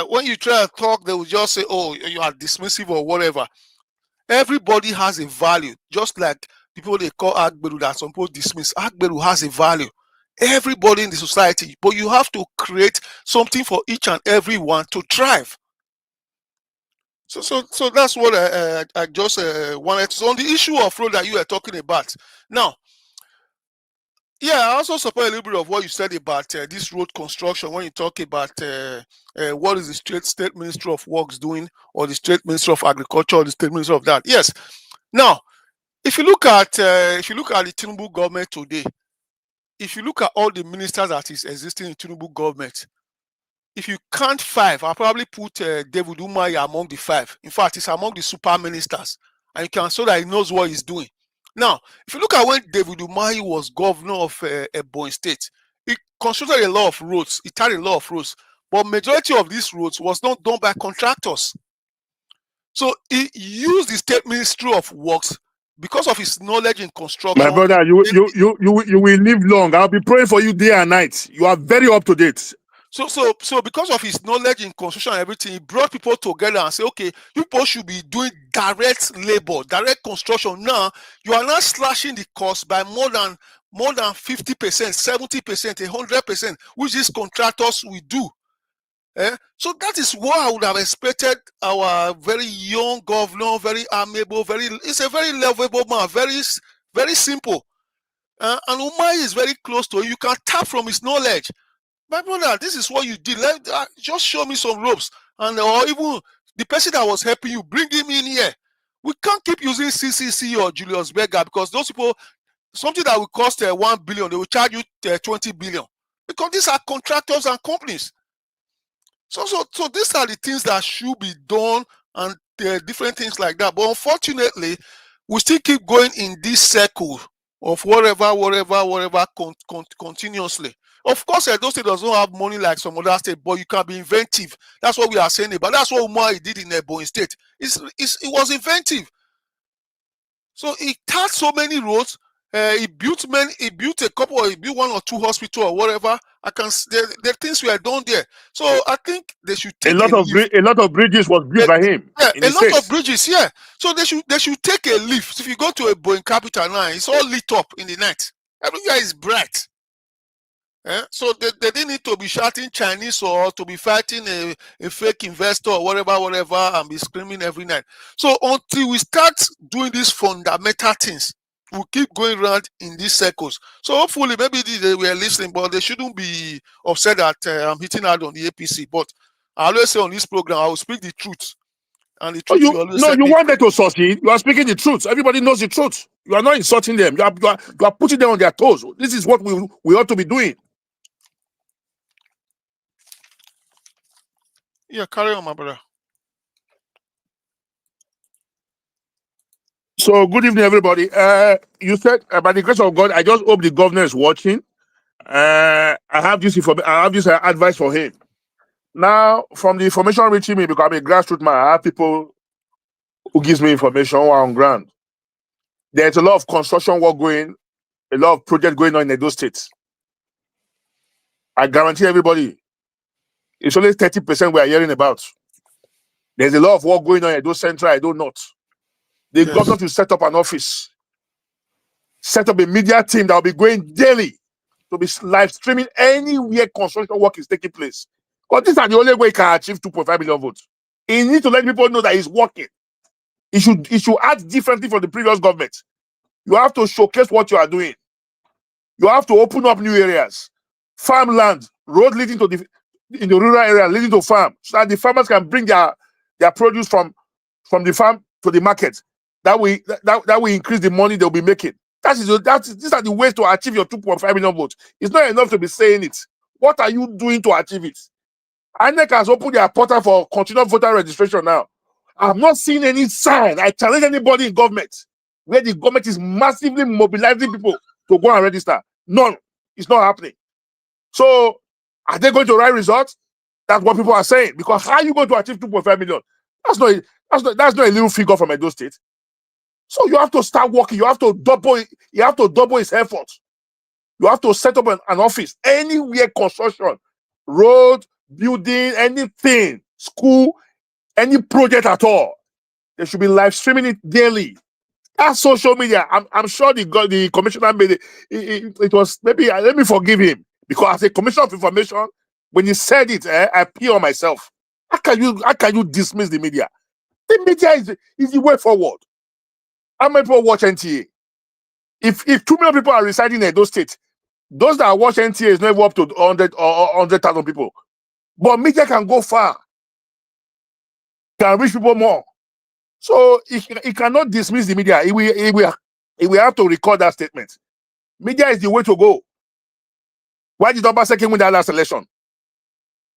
when you try to talk, they will just say, oh, you are dismissive or whatever. Everybody has a value. Just like people they call Agberu that some people dismiss. Agberu has a value. Everybody in the society. But you have to create something for each and every one to thrive. So that's what I just wanted. So on the issue of road that you are talking about. Now, yeah, I also support a little bit of what you said about this road construction when you talk about what is the state Ministry of Works doing, or the state Ministry of Agriculture, or the state Ministry of that. Yes. Now, if you look at the Tinubu government today, if you look at all the ministers that is existing in Tinubu government, if you count 5, I'll probably put David Umahi among the 5. In fact, it's among the super ministers, and you can show that he knows what he's doing. Now, if you look at when David Umahi was governor of Ebonyi State, he constructed a lot of roads. He tied a lot of roads, but majority of these roads was not done by contractors. So he used the state Ministry of Works because of his knowledge in construction. My brother, you will live long. I'll be praying for you day and night. You are very up to date. So because of his knowledge in construction and everything, he brought people together and said, okay, you people should be doing direct labor, direct construction. Now you are not slashing the cost by more than 50%, 70%, 100%, which these contractors will do. So that is what I would have expected our very young governor, very amiable, it's a very lovable man, very, very simple. And Umahi is very close to him. You can tap from his knowledge. My brother, this is what you did. Just show me some ropes. And or even the person that was helping you, bring him in here. We can't keep using CCC or Julius Berger, because those people, something that will cost 1 billion, they will charge you 20 billion. Because these are contractors and companies. So these are the things that should be done, and different things like that. But unfortunately, we still keep going in this circle of whatever continuously. Of course, Edo State does not have money like some other states, but you can be inventive. That's what we are saying about. That's what Umahi did in Ebonyi State. It was inventive. So he touched so many roads. He built one or two hospitals or whatever. The things were done there. So I think they should take a lot of bridges was built by him. Yeah, a lot of bridges. Yeah. So they should take a lift. If you go to Ebonyi capital now, it's all lit up in the night. Everywhere is bright. So they didn't need to be shouting Chinese or to be fighting a fake investor or whatever, and be screaming every night. So until we start doing these fundamental things, we'll keep going around in these circles. So hopefully, maybe they were listening, but they shouldn't be upset that I'm hitting out on the APC. But I always say on this program, I will speak the truth. And the truth you want them to succeed. You are speaking the truth. Everybody knows the truth. You are not insulting them. You are putting them on their toes. This is what we ought to be doing. Yeah, carry on, my brother. So, good evening, everybody. You said, by the grace of God, I just hope the governor is watching. I have this advice for him. Now, from the information reaching me, because I'm a grassroots man, I have people who gives me information on ground. There's a lot of construction work going, a lot of projects going on in Edo State. I guarantee everybody, it's only 30% we are hearing about. There's a lot of work going on in Edo Central, Edo North. The government to set up an office, set up a media team that will be going daily to be live streaming anywhere construction work is taking place. Because these are the only way he can achieve 2.5 million votes. He needs to let people know that he's working. He should act differently from the previous government. You have to showcase what you are doing. You have to open up new areas, farmland, road leading to in the rural area leading to farm, so that the farmers can bring their produce from the farm to the market. That will increase the money they'll be making. These are the ways to achieve your 2.5 million votes. It's not enough to be saying it. What are you doing to achieve it? INEC has opened their portal for continuous voter registration now. I've not seen any sign. I challenge anybody in government where the government is massively mobilizing people to go and register. None. It's not happening. So, are they going to write results? That's what people are saying. Because how are you going to achieve 2.5 million? That's not a little figure from Edo State. So you have to start working. You have to double its efforts. You have to set up an office anywhere, construction, road, building, anything, school, any project at all. They should be live streaming it daily. That's social media. I'm sure the commissioner made it. It was maybe let me forgive him because as a commissioner of information, when he said it, I pee on myself. How can you dismiss the media? The media is the way forward. How many people watch NTA? If 2 million people are residing in those states, those that watch NTA is never up to 100 or 100,000 people. But media can go far, can reach people more. So it cannot dismiss the media. It will have to record that statement. Media is the way to go. Why did Obaseki win that last election?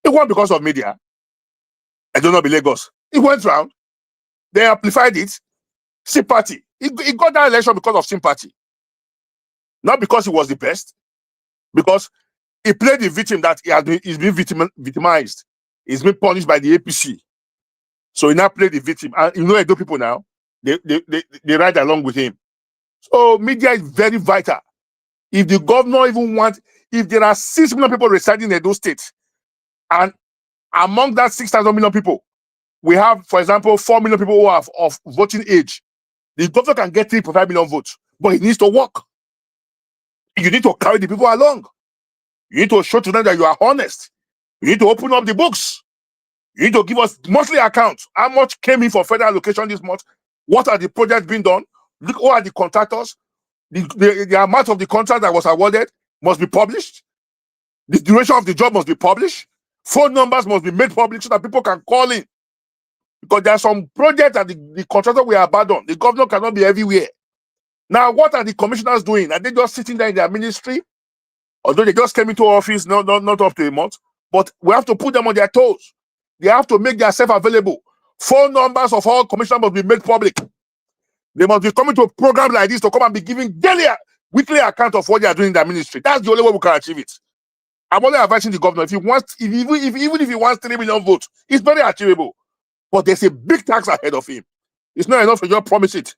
It wasn't because of media. I don't know, be Lagos. It went round. They amplified it. Sympathy. It got that election because of sympathy. Not because he was the best. Because he played the victim that he's been victimized. He's been punished by the APC. So he now played the victim. And you know, Edo people now, they ride along with him. So media is very vital. If the governor if there are 6 million people residing in Edo State, and among that 6,000 million people, we have, for example, 4 million people who are of voting age, the governor can get 3.5 million votes, but he needs to work. You need to carry the people along. You need to show to them that you are honest. You need to open up the books. You need to give us monthly accounts. How much came in for federal allocation this month? What are the projects being done? Look, who are the contractors? The amount of the contract that was awarded must be published. The duration of the job must be published. Phone numbers must be made public so that people can call in. Because there are some projects that the contractor will abandon. The governor cannot be everywhere. Now, what are the commissioners doing? Are they just sitting there in their ministry? Although they just came into office, not up to a month. But we have to put them on their toes. They have to make themselves available. Phone numbers of all commissioners must be made public. They must be coming to a program like this to come and be giving daily, weekly account of what they are doing in their ministry. That's the only way we can achieve it. I'm only advising the governor, even if he wants 3 million votes, it's very achievable. But there's a big tax ahead of him. It's not enough to just promise it.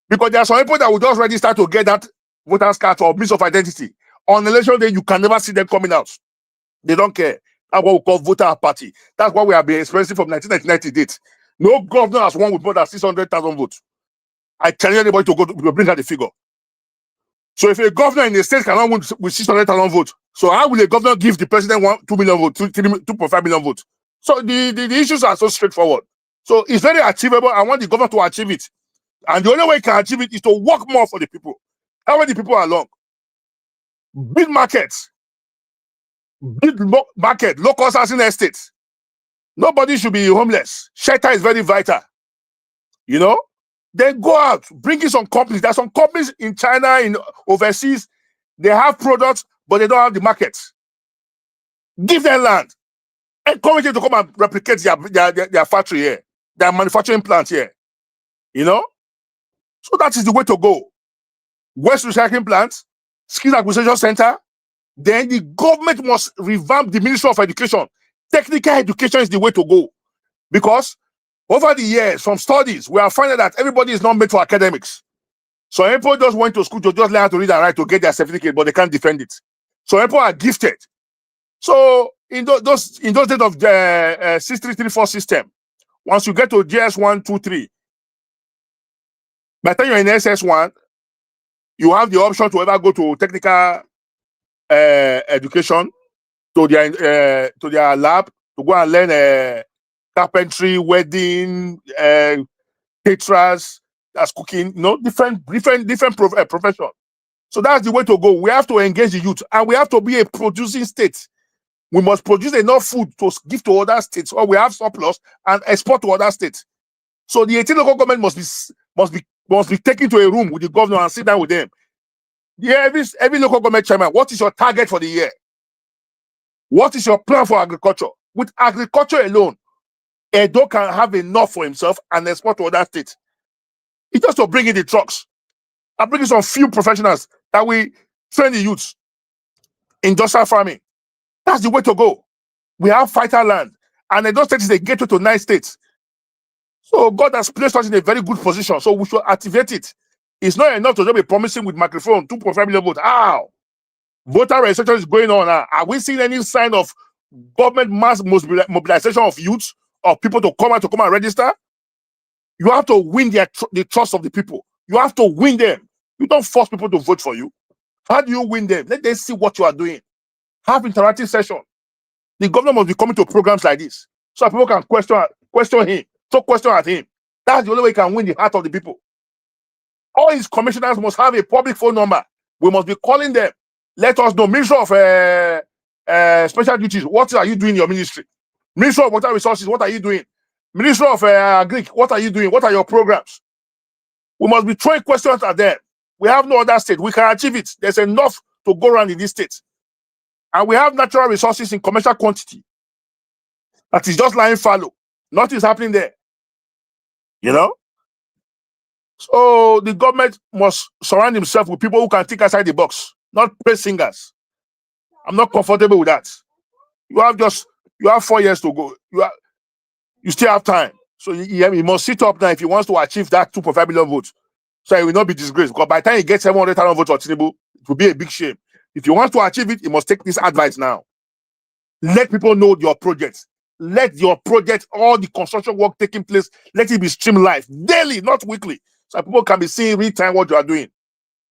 Because there are some people that will just register to get that voter's card or means of identity. On election day, you can never see them coming out. They don't care. That's what we call voter apathy. That's what we have been experiencing from 1999 to date. No governor has won with more than 600,000 votes. I challenge anybody to bring out the figure. So if a governor in the state cannot win with 600,000 votes, so how will a governor give the president 2 million votes, 2.5 million votes? So the issues are so straightforward. So it's very achievable. I want the governor to achieve it. And the only way he can achieve it is to work more for the people. Help the people along. Build markets. Build market, local housing estates. Nobody should be homeless. Shelter is very vital. You know? Then go out, bring in some companies. There are some companies in China, in overseas, they have products, but they don't have the markets. Give them land. Encourage them to come and replicate their factory here, their manufacturing plant here. You know? So that is the way to go. Waste recycling plants, skills acquisition center. Then the government must revamp the Ministry of Education. Technical education is the way to go. Because over the years, from studies, we are finding that everybody is not made for academics. So people just went to school to just learn how to read and write to get their certificate, but they can't defend it. So people are gifted. So in those days of the 6334 system, once you get to JS1, 2, 3, by the time you're in SS1, you have the option to ever go to technical education, to their lab, to go and learn carpentry, wedding, caterers, that's cooking, you know, different profession. So that's the way to go. We have to engage the youth, and we have to be a producing state. We must produce enough food to give to other states, or we have surplus and export to other states. So the 18 local government must be taken to a room with the governor and sit down with them. Yeah, every local government chairman, what is your target for the year? What is your plan for agriculture? With agriculture alone, Edo can have enough for himself and export to other states. It's just to bring in the trucks and bring in some few professionals that we train the youths. Industrial farming. That's the way to go. We have fighter land, and Edo State is a gateway to 9 states. So God has placed us in a very good position. So we should activate it. It's not enough to just be promising with microphone 2.5 million votes. How? Voter registration is going on now. Are we seeing any sign of government mass mobilization of youths, of people to come and register? You have to win the trust of the people. You have to win them. You don't force people to vote for you. How do you win them? Let them see what you are doing. Have interactive session. The government must be coming to programs like this so people can question him, throw question at him. That's the only way he can win the heart of the people. All his commissioners must have a public phone number. We must be calling them. Let us know. Minister of Special Duties, what are you doing in your ministry? Minister of Water Resources, what are you doing? Minister of Agric, what are you doing? What are your programs? We must be throwing questions at them. We have no other state. We can achieve it. There's enough to go around in this state. And we have natural resources in commercial quantity. That is just lying fallow. Nothing is happening there. You know? So the government must surround himself with people who can think outside the box, not praise singers. I'm not comfortable with that. You have 4 years to go. You still have time. So he must sit up now if he wants to achieve that 2.5 million votes. So he will not be disgraced. Because by the time he gets 700,000 votes for Tinubu, it will be a big shame. If he wants to achieve it, he must take this advice now. Let people know your projects. Let your project, all the construction work taking place, let it be streamlined daily, not weekly. So people can be seeing real time what you are doing.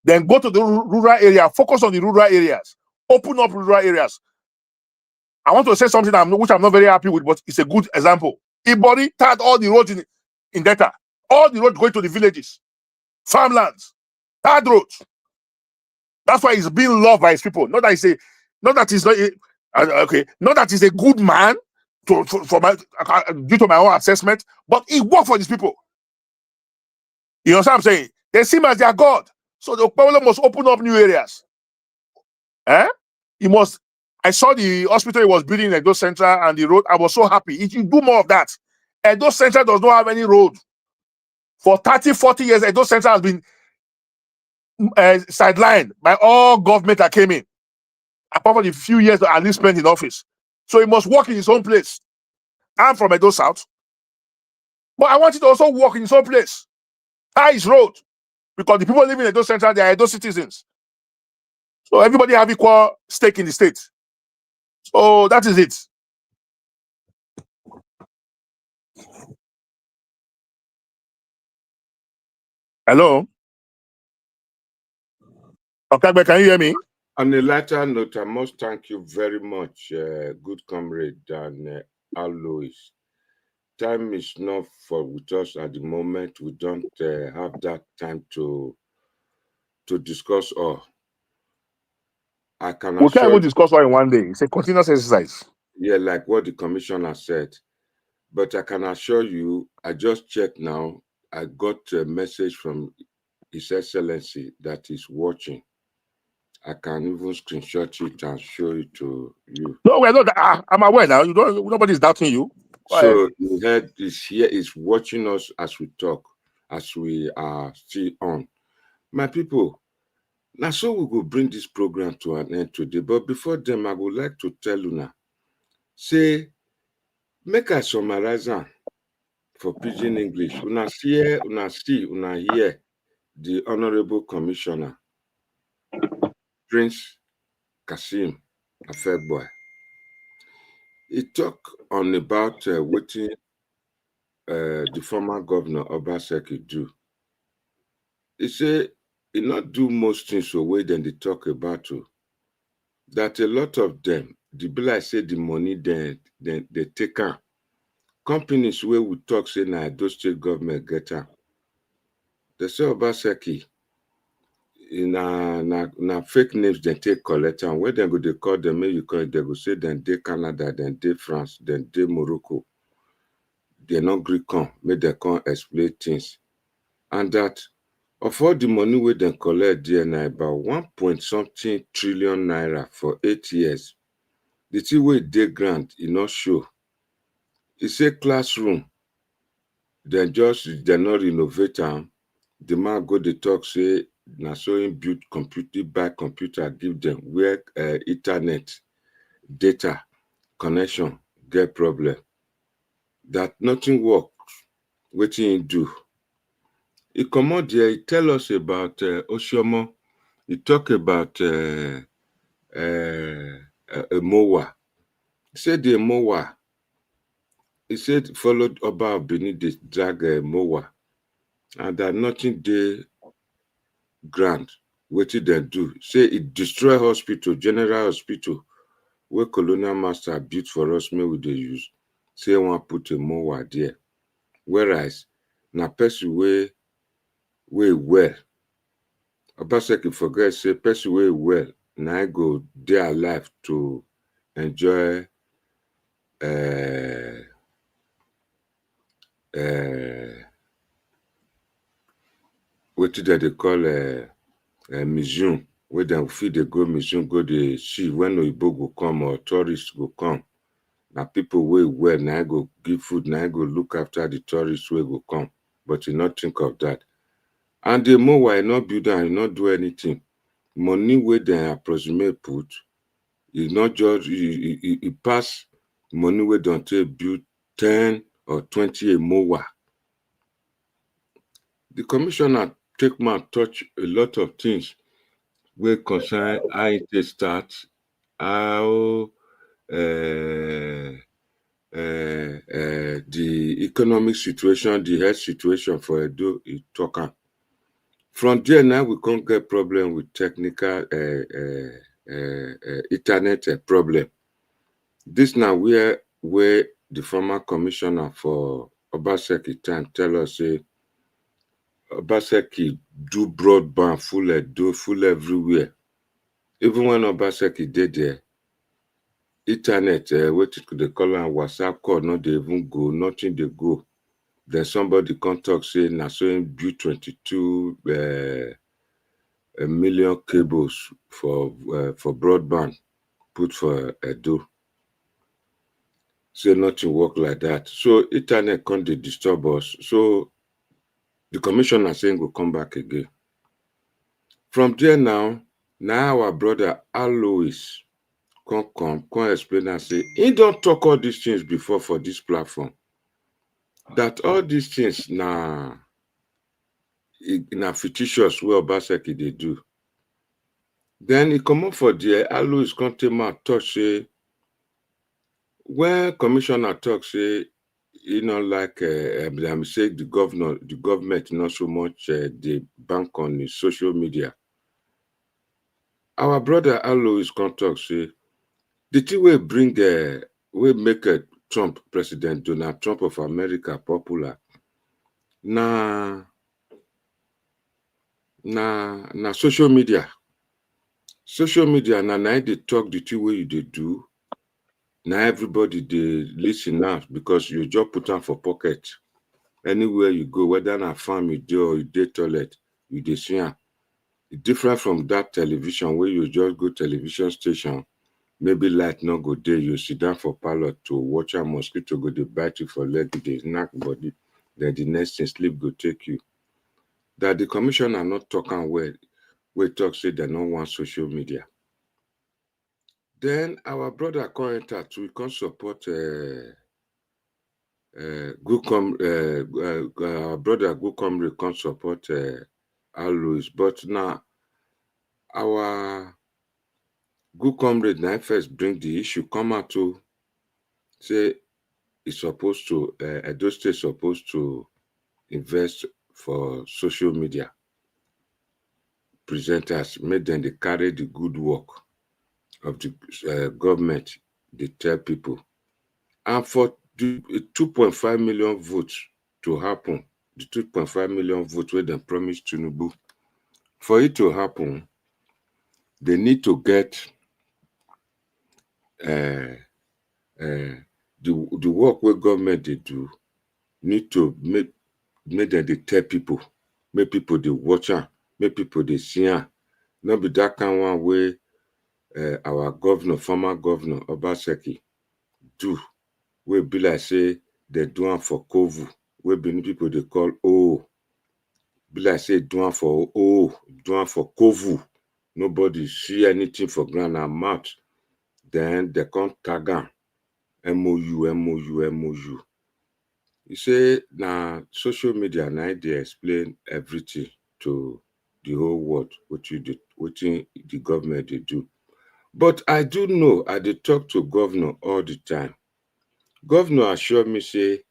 Then go to the rural area, focus on the rural areas, open up rural areas. I want to say something which I'm not very happy with, but it's a good example. Ibori tied all the roads in Delta, all the roads going to the villages, farmlands, hard roads. That's why he's being loved by his people. Not that he's a good man due to my own assessment, but he worked for these people. You know what I'm saying? They see him as their God. So the Okpebholo must open up new areas. I saw the hospital he was building in Edo Central and the road. I was so happy. He should do more of that. Edo Central does not have any road. For 30, 40 years, Edo Central has been sidelined by all government that came in, apart from the few years that Ali spent in office. So he must work in his own place. I'm from Edo South, but I want you to also work in his own place. Tie his road, because the people living in Edo Central, they are Edo citizens. So everybody have equal stake in the state. So that is it. Hello? Okay, can you hear me? On a lighter note, I must thank you very much, good comrade Dan Alois. Time is not with us at the moment. We don't have that time to discuss all. I can We can't even discuss all in one day. It's a continuous exercise. Yeah, like what the commissioner said. But I can assure you, I just checked now. I got a message from His Excellency that he's watching. I can even screenshot it and show it to you. No, we're not. I'm aware now. Nobody's doubting you. So the head is here, is watching us as we talk, as we are still on. My people, now so we will bring this program to an end today. But before them, I would like to tell Una, say, make I summarize for Pidgin English. Una hear the Honorable Commissioner, Prince Kassim Afegbua. He talked on about what the former governor Obaseki do. He say he not do most things away than they talk about too. That a lot of them, the bill I say the money they take out. Companies where we talk say na those state government get out. They say Obaseki na fake names they take collect and where they go they call them, maybe you call it, they go say then they Canada, then they France, then they Morocco. They not Greek come, make they come explain things. And that Of all the money wey dem collect there na about 1.something trillion naira for 8 years. The thing wey dey ground e no show. E say classroom, dem no renovate am. The man go dey talk say na so him build computer, buy computer give them where internet, data, connection get problem. That nothing work. Wetin him do? He comot there, he tell us about Oshomo. He talk about Emowa. He said the Emowa. He said followed Oba of Benin dey drag Emowa, and that nothing dey ground. Wetin dem do? Say it destroy hospital, general hospital, wey colonial master built for us, make we dey use. Say wan put Emowa there, whereas na person wey well. Obaseki forget say person wey well na go dey alive to enjoy wetin dem dey call museum, wey dem fit dey go museum go dey see when oyibo go come or tourists go come. Na people wey well na go give food, na go look after the tourists wey go come, but he not think of that. And the Mowa, he not build am, he not do anything. Money wey dem approximate put, e not just e pass money wey don take build 10 or 20 Mowa. The commissioner take mouth touch a lot of things wey concern how it dey start, how the economic situation, the health situation for Edo, he talk am. From there now we can't get problem with technical internet problem. This now where the former commissioner for Obaseki time tell us say Obaseki do broadband full Edo, full everywhere. Even when Obaseki did there, internet, what they call am WhatsApp call, not they even go, nothing they go. Then somebody come talk say na so him build 22 million cables for broadband put for Edo. Say nothing work like that. So internet can't dey disturb us. So the commissioner saying go come back again. From there now our brother Alois come explain and say he don't talk all these things before for this platform. That all these things na fictitious wey Obaseki dey do. Then he come up for there, Alois come take mouth touch say when commissioner talk say he not like say the government not so much the bank on his social media. Our brother Alois come talk say the thing wey bring wey make Trump, President Donald Trump of America popular na social media. Social media na they talk the thing wey you dey do. Now everybody dey listen now because you just put am for pocket. Anywhere you go, whether na farm you dey or you dey toilet, you dey see am. It's different from that television where you just go television station, maybe light no go there, you sit down for parlor to watch a mosquito go dey bite you for leg, dey knack body, then the next thing sleep go take you. That the commissioner not talking well, we talk say they no want social media. Then our brother come enter to come support our brother go come support Alois, but now our good comrade now first bring the issue come out to say it's supposed to Edo State supposed to invest for social media presenters, make them they carry the good work of the government, they tell people. And for the 2.5 million votes to happen, the 2.5 million votes where they promised Tinubu, for it to happen, they need to get the work where government they do need to make them they tell people make people dey watch am, make people dey see am. No be that kind one wey our governor, former governor Obaseki do, wey be like say they do am for Kovu, wey Benin people dey call be like say do am for do am for Kovu. Nobody see anything for ground and mouth. Then they come tag am MOU. You say na social media now they explain everything to the whole world, what the government they do. But I do know, I dey talk to governor all the time. Governor assure me say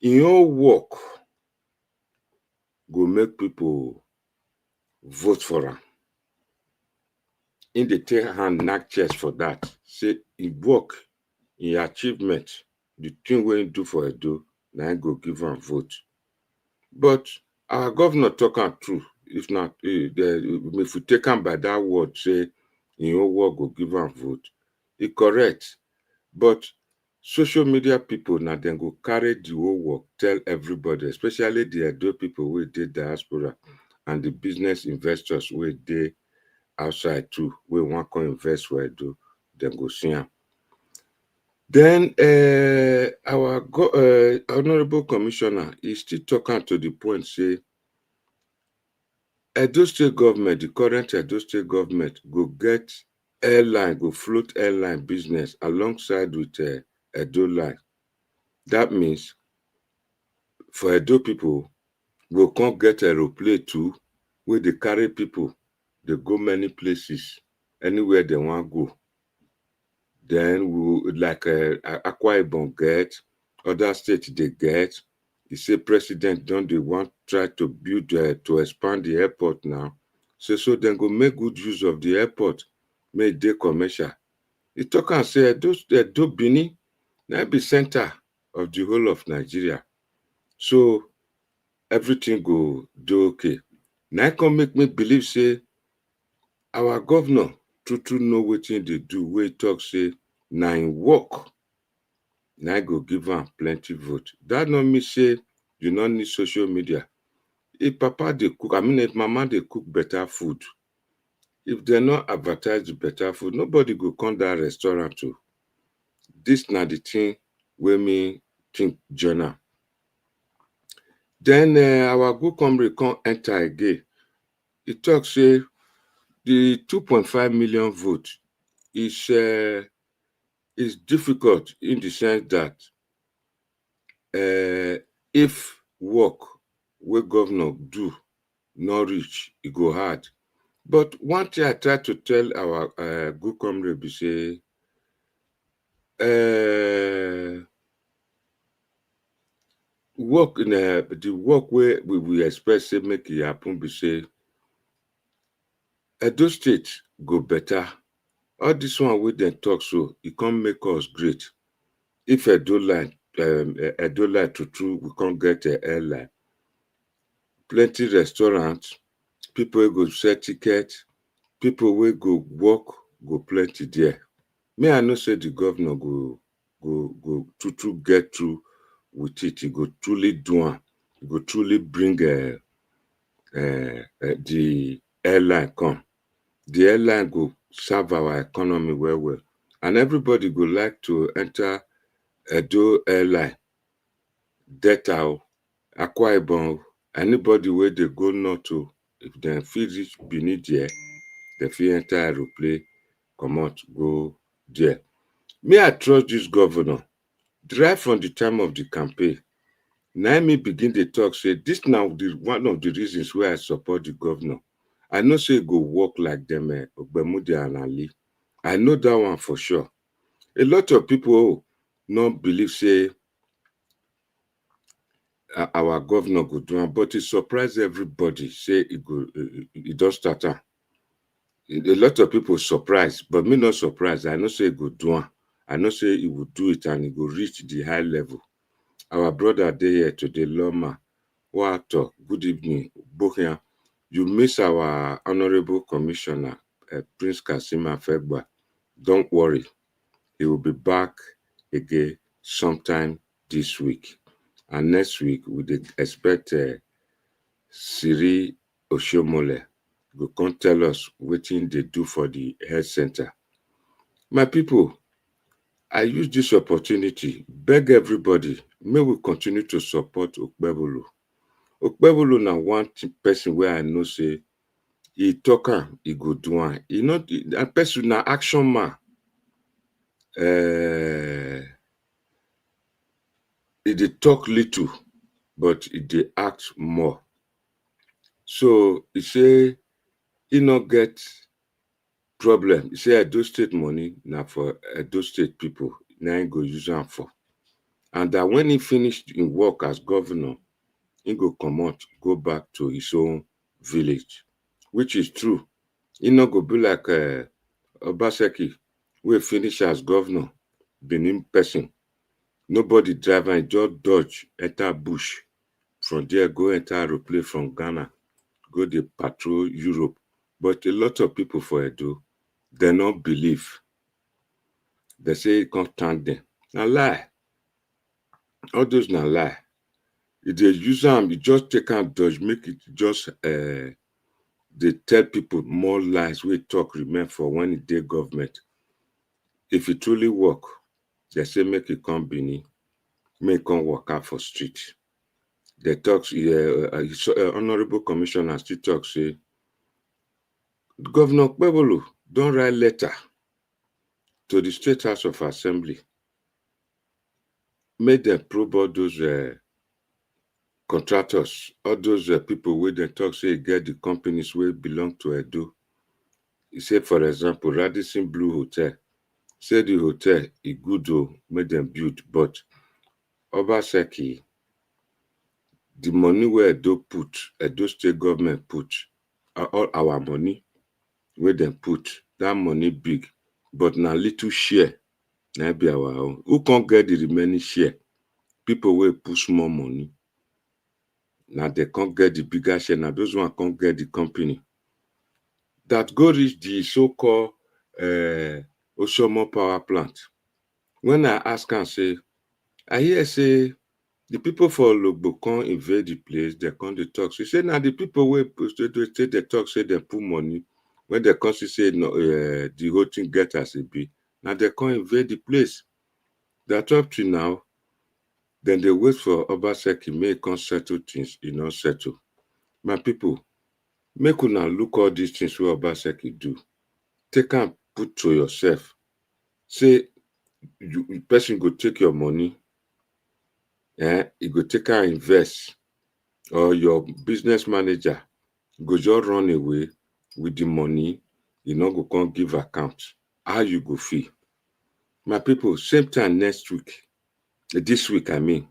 in your work go make people vote for am. In the take hand knack chest for that. Say in work, in achievement, the thing wey do for Edo, na him go give am vote. But our governor talk am true. If not, if we take am by that word, say in your work go give am vote, it correct. But social media people now then go carry the whole work, tell everybody, especially the Edo people wey dey diaspora and the business investors wey dey outside too, wey wan come invest for Edo, then go see am. Then our honorable commissioner is still talking to the point, say Edo State government, the current Edo State government, go get airline, go float airline business alongside with Edo line. That means for Edo people, go come get aeroplane too, where they carry people, they go many places, anywhere they want go. Then we like Akwa Ibom get, other states they get. He say president don't they want try to build to expand the airport now. So then go make good use of the airport, make it commercial. He talk and say Edo Benin, now be center of the whole of Nigeria. So everything go do okay. Now can make me believe say our governor true know wetin they do. We talk say na in work, na go give am plenty vote. That not mean say you not need social media. If papa they cook, if mama they cook better food, if they not advertise the better food, nobody go come that restaurant too. This na the thing wey me think journal. Then our good comrade come enter again. He talk say the 2.5 million vote is difficult in the sense that if work wey governor do not reach, it go hard. But one thing I try to tell our good comrade be say work in the work where we expect say make it happen be say Edo State go better. All this one wey dem talk so, it can't make us great. If Edo line true, we can't get an airline. Plenty restaurants, people go sell tickets, people will go work, go plenty there. Me, I know say the governor go to get through with it. He go truly do am. He go truly bring the airline come. The airline go serve our economy well. And everybody go like to enter Edo airline, Delta, Akwa Ibom, anybody where they go not to, if they feel reach Benin there, they feel enter aeroplane, come out, go there. Me, I trust this governor. Right from the time of the campaign, now me begin to talk, say, this now one of the reasons why I support the governor. I know say go work like them, Ogbemude and Ali. I know that one for sure. A lot of people not believe, say, our governor go do am, but it surprised everybody, say it does start am. A lot of people surprised, but me not surprised. I know say it go do am. I know say he will do it and it will reach the high level. Our brother dey here today, Loma. Wato, good evening. Bokia, you miss our honorable commissioner, Prince Kassim Afegbua. Don't worry, he will be back again sometime this week. And next week, we expect Siri Oshomole go come tell us wetin they do for the health center. My people, I use this opportunity, beg everybody, may we continue to support OKPEBHOLLO. OKPEBHOLLO na one person where I know say he talk am, he go do am. He not that person na action man. He dey talk little, but he dey act more. So he say he not get problem. He say Edo State money na for Edo State people. Now he go use am for. And that when he finished in work as governor, he go come out, go back to his own village, which is true. He not go be like Obaseki, we finish as governor, Benin person. Nobody drive and just dodge, enter bush. From there, go enter aeroplane from Ghana, go the patrol Europe. But a lot of people for Edo, they not believe. They say it can't stand them. Now lie. All those na lie. If they use them, you just take out dodge, make it just they tell people more lies. We talk remain for when it dey government. If it truly work, they say make it come Benin, make come work out for street. They talk, honorable commissioner still talk say, Governor OKPEBHOLLO don't write letter to the State House of Assembly. Make them probe all those contractors, all those people where they talk say get the companies where belong to Edo. He said, for example, Radisson Blue Hotel. Say the hotel is good to make them build, but Obaseki, the money where Edo State government put, all our money, where they put, that money big, but now little share, now be our own. Who can't get the remaining share? People will put small money. Now they can't get the bigger share. Now those one can't get the company. That go reach the so-called Oshomo power plant. When I ask and say, I hear say the people for Logbo can't invade the place, they can't they talk. She say now the people where they talk say they put money. When they come say no, the whole thing get as it be. Now they can't invade the place. That up to now, then they wait for Obaseki may come settle things, settle. My people, make una look all these things where Obaseki do. Take and put to yourself. Say you person go take your money, you go take and invest, or your business manager go just run away with the money, go come give account. How you go feel? My people, same time next week, this week I mean,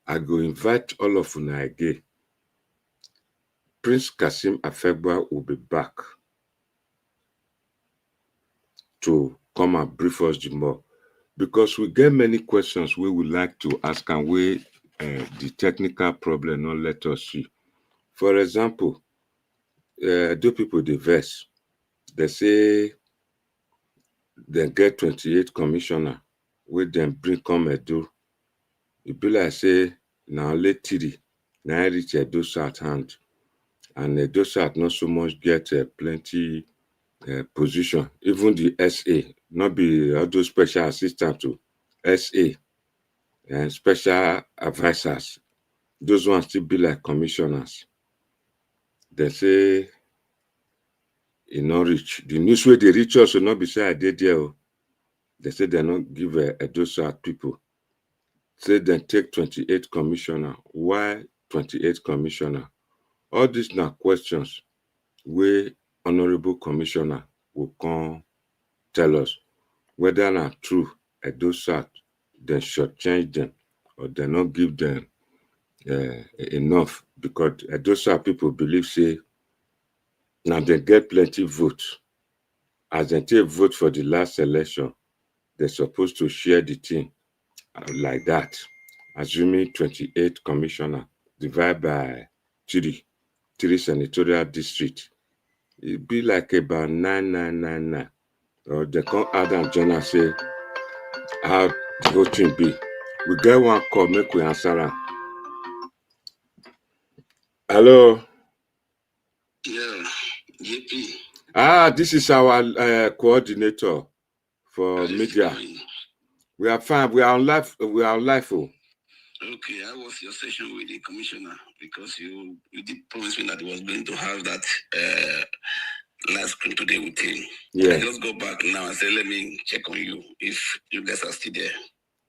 I go invite all of una again. Prince Kassim Afegbua will be back to come and brief us the more, because we get many questions we would like to ask and we the technical problem not let us see. For example, do people dey vex? They say they get 28 commissioner wey dem bring come Edo. E be like say na only 3 na reach Edo South hand, and Edo South not so much get plenty position. Even the SA, not be all those special assistant to SA and special advisors. Those ones still be like commissioners. They say e no reach. The news where they reach us will not be say I did there. They say they not give Edo South people. Say they take 28 commissioner. Why 28 commissioner? All these now questions where honorable commissioner will come tell us whether not true Edo South they should change them or they not give them enough, because Edo South people believe say now they get plenty votes. As they take vote for the last election, they're supposed to share the thing like that, assuming 28 commissioner divided by 3 senatorial district. It'd be like about 9999. Or they come add and journal say how the whole thing be. We get one call, make we answer am. Hello. Yeah, JP. This is our coordinator for media. Going? We are fine. We are on live. We are on live. Okay, how was your session with the commissioner? Because you did promise me that he was going to have that last screen today with him. Yeah. I just go back now and say, let me check on you if you guys are still there.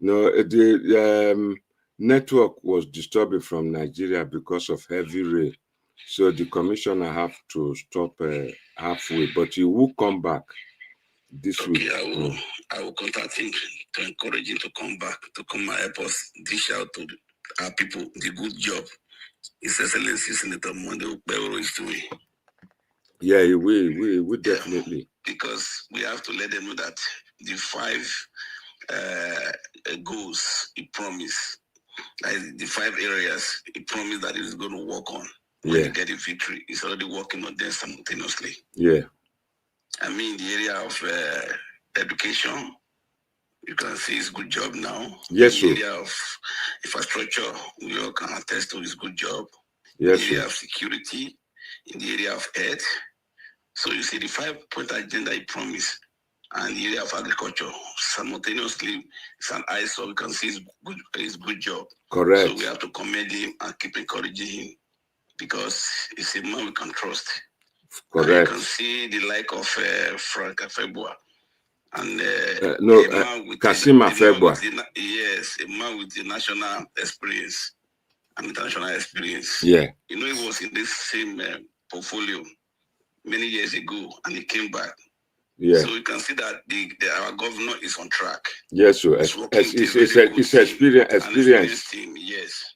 No, the network was disturbing from Nigeria because of heavy rain. So the commissioner have to stop halfway, but he will come back this week. I will contact him to encourage him to come back, to come and help us dish out to our people the good job His Excellency Senator Monday OKPEBHOLLO is doing. Yeah, we definitely. Because we have to let them know that the 5 goals he promised, like the 5 areas he promised that he's going to work on when he get a victory. He's already working on them simultaneously. Yeah. I mean, the area of education, you can see his good job now. Yes, in the area of infrastructure, we all can attest to his good job. Yes, in the area of security, in the area of health. So you see the 5-point agenda he promised, and the area of agriculture simultaneously. It's an eye, so we can see his good job. Correct. So we have to commend him and keep encouraging him because he's a man we can trust. Correct. And you can see the like of Kassim Afegbua. And Kassim Afegbua. Yes, a man with the national experience and international experience. Yeah. You know, he was in this same portfolio many years ago, and he came back. Yeah. So you can see that our governor is on track. Yes, sir. It's experienced team. Yes.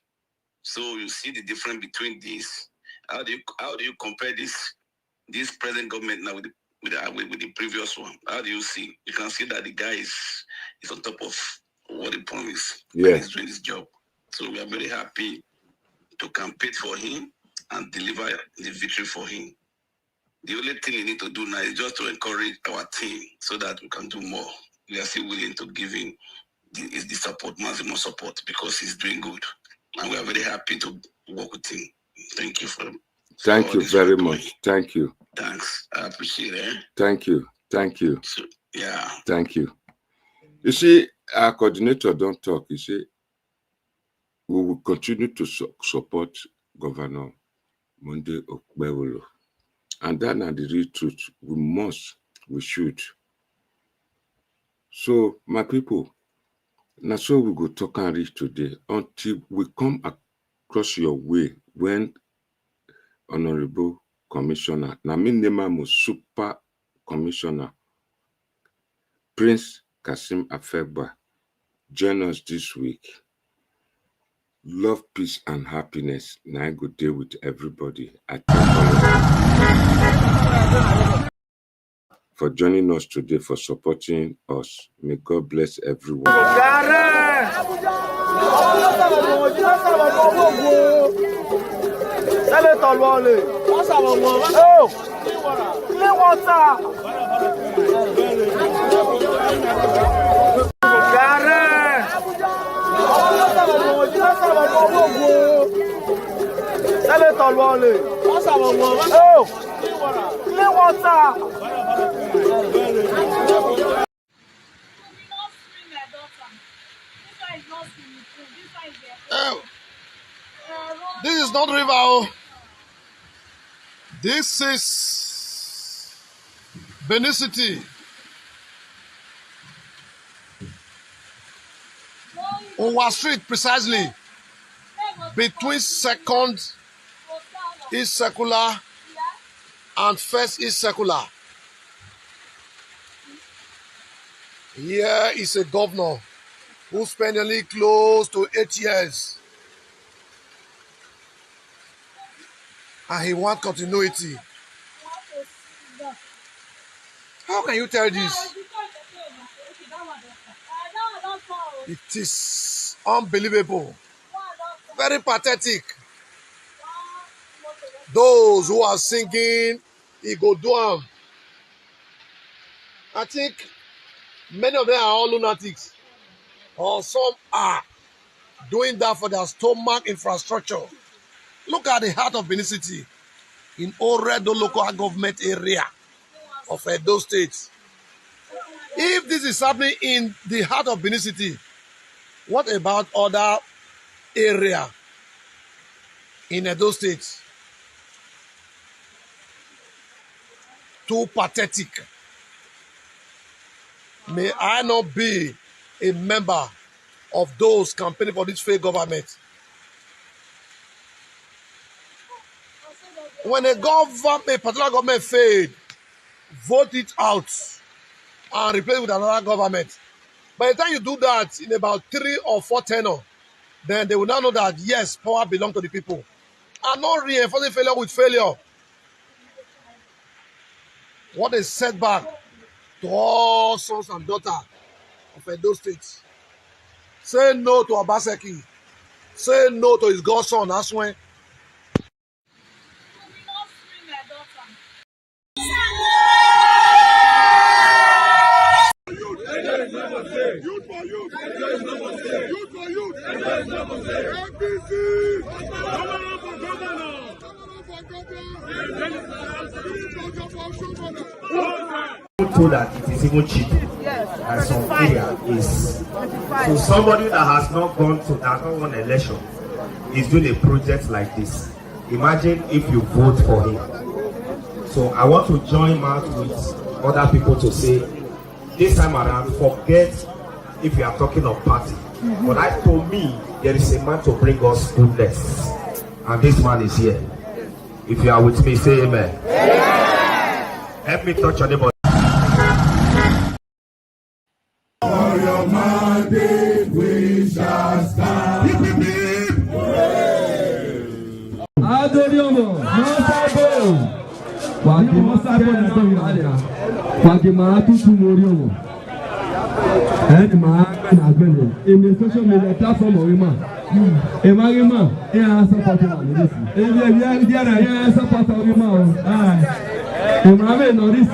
So you see the difference between this. How do you compare this present government now with the previous one? How do you see? You can see that the guy is on top of what he promised. Yeah. And he's doing his job. So we are very happy to campaign for him and deliver the victory for him. The only thing we need to do now is just to encourage our team so that we can do more. We are still willing to give him the support, maximum support, because he's doing good. And we are very happy to work with him. Thank you Thank you very much. Thank you. Thanks. I appreciate it. Thank you. Thank you. So, yeah. Thank you. You see, our coordinator don't talk. You see, we will continue to support Governor Monday OKPEBHOLLO. And that's the real truth. We should. So, my people, now so we go talk and reach today until we come across your way when Honorable Commissioner, now me name am Super Commissioner, Prince Kassim Afegbua, join us this week. Love, peace, and happiness. Now I go deal with everybody. I thank you for joining us today, for supporting us. May God bless everyone. This is not river. This is Benin City. Owa Street, precisely between 2nd East Circular and 1st East Circular. Here is a governor who spent nearly close to 8 years, and he wants continuity. How can you tell this? It is unbelievable, very pathetic. Those who are singing, he go do am. I think many of them are all lunatics, or some are doing that for their stomach infrastructure. Look at the heart of Benin City in Oredo local government area of Edo State. If this is happening in the heart of Benin City, what about other area in Edo State? Too pathetic. May I not be a member of those campaigning for this fake government. When a particular government failed, vote it out and replace it with another government. By the time you do that in about 3 or 4 tenure, then they will now know that yes, power belongs to the people. And not reinforcing failure with failure. What a setback to all sons and daughters of Edo State. Say no to Obaseki. Say no to his godson, Aswen. Youth for youth. Youth for youth. APC. Governor for governor. Told that it is even cheap. And some area is so somebody that has not won an election is doing a project like this. Imagine if you vote for him. So I want to join mouth with other people to say this time around, forget if you are talking of party. But for me, there is a man to bring us goodness. And this man is here. If you are with me, say amen. Amen. Help me touch your neighbor. For your mandate we shall stand. Adoriomo, Mosabo. Wagi Mosabo na Doria. Wagi Matutu Moriomo. And my husband in the social media platform of Emma. Emma, yeah, support this. Yeah, support of Emma. Emma, no, this.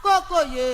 Koko ye.